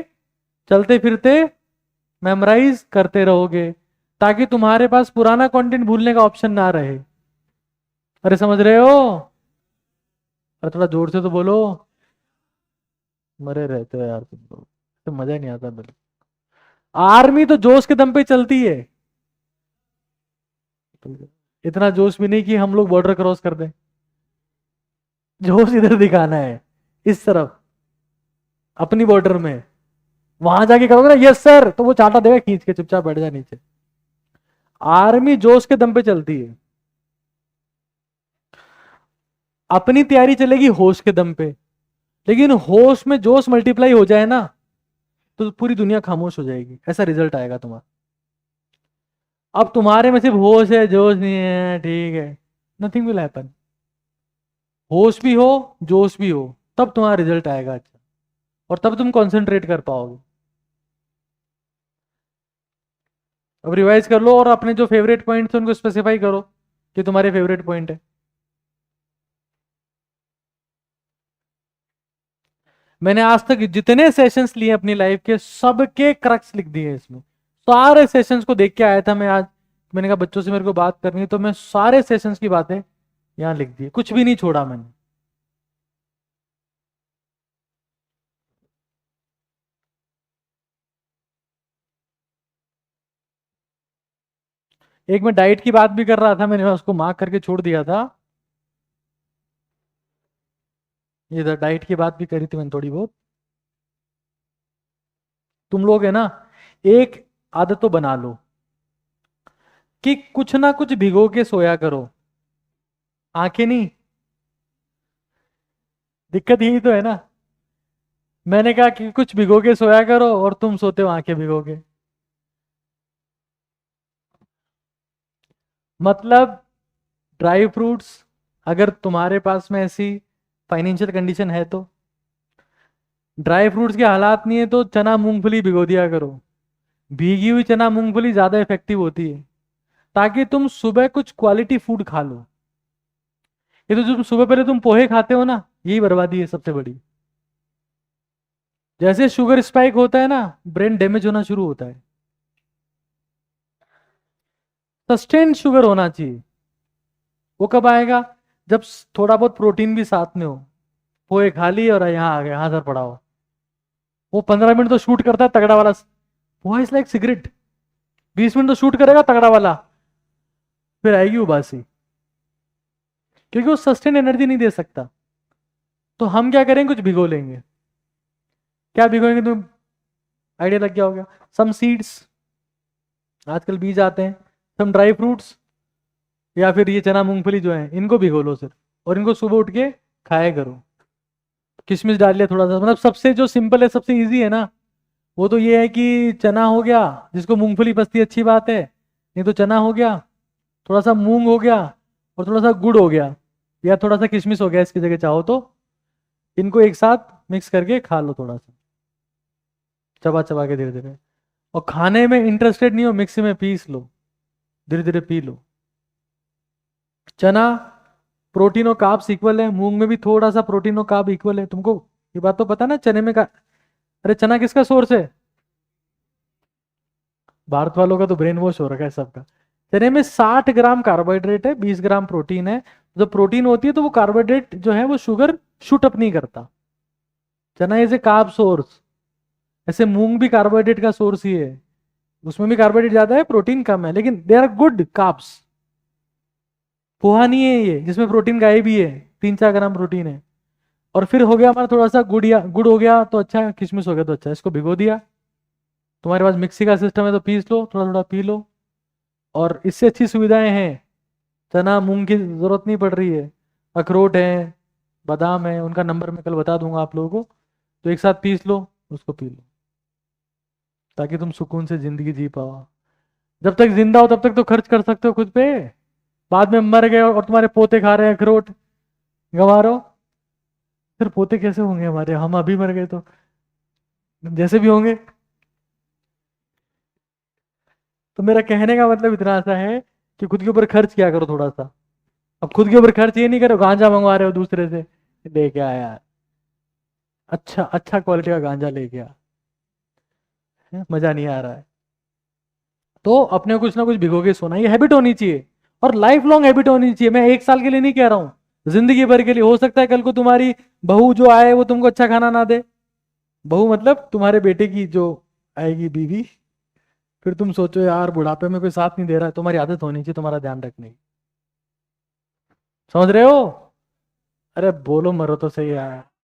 चलते फिरते मेमोराइज करते रहोगे, ताकि तुम्हारे पास पुराना कंटेंट भूलने का ऑप्शन ना रहे। अरे समझ रहे हो, अरे थोड़ा जोर से तो बोलो, मरे रहते हो यार तुम लोग, तो मजा ही नहीं आता बिल्कुल। आर्मी तो जोश के दम पे चलती है, इतना जोश भी नहीं कि हम लोग बॉर्डर क्रॉस कर दें, जोश इधर दिखाना है, इस तरफ अपनी बॉर्डर में। वहां जाके करोगे ना यस सर, तो वो चाटा देगा खींच के, चुपचाप बैठ जा नीचे। आर्मी जोश के दम पे चलती है, अपनी तैयारी चलेगी होश के दम पे, लेकिन होश में जोश मल्टीप्लाई हो जाए ना, तो पूरी दुनिया खामोश हो जाएगी, ऐसा रिजल्ट आएगा तुम्हारा। अब तुम्हारे में सिर्फ होश है, जोश नहीं है, ठीक है, नथिंग विल हैपन। होश भी हो, जोश भी हो, तब तुम्हारा रिजल्ट आएगा अच्छा, और तब तुम कंसंट्रेट कर पाओगे। अब रिवाइज कर लो, और अपने जो फेवरेट पॉइंट्स हैं उनको स्पेसिफाई करो कि तुम्हारे फेवरेट पॉइंट है। मैंने आज तक जितने सेशंस लिए अपनी लाइफ के, सबके क्रक्स लिख दिए इसमें, सारे सेशंस को देख के आया था मैं आज। मैंने कहा बच्चों से मेरे को बात करनी है, तो मैं सारे सेशंस की बातें यहां लिख दी, कुछ भी नहीं छोड़ा मैंने। एक मैं डाइट की बात भी कर रहा था, मैंने उसको मार्क करके छोड़ दिया था। ये डाइट की बात भी करी थी मैंने थोड़ी बहुत। तुम लोग है ना, एक आदत तो बना लो कि कुछ ना कुछ भिगो के सोया करो, आंखें नहीं, दिक्कत यही तो है ना। मैंने कहा कि कुछ भिगो के सोया करो, और तुम सोते हो आंखें भिगो के। मतलब ड्राई फ्रूट्स, अगर तुम्हारे पास में ऐसी फाइनेंशियल कंडीशन है तो। ड्राई फ्रूट्स के हालात नहीं है तो चना मूंगफली भिगो दिया करो। भीगी हुई चना मूंगफली ज्यादा इफेक्टिव होती है, ताकि तुम सुबह कुछ क्वालिटी फूड खा लो। ये तो तुम सुबह पहले तुम पोहे खाते हो ना, यही बर्बादी है सबसे बड़ी। जैसे शुगर स्पाइक होता है ना, ब्रेन डैमेज होना शुरू होता है। सस्टेन शुगर होना चाहिए। वो कब आएगा? जब थोड़ा बहुत प्रोटीन भी साथ में हो। पोहे खा लिए और यहाँ आ गए, हाँ सर पढ़ाओ। वो 15 मिनट तो शूट करता है तगड़ा वाला। Poha is like cigarette, 20 minute तो शूट करेगा तगड़ा वाला, फिर आएगी उबासी, क्योंकि वो सस्टेन एनर्जी नहीं दे सकता। तो हम क्या करेंगे, कुछ भिगो लेंगे। क्या भिगोएंगे तुम? आइडिया लग गया होगा। सम सीड्स, आजकल बीज आते हैं। सम ड्राई फ्रूट्स, या फिर ये चना मूंगफली जो है इनको भिगो लो सिर्फ, और इनको सुबह उठ के खाया करो। किशमिश डाल लिया थोड़ा सा, मतलब सबसे जो सिंपल है, सबसे इजी है ना, वो तो ये है कि चना हो गया, जिसको मूंगफली पसती है अच्छी बात है, नहीं तो चना हो गया, थोड़ा सा मूंग हो गया, और थोड़ा सा गुड़ हो गया, या थोड़ा सा किशमिश हो गया इसकी जगह चाहो तो। इनको एक साथ मिक्स करके खा लो, थोड़ा सा चबा चबा के धीरे धीरे। और खाने में इंटरेस्टेड नहीं हो, मिक्सी में पीस लो, धीरे धीरे पी लो। चना प्रोटीन और कार्ब्स इक्वल है, मूंग में भी थोड़ा सा प्रोटीन और कार्ब इक्वल है। तुमको ये बात तो पता ना, चने में का, अरे चना किसका सोर्स है? भारत वालों का तो ब्रेन वॉश हो रखा है सबका। चने में 60 ग्राम कार्बोहाइड्रेट है, 20 ग्राम प्रोटीन है। जो प्रोटीन होती है तो वो कार्बोहाइड्रेट जो है वो शुगर शूट अप नहीं करता। चना इज ए कार्ब सोर्स। ऐसे मूंग भी कार्बोहाइड्रेट का सोर्स ही है, उसमें भी कार्बोहाइड्रेट ज्यादा है, प्रोटीन कम है, लेकिन they are good carbs. Poha नहीं है ये जिसमें प्रोटीन गायब भी है, 3-4 ग्राम प्रोटीन है। और फिर हो गया हमारा थोड़ा सा गुड़, या गुड़ हो गया तो अच्छा, किशमिश हो गया तो अच्छा। इसको भिगो दिया, तुम्हारे पास मिक्सी का सिस्टम है तो पीस लो, थोड़ा थोड़ा पी लो। और इससे अच्छी सुविधाएं हैं, चना मूंग की जरूरत नहीं पड़ रही है। अखरोट है, बादाम है, उनका नंबर मैं कल बता दूंगा आप लोगों को। तो एक साथ पीस लो, उसको पी लो, ताकि तुम सुकून से जिंदगी जी पाओ। जब तक जिंदा हो तब तक तो खर्च कर सकते हो खुद पे। बाद में मर गए और तुम्हारे पोते खा रहे हैं अखरोट, गंवारो। फिर पोते कैसे होंगे हमारे, हम अभी मर गए तो? जैसे भी होंगे। तो मेरा कहने का मतलब इतना सा है कि खुद के ऊपर खर्च किया करो थोड़ा सा। अब खुद के ऊपर खर्च ये नहीं करो गांजा मंगवा रहे हो दूसरे से, लेके आया यार, अच्छा अच्छा क्वालिटी का गांजा लेके आ, मजा नहीं आ रहा है। तो अपने को कुछ ना कुछ भिगो के सोना, ये हैबिट होनी चाहिए। और लाइफ लॉन्ग हैबिट होनी चाहिए। मैं 1 साल के लिए नहीं कह रहा हूं, जिंदगी भर के लिए। हो सकता है कल को तुम्हारी बहू जो आए वो तुमको अच्छा खाना ना दे। बहू मतलब तुम्हारे बेटे की जो आएगी बीवी। फिर तुम सोचो यार बुढ़ापे में कोई साथ नहीं दे रहा है, तुम्हारी आदत होनी चाहिए तुम्हारा ध्यान रखने की। समझ रहे हो? अरे बोलो, मरो तो सही यार।